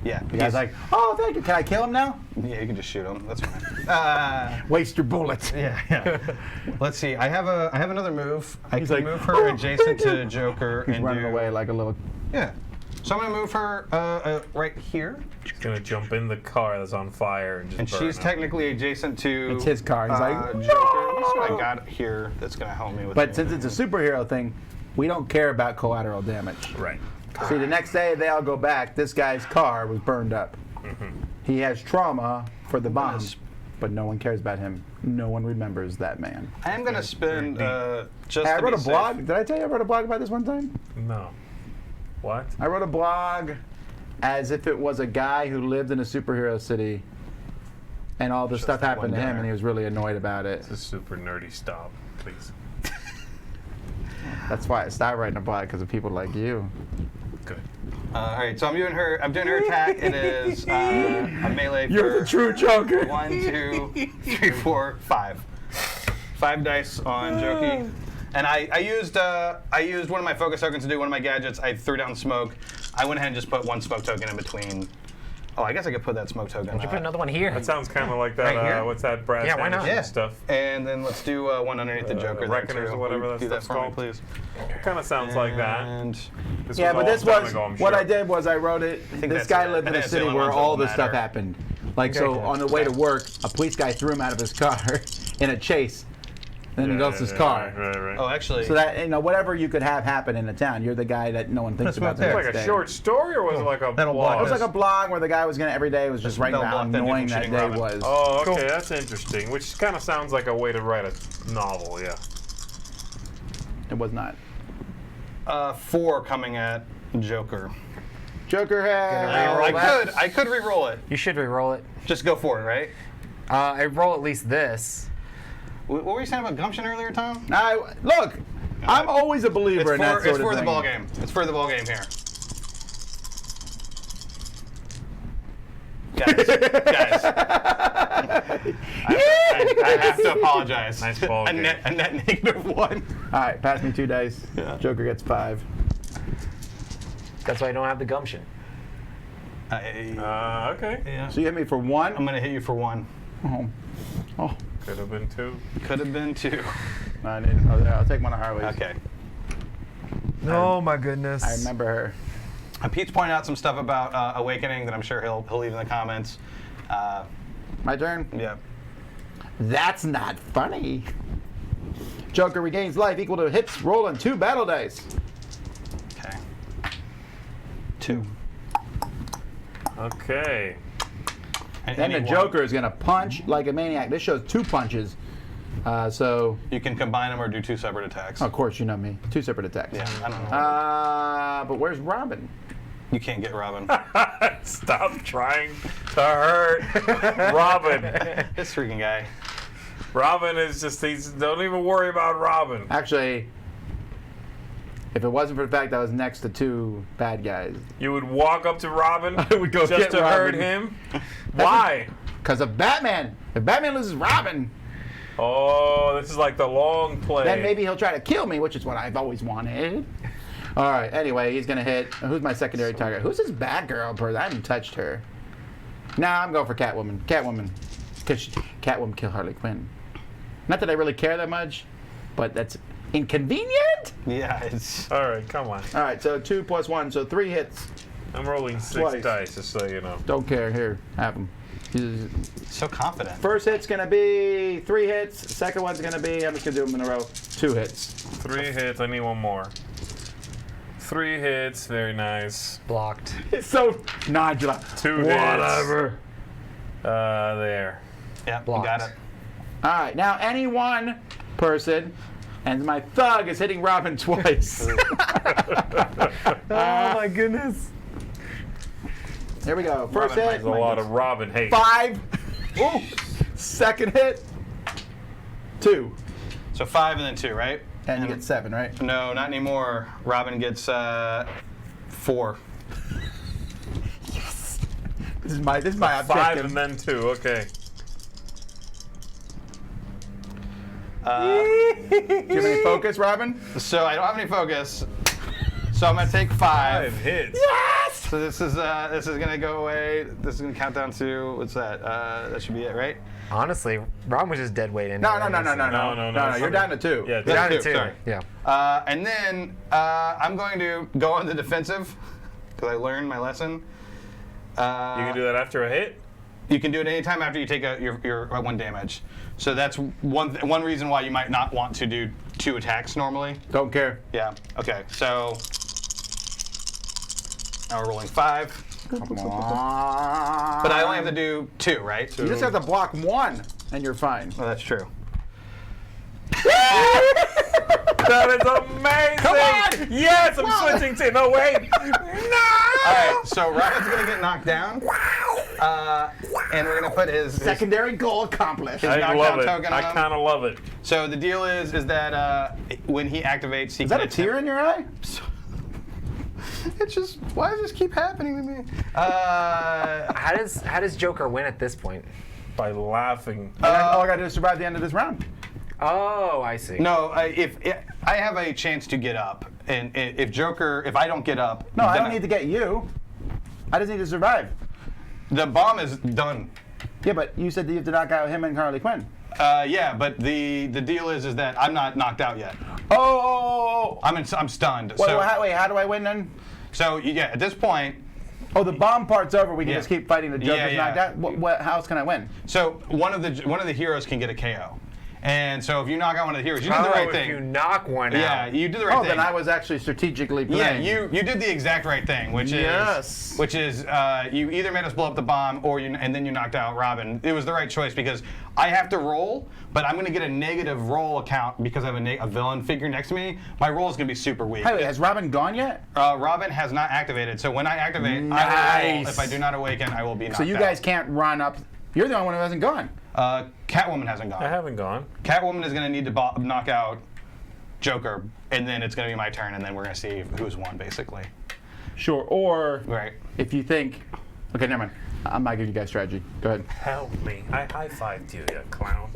Yeah. the guy's like, oh, thank you. Can I kill him now? Yeah, you can just shoot him. That's fine. Waste your bullets. Yeah. Let's see. I have another move. I He's can like, move her "Oh, adjacent thank to you." Joker He's and running do, away like a little. Yeah. So I'm gonna move her right here, Gonna jump in the car that's on fire and just and burn she's up. technically adjacent to. It's his car. He's like, Joker. Let's see what I got here that's gonna help me with. But since it's a superhero thing, we don't care about collateral damage. Right. See, the next day they all go back. This guy's car was burned up. He has trauma for the bomb, but no one cares about him. No one remembers that man. I am gonna spend just. Hey, I to wrote be a blog. safe. Did I tell you I wrote a blog about this one time? No. What? I wrote a blog as if it was a guy who lived in a superhero city, and all this stuff that happened to one him, dinner. and he was really annoyed about it. This is super nerdy. Stop, please. That's why I stopped writing a blog, because of people like you. Good. All right, so I'm doing her attack. It is a melee You're for the true Joker. 1, 2, 3, 4, 5. 5 dice on Jokey. And I used one of my focus tokens to do one of my gadgets. I threw down smoke. I went ahead and just put one smoke token in between. Oh, I guess I could put that smoke token. Would you put another one here? That sounds kind of like that. Right here? What's that? Brass Yeah, why not? Anderson stuff. And then let's do one underneath the Joker. there, Reckoners too. or whatever Will you that do stuff's for me, called. please. Kind of sounds like that. And This Yeah, was but a this long time was ago, I'm what sure. I did was I wrote it. This that's guy it. lived in And a that's the city only where ones that all will this stuff matter. happened. Like so, Okay. on the way to work, a police guy threw him out of his car in a chase. Then he goes to his car. Right. oh, actually, So that whatever you could have happen in a town, you're the guy that no one thinks That's about. right the there. Like next a day. short story, or was it like a That'll blog? block It was like a blog where the guy was gonna every day was just writing That'll down block that annoying dude that from day shooting was. Oh, okay, Cool. that's interesting. Which kind of sounds like a way to write a novel, yeah. It was not. 4 coming at Joker. Joker Gonna had. reroll that? I could re-roll it. You should re-roll it. Just go for it, right? I roll at least this. What were you saying about gumption earlier, Tom? Look, I'm always a believer in that sort It's of for thing. the ball game. It's for the ball game here. Guys, I have to apologize. Nice ball a game. net -1. All right, pass me 2 dice. Yeah. Joker gets 5. That's why I don't have the gumption. Okay. Yeah. So you hit me for 1. I'm gonna hit you for 1. Oh, Could have been 2. Could have been 2. I'll take one of Harley's. Okay. Oh my goodness. I remember her. Pete's pointed out some stuff about Awakening that I'm sure he'll leave in the comments. My turn. Yeah. That's not funny. Joker regains life equal to hits rolled on 2 battle dice. Okay. 2. Okay. And Then the any Joker is gonna punch like a maniac. This shows 2 punches. So You can combine them or do 2 separate attacks. of course you know me. 2 separate attacks. Yeah, I don't know. But where's Robin? You can't get Robin. Stop trying to hurt Robin. This freaking guy. Robin is don't even worry about Robin. Actually, if it wasn't for the fact that I was next to 2 bad guys, You would walk up to Robin I would go just get to hurt Robin. him? Why? because of Batman. If Batman loses Robin, Oh, this is like the long play. then maybe he'll try to kill me, which is what I've always wanted. All right. Anyway, he's gonna hit. Who's my secondary target? Who's this Batgirl person? I haven't touched her. Nah, I'm going for Catwoman. Catwoman, because Catwoman killed Harley Quinn. Not that I really care that much, but that's inconvenient. Yeah, it's. All right, come on. All right. So 2 + 1, so 3 hits. I'm rolling 6 Twice. dice, just so you know. Don't care. Here, have them. So confident. First hit's gonna be 3 hits. Second one's gonna be, I'm just gonna do them in a row, 2 hits. 3 hits. I need one more. 3 hits. Very nice. Blocked. It's so nonchalant. 2 hits. Whatever. There. Yeah, you Blocked. got it. All right, now any one person, and my thug is hitting Robin twice. Oh my goodness. Here we go. First Robin hit, There's a lot of Robin hate. 5. Ooh. Second hit, 2. So 5 and then 2, right? And you get 7, right? No, not anymore. Robin gets 4. This is my 5 objective. and then 2. Okay. Do you have any focus, Robin? So I don't have any focus. So I'm gonna take 5. 5 hits. Yes! So this is gonna go away. This is gonna count down to what's that? That should be it, right? Honestly, Robin was just dead weight anyway. No. No. You're down to 2. Yeah, You're down to 2, 2. sorry. Yeah. And then I'm going to go on the defensive because I learned my lesson. You can do that after a hit? You can do it anytime after you take your 1 damage. So that's one reason why you might not want to do 2 attacks normally. Don't care. Yeah. Okay. So now we're rolling 5, Come on. but I only have to do 2, right? You just have to block 1, and you're fine. Oh, that's true. That is amazing! Come on! Yes, I'm switching to. No, wait! No! All right. So Robin's gonna get knocked down. And we're gonna put his Secondary goal accomplished. I knockdown love it. token I on him. kind of love it. So the deal is that when he activates, he Is that a tear in your eye? It's just why does this keep happening to me? How does Joker win at this point? By laughing. All I gotta do is survive the end of this round. Oh, I see. No, if I have a chance to get up, and if I don't get up, No, I then don't need to get you. I just need to survive. The bomb is done. Yeah, but you said that you have to knock out him and Harley Quinn. Yeah, but the deal is that I'm not knocked out yet. Oh! I'm stunned. Wait, so how do I win then? so yeah, at this point, Oh, the bomb part's over. We can Yeah. just keep fighting the Joker's Yeah. knocked out. How else can I win? so one of the heroes can get a KO, and so if you knock out one of the heroes, you did the right if thing. you knock one Yeah, out. you did the right Oh, thing. then I was actually strategically Yeah, playing. you did the exact right thing, which Yes. is you either made us blow up the bomb and then you knocked out Robin. It was the right choice because I have to roll, but I'm going to get a negative roll account because I have a villain figure next to me. My roll is going to be super weak. Hey, wait, has Robin gone yet? Robin has not activated, so when I activate, I will roll. Nice. If I do not awaken, I will be knocked So you out. guys can't run up. You're the only one who hasn't gone. Catwoman hasn't gone. I haven't gone. Catwoman is going to need to knock out Joker, and then it's going to be my turn, and then we're going to see who's won, basically. Sure. Or Right. if you think, okay, never mind. I'm not giving you guys strategy. Go ahead. Help me. I high-fived you, you clown.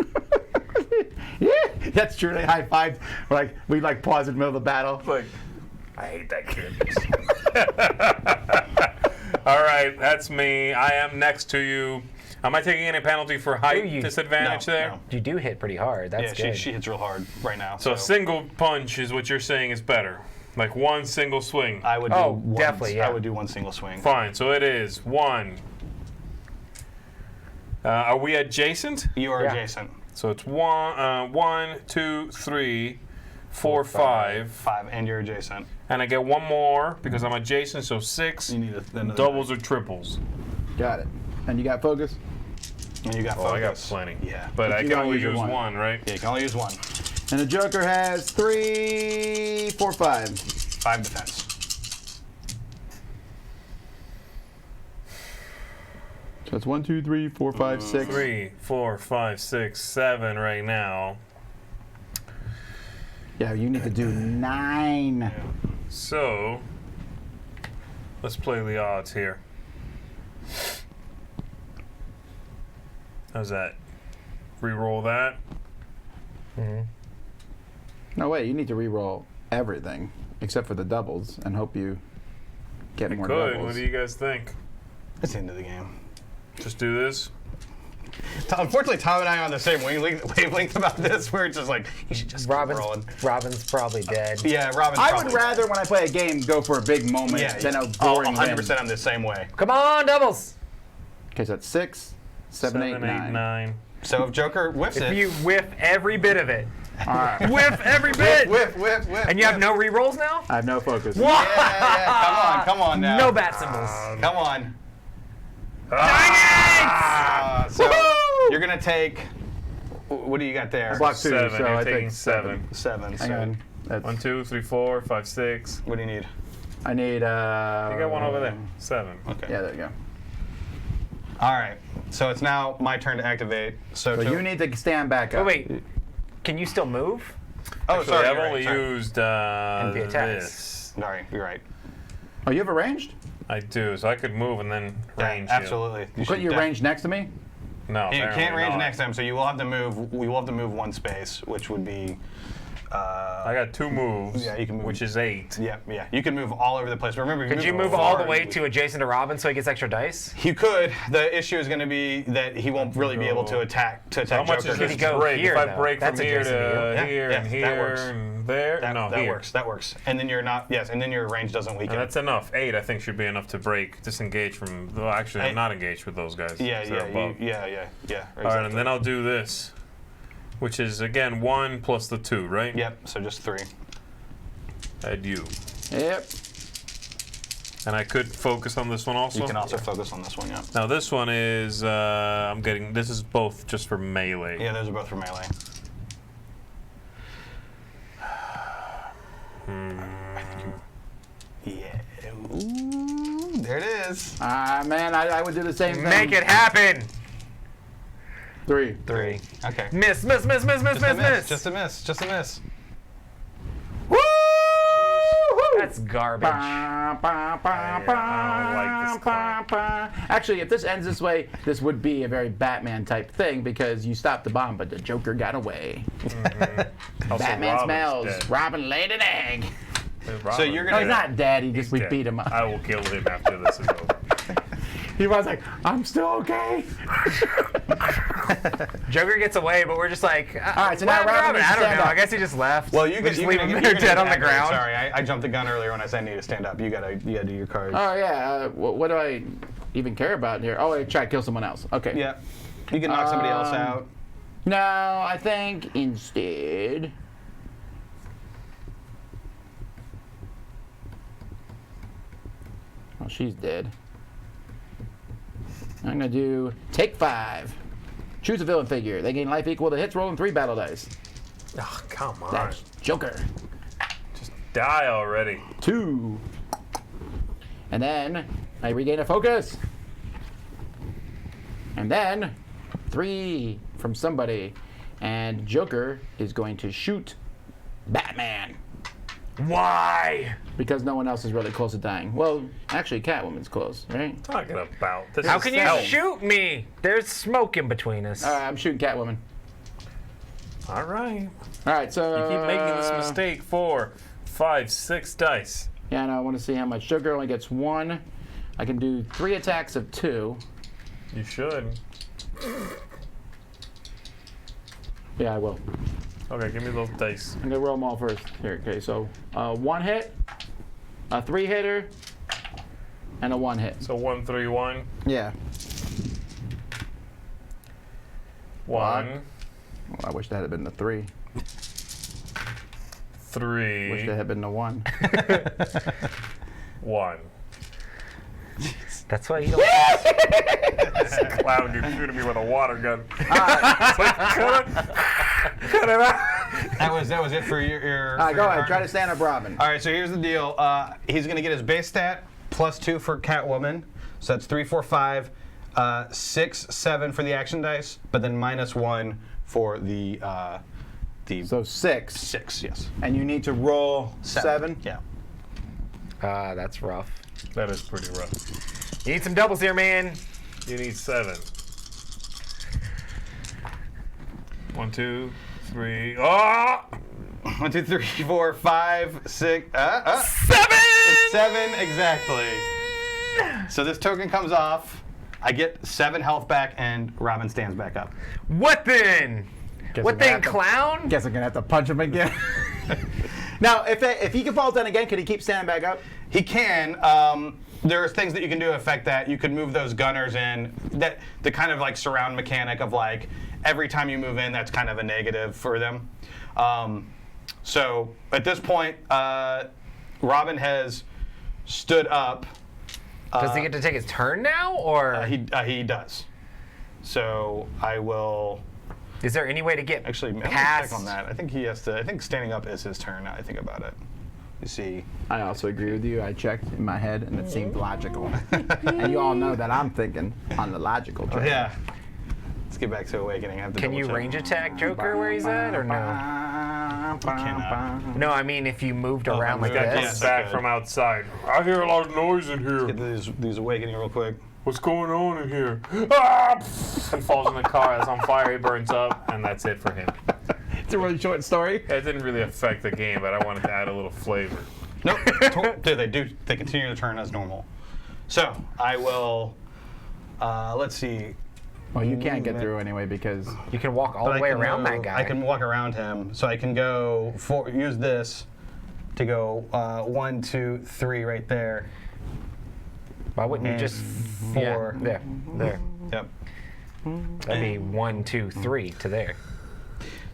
Yeah, that's true. They high fived. We pause in the middle of the battle. Like, I hate that kid. All right, that's me. I am next to you. Am I taking any penalty for height you- disadvantage No, there? no. You do hit pretty hard. That's Yeah, good. she hits real hard right now. So a single punch is what you're saying is better. Like one single swing. I would do Oh, one, definitely, yeah. I would do one single swing. Fine, so it is one. Are we adjacent? You are Yeah. adjacent. So it's 1, 2, 3, 4, 5. 5, and you're adjacent. And I get one more because I'm adjacent, so 6. You need another Doubles or triples. Got it. And you got focus. And you got Oh, focus. I got plenty. Yeah. But I you can don't only use your use one. one, right? Yeah, you can only use one. And the Joker has 3, 4, 5. 5 defense. So it's 1, 2, 3, 4, 5, 6. 3, 4, 5, 6, 7 right now. Yeah, you need to do 9. So let's play the odds here. How's that? Reroll that. No, wait, you need to re-roll everything except for the doubles and hope you get more Good. doubles. What do you guys think? It's the end of the game. Just do this. Unfortunately, Tom and I are on the same wavelength about this, where it's just like, you should just keep rolling. Robin's probably dead. Yeah, Robin's I probably would rather, when I play a game, go for a big moment yeah, than a boring 100% win. I'm the same way. Come on, doubles. Okay, so that's 6, 7, 8, 9. 9. So if Joker whiffs If it, you whiff every bit of it. All right. Whiff every bit. whiff. And you have no re-rolls now? I have no focus. Yeah, come on now. No bat symbols. Come on. So Woo! you're gonna take. What do you got there? Block 2, 7. so You're I taking take 7. 7. Hang So on. That's, 1, 2, 3, 4, 5, 6. what do you need? I need, You got one over there. 7. Okay. Yeah, there you go. All right. So it's now my turn to activate. So So you need to stand back Oh, up. wait. Can you still move? Oh, Actually, sorry. I've you're only right, sorry. used the attacks. this. Sorry, you're right. Oh, you have a ranged? I do, so I could move and then range you. Absolutely. Couldn't you range next to me? No, You can't apparently range not. next time, so you will have to move. We will have to move one space, which would be. I got 2 moves, Yeah, you can move. which is 8. Yeah. You can move all over the place. Remember, Could you move all the way to adjacent to Robin so he gets extra dice? You could. The issue is going to be that he won't really be able to attack. How much Joker. is Could this he go break? here, If I though? break That's from here adjacent to you. to Yeah, here yeah, and that here works. and there? That, no, that here. works. That works. And then you're not. Yes. And then your range doesn't weaken. And that's enough. 8, I think, should be enough to break, disengage from. Well, actually, I'm not engaged with those guys. yeah. They're above. Yeah. All right, and then I'll do this, which is again 1 plus the 2, right? Yep. So just 3. Add you. Yep. And I could focus on this one also. You can also focus on this one. Yeah. Now this one is I'm getting. This is both just for melee. Yeah. Those are both for melee. I think you. Yeah. Ooh, there it is. Man, I would do the same thing. Make it happen. 3. 3. Okay. Miss. Just a miss. Just a miss. Woo! That's garbage. I don't like this clown. Actually, if this ends this way, this would be a very Batman type thing because you stopped the bomb, but the Joker got away. Also, Batman Robin's smells. dead. Robin laid an egg. So you're No, gonna. he's not dead. He just we Dead. beat him up. I will kill him after this is over. He was like, I'm still okay. Joker gets away, but we're just like, All right, so now Robin needs to I don't stand know. up. I guess he just left. Well, you We can just leave him there dead on the ground. Sorry, I jumped the gun earlier when I said I need to stand up. You gotta do your cards. Oh yeah. What do I even care about here? Oh, I try to kill someone else. Okay. Yeah. You can knock somebody else out. No, I think instead. Oh, she's dead. I'm gonna do take 5. Choose a villain figure. They gain life equal to hits roll and 3 battle dice. Oh, come on. That's Joker. Just die already. 2. And then I regain a focus. And then 3 from somebody. And Joker is going to shoot Batman. Why? Because no one else is really close to dying. Well, actually, Catwoman's close, right? Talking about this. How is can you hell. shoot me? There's smoke in between us. All right, I'm shooting Catwoman. All right. All right, so You keep making this mistake. 4, 5, 6 dice. Yeah, and I want to see how much. Joker only gets 1. I can do 3 attacks of 2. You should. Yeah, I will. Okay, give me those dice. I'm gonna roll them all first. Here, okay. So 1 hit, a 3 hitter, and a 1 hit. So 1, 3, 1. Yeah. 1, Well, I wish that had been the 3. 3, Wish that had been the 1. 1. That's why you don't. Clown, you're shooting me with a water gun. It's like, cut it out. That was it for your. All right, go ahead. Try to stand up, Robin. All right, so here's the deal. He's going to get his base stat +2 for Catwoman. So that's 3, 4, 5, 6, 7 for the action dice, but then -1 for the So 6, 6. Yes. and you need to roll 7. Yeah. That's rough. That is pretty rough. You need some doubles here, man. You need 7. 1, 2, 3. Oh! 1, 2, 3, 4, 5, 6. 7! 7 exactly. So this token comes off. I get 7 health back, and Robin stands back up. What then? Guess What I'm gonna then, have to- clown? Guess I'm gonna have to punch him again. Now, if he can fall down again, can he keep standing back up? He can. There's things that you can do to affect that. You could move those gunners in. That the kind of like surround mechanic of like every time you move in, that's kind of a negative for them. So at this point, Robin has stood up. Does he get to take his turn now, or He does. So I will. is there any way to get Actually, I'm gonna past? check on that. I think he has to. I think standing up is his turn. Now I think about it. You see. I also agree with you. I checked in my head, and it seemed logical. And you all know that I'm thinking on the logical track. Yeah. Let's get back to Awakening. I have to Can you double check. range attack Joker where he's at, or no? cannot. No, I mean if you moved around like moved, That yeah. this. comes back from outside. I hear a lot of noise in here. Get these Awakening real quick. What's going on in here? Ah! He falls in the car. That's on fire. He burns up, and that's it for him. It's a really short story. It didn't really affect the game, but I wanted to add a little flavor. Nope. They continue to turn as normal. So I will. Let's see. Well, you can't get through anyway because You can walk all But the I way can around move- that guy. I can walk around him, so I can go use this to go 1, 2, 3 right there. Why wouldn't you and just 4. Yeah, there? Yep. That'd be 1, 2, 3 to there.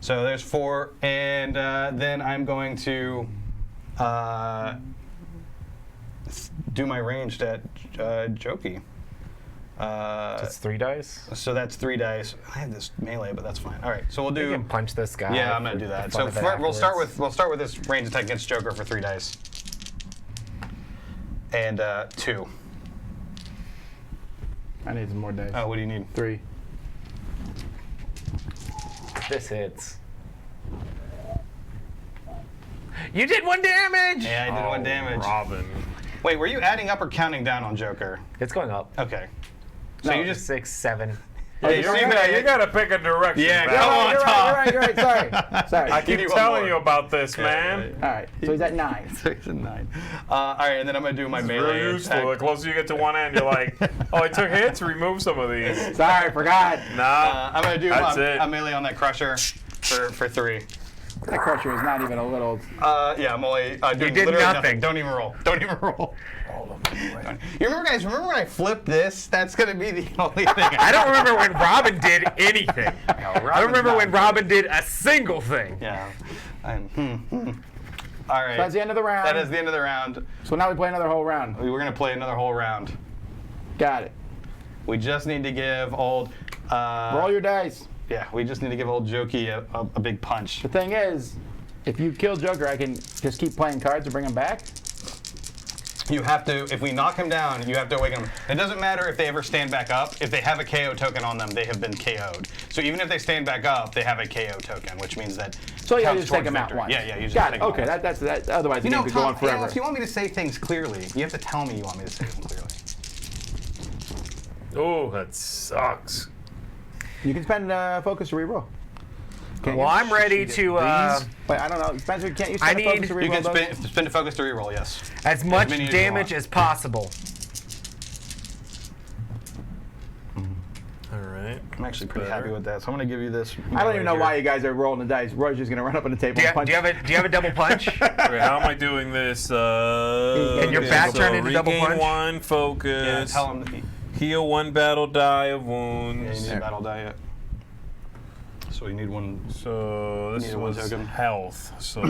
So there's 4, and then I'm going to do my ranged at Jokey. It's 3 dice. So that's 3 dice. I have this melee, but that's fine. All right, so we'll You do. can punch this guy. Yeah, I'm gonna for do the that. fun So of it we'll start afterwards. with this range attack against Joker for 3 dice. And 2. I need some more dice. Oh, what do you need? 3. This hits. You did 1 damage. Yeah, I did 1 damage. Robin. Wait, were you adding up or counting down on Joker? It's going up. Okay. So you just 6, 7. Yeah, you You gotta pick a direction. Yeah, pal. come on, Tom. You're right. Sorry. I keep you one telling more. you about this, man. All right, so he's at 9. 6 and 9. All right, and then I'm gonna do my It's melee real useful. attack. The closer you get to one end, you're like, oh, I took hits. Remove some of these. Sorry, forgot. Nah, I'm gonna do That's it. a melee on that crusher for 3. That crusher is not even a little. Yeah, I'm only doing did literally nothing. Don't even roll. Don't even roll. You remember, guys? Remember when I flipped this? That's gonna be the only thing. I don't remember when Robin did anything. I don't Robin's remember not when Robin did a single thing. Yeah. All right. That's the end of the round. That is the end of the round. So now we play another whole round. We're gonna play another whole round. Got it. We just need to give old. Roll your dice. Yeah, we just need to give old Jokey a big punch. The thing is, if you kill Joker, I can just keep playing cards to bring him back. You have to, if we knock him down, you have to awaken him. It doesn't matter if they ever stand back up. If they have a KO token on them, they have been KO'd. So even if they stand back up, they have a KO token, which means that. So yeah, counts you just take towards him out victory. once. Yeah, you just Got take it. him Okay, out. that's otherwise the game could go on Tom, forever. if you want me to say things clearly, you have to tell me you want me to say them clearly. Oh, that sucks. You can spend focus to reroll. Can't Well, you? I'm ready to. Wait, I don't know. Spencer, can't you I spend a focus need- to reroll You can those? spin to focus to reroll, yes. as much many as you damage want. as possible. All right. I'm actually pretty Better. happy with that, so I'm going to give you this. I don't even know why you guys are rolling the dice. Roy's just gonna run up on the table Do you, and punch. do you have a double punch? Okay, how am I doing this? Can your okay, back so turn into double regain punch? 1 Yeah, focus. tell him. Heal 1 battle die of Yeah, wounds. you need a battle die yet. So you need one. So this Need one was token. health. So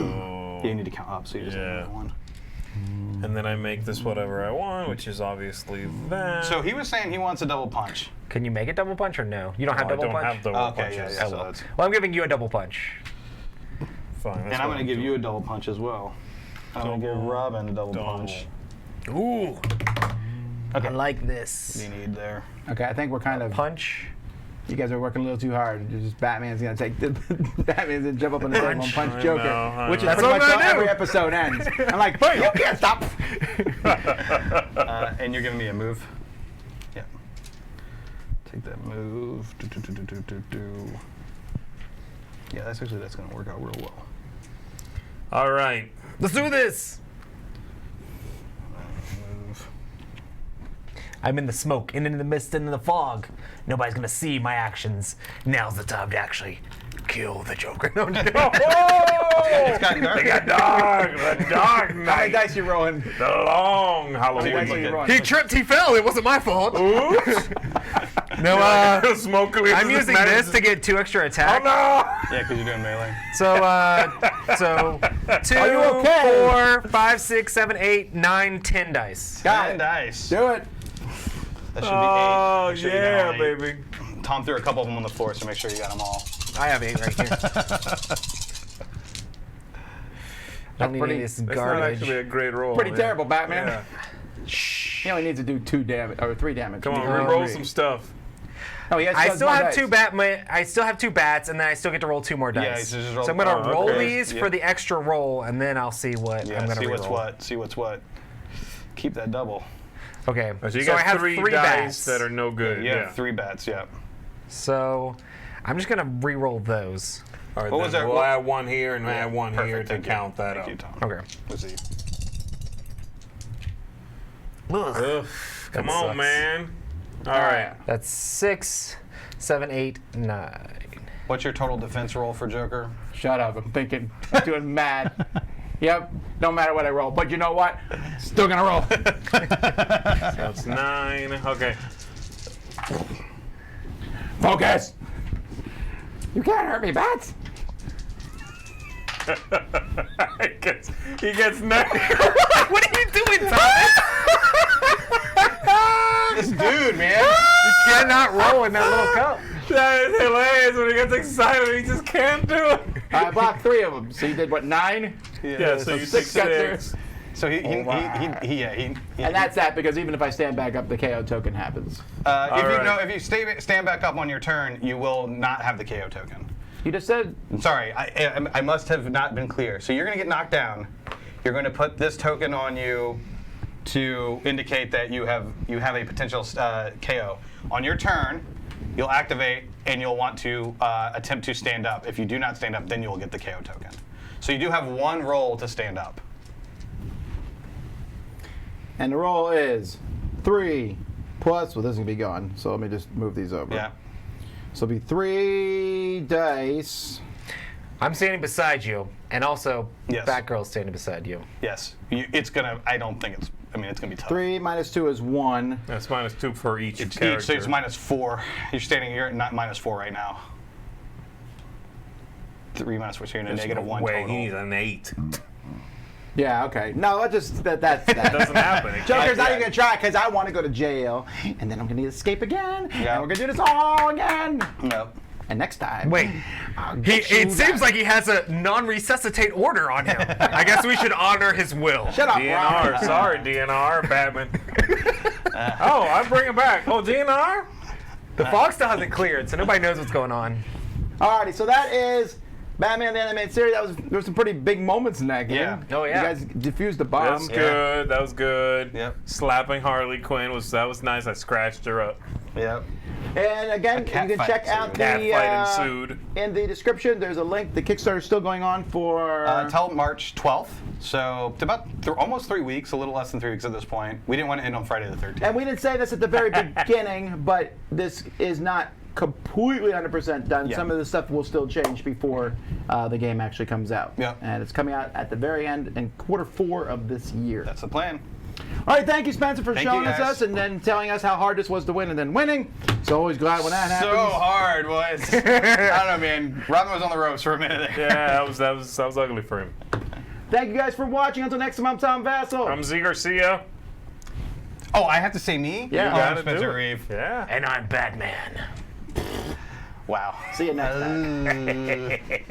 You need to count up, so you just need Yeah. another one. and then I make this whatever I want, which is obviously that. So he was saying he wants a double punch. Can you make it double punch or no? You don't have I double don't punch? have double Okay, punches. yeah, Oh, so well. that's. Well, I'm giving you a double punch. Fine. And I'm going to give you a double punch as well. I'm going to give Robin a double punch. Ooh. Okay. I like What do this. you need there? Okay, I think we're kind of. Punch. You guys are working a little too hard. Just Batman's gonna take the Batman's gonna jump up on the table and Punch. punch I Joker, know, I which is know. pretty That's much what I'm how gonna every do. episode ends. I'm like, but you can't stop. And you're giving me a move? Yeah. Take that move. Do. Yeah, that's going to work out real well. All right. Let's do this. Move. I'm in the smoke, and in the mist, and in the fog. Nobody's gonna see my actions. Now's the time to actually kill the Joker. No, no. It's gotten dark. They got dark. The dark How many night. dice you rolling? The long How many dice Halloween. are you rolling? He tripped. He fell. It wasn't my fault. Oops. No. Smoke clears I'm the using medicine. this to get 2 extra Oh attack. no! Yeah, because you're doing melee. So 2, Are you okay? 4, 5, 6, 7, 8, 9, 10 dice. Got 10 it. dice. Do it. That should be 8. Oh Make sure you got yeah, all 8. baby. Tom threw a couple of them on the floor, so make sure you got them all. I have 8 right here. Don't need any of this That's not garbage. actually a great roll. Pretty yeah. terrible, Batman. Yeah. He only needs to do 2 damage or 3 damage. Come on, He can re-roll do some 3. stuff. Oh, he has I does still more have dice. 2 I still have 2 bats, and then I still get to roll 2 more dice. Yeah, so just roll- so I'm gonna oh, roll okay. these Yeah. for the extra roll, and then I'll see what Yeah, I'm gonna see what's reroll. what. See what's what. Keep that double. Okay. So you I got have 3 3 dice bats. that are no good. You have Yeah. 3 bats, yeah. So I'm just gonna re-roll those. All right, What then was that? we'll What- add 1 here and add 1 here Perfect, to thank you. count that Thank up. you, Tom. Okay. Let's see. Ugh. Ugh, come That on, sucks. man. All right. That's 6, 7, 8, 9. What's your total defense roll for Joker? Shut up. I'm thinking. I'm doing mad. Yep. No matter what I roll. But you know what? Still gonna roll. That's 9. Okay. Focus. You can't hurt me, bats. he gets nervous. What are you doing, Thomas? This dude, man. You cannot roll in that little cup. That is hilarious. When he gets excited, he just can't do it. I blocked 3 of them. So you did what, 9? Yeah, so you take 6 got there. 6. So he And that's that because even if I stand back up, the KO token happens. if you right. know, if you stand back up on your turn, you will not have the KO token. You just said. I'm sorry, I must have not been clear. So you're going to get knocked down. You're going to put this token on you to indicate that you have a potential KO. On your turn, you'll activate and you'll want to attempt to stand up. If you do not stand up, then you will get the KO token. So you do have one roll to stand up. And the roll is 3 plus. Well, this is gonna be gone. So let me just move these over. Yeah. So it'll be 3 dice. I'm standing beside you, and also Yes. Batgirl's standing beside you. Yes. It's gonna. I don't think it's. I mean, it's gonna be tough. 3 minus 2 is 1. That's -2 for each It's character. each, so it's -4. You're standing. You're at not -4 right now. 3 minus 4, so you're in a There's -1 no way. total. He needs an 8. Yeah. Okay. No, I just that's that. Doesn't happen. It Joker's can't- not even gonna try because I want to go to jail, and then I'm gonna escape again, Yeah. and we're gonna do this all again. Nope. And next time, Wait, it seems like he has a non-resuscitate order on him. I guess we should honor his will. Shut up, DNR. Rob. Sorry, DNR. Batman. Oh, I bring it back. Oh, DNR? The fog still hasn't cleared, so nobody knows what's going on. Alrighty, so that is Batman the Animated Series. There was some pretty big moments in that game. Yeah. Oh, yeah. You guys defused the That bomb. was good. That was good. Yep. Slapping Harley Quinn was nice. I scratched her up. Yep. And again, you cat can fight check out the Cat fight ensued. in the description. There's a link. The Kickstarter is still going on for. Until March 12th. So it's about almost 3 weeks, a little less than 3 weeks at this point. We didn't want to end on Friday the 13th. And we didn't say this at the very beginning, but this is not completely 100% done. Yeah. Some of the stuff will still change before the game actually comes out. Yeah. And it's coming out at the very end in Q4 of this year. That's the plan. All right, thank you, Spencer, for Thank you, showing us guys. and then telling us how hard this was to win and then winning. So always glad when that happens. So hard, boys. I don't know, man. Robin was on the ropes for a minute there. Yeah, that was ugly for him. Thank you guys for watching. Until next time, I'm Tom Vassell. I'm Z Garcia. Oh, I have to say me? Yeah. Oh, You I'm gotta Spencer do it. Reeve. Yeah. And I'm Batman. Wow. See you next time.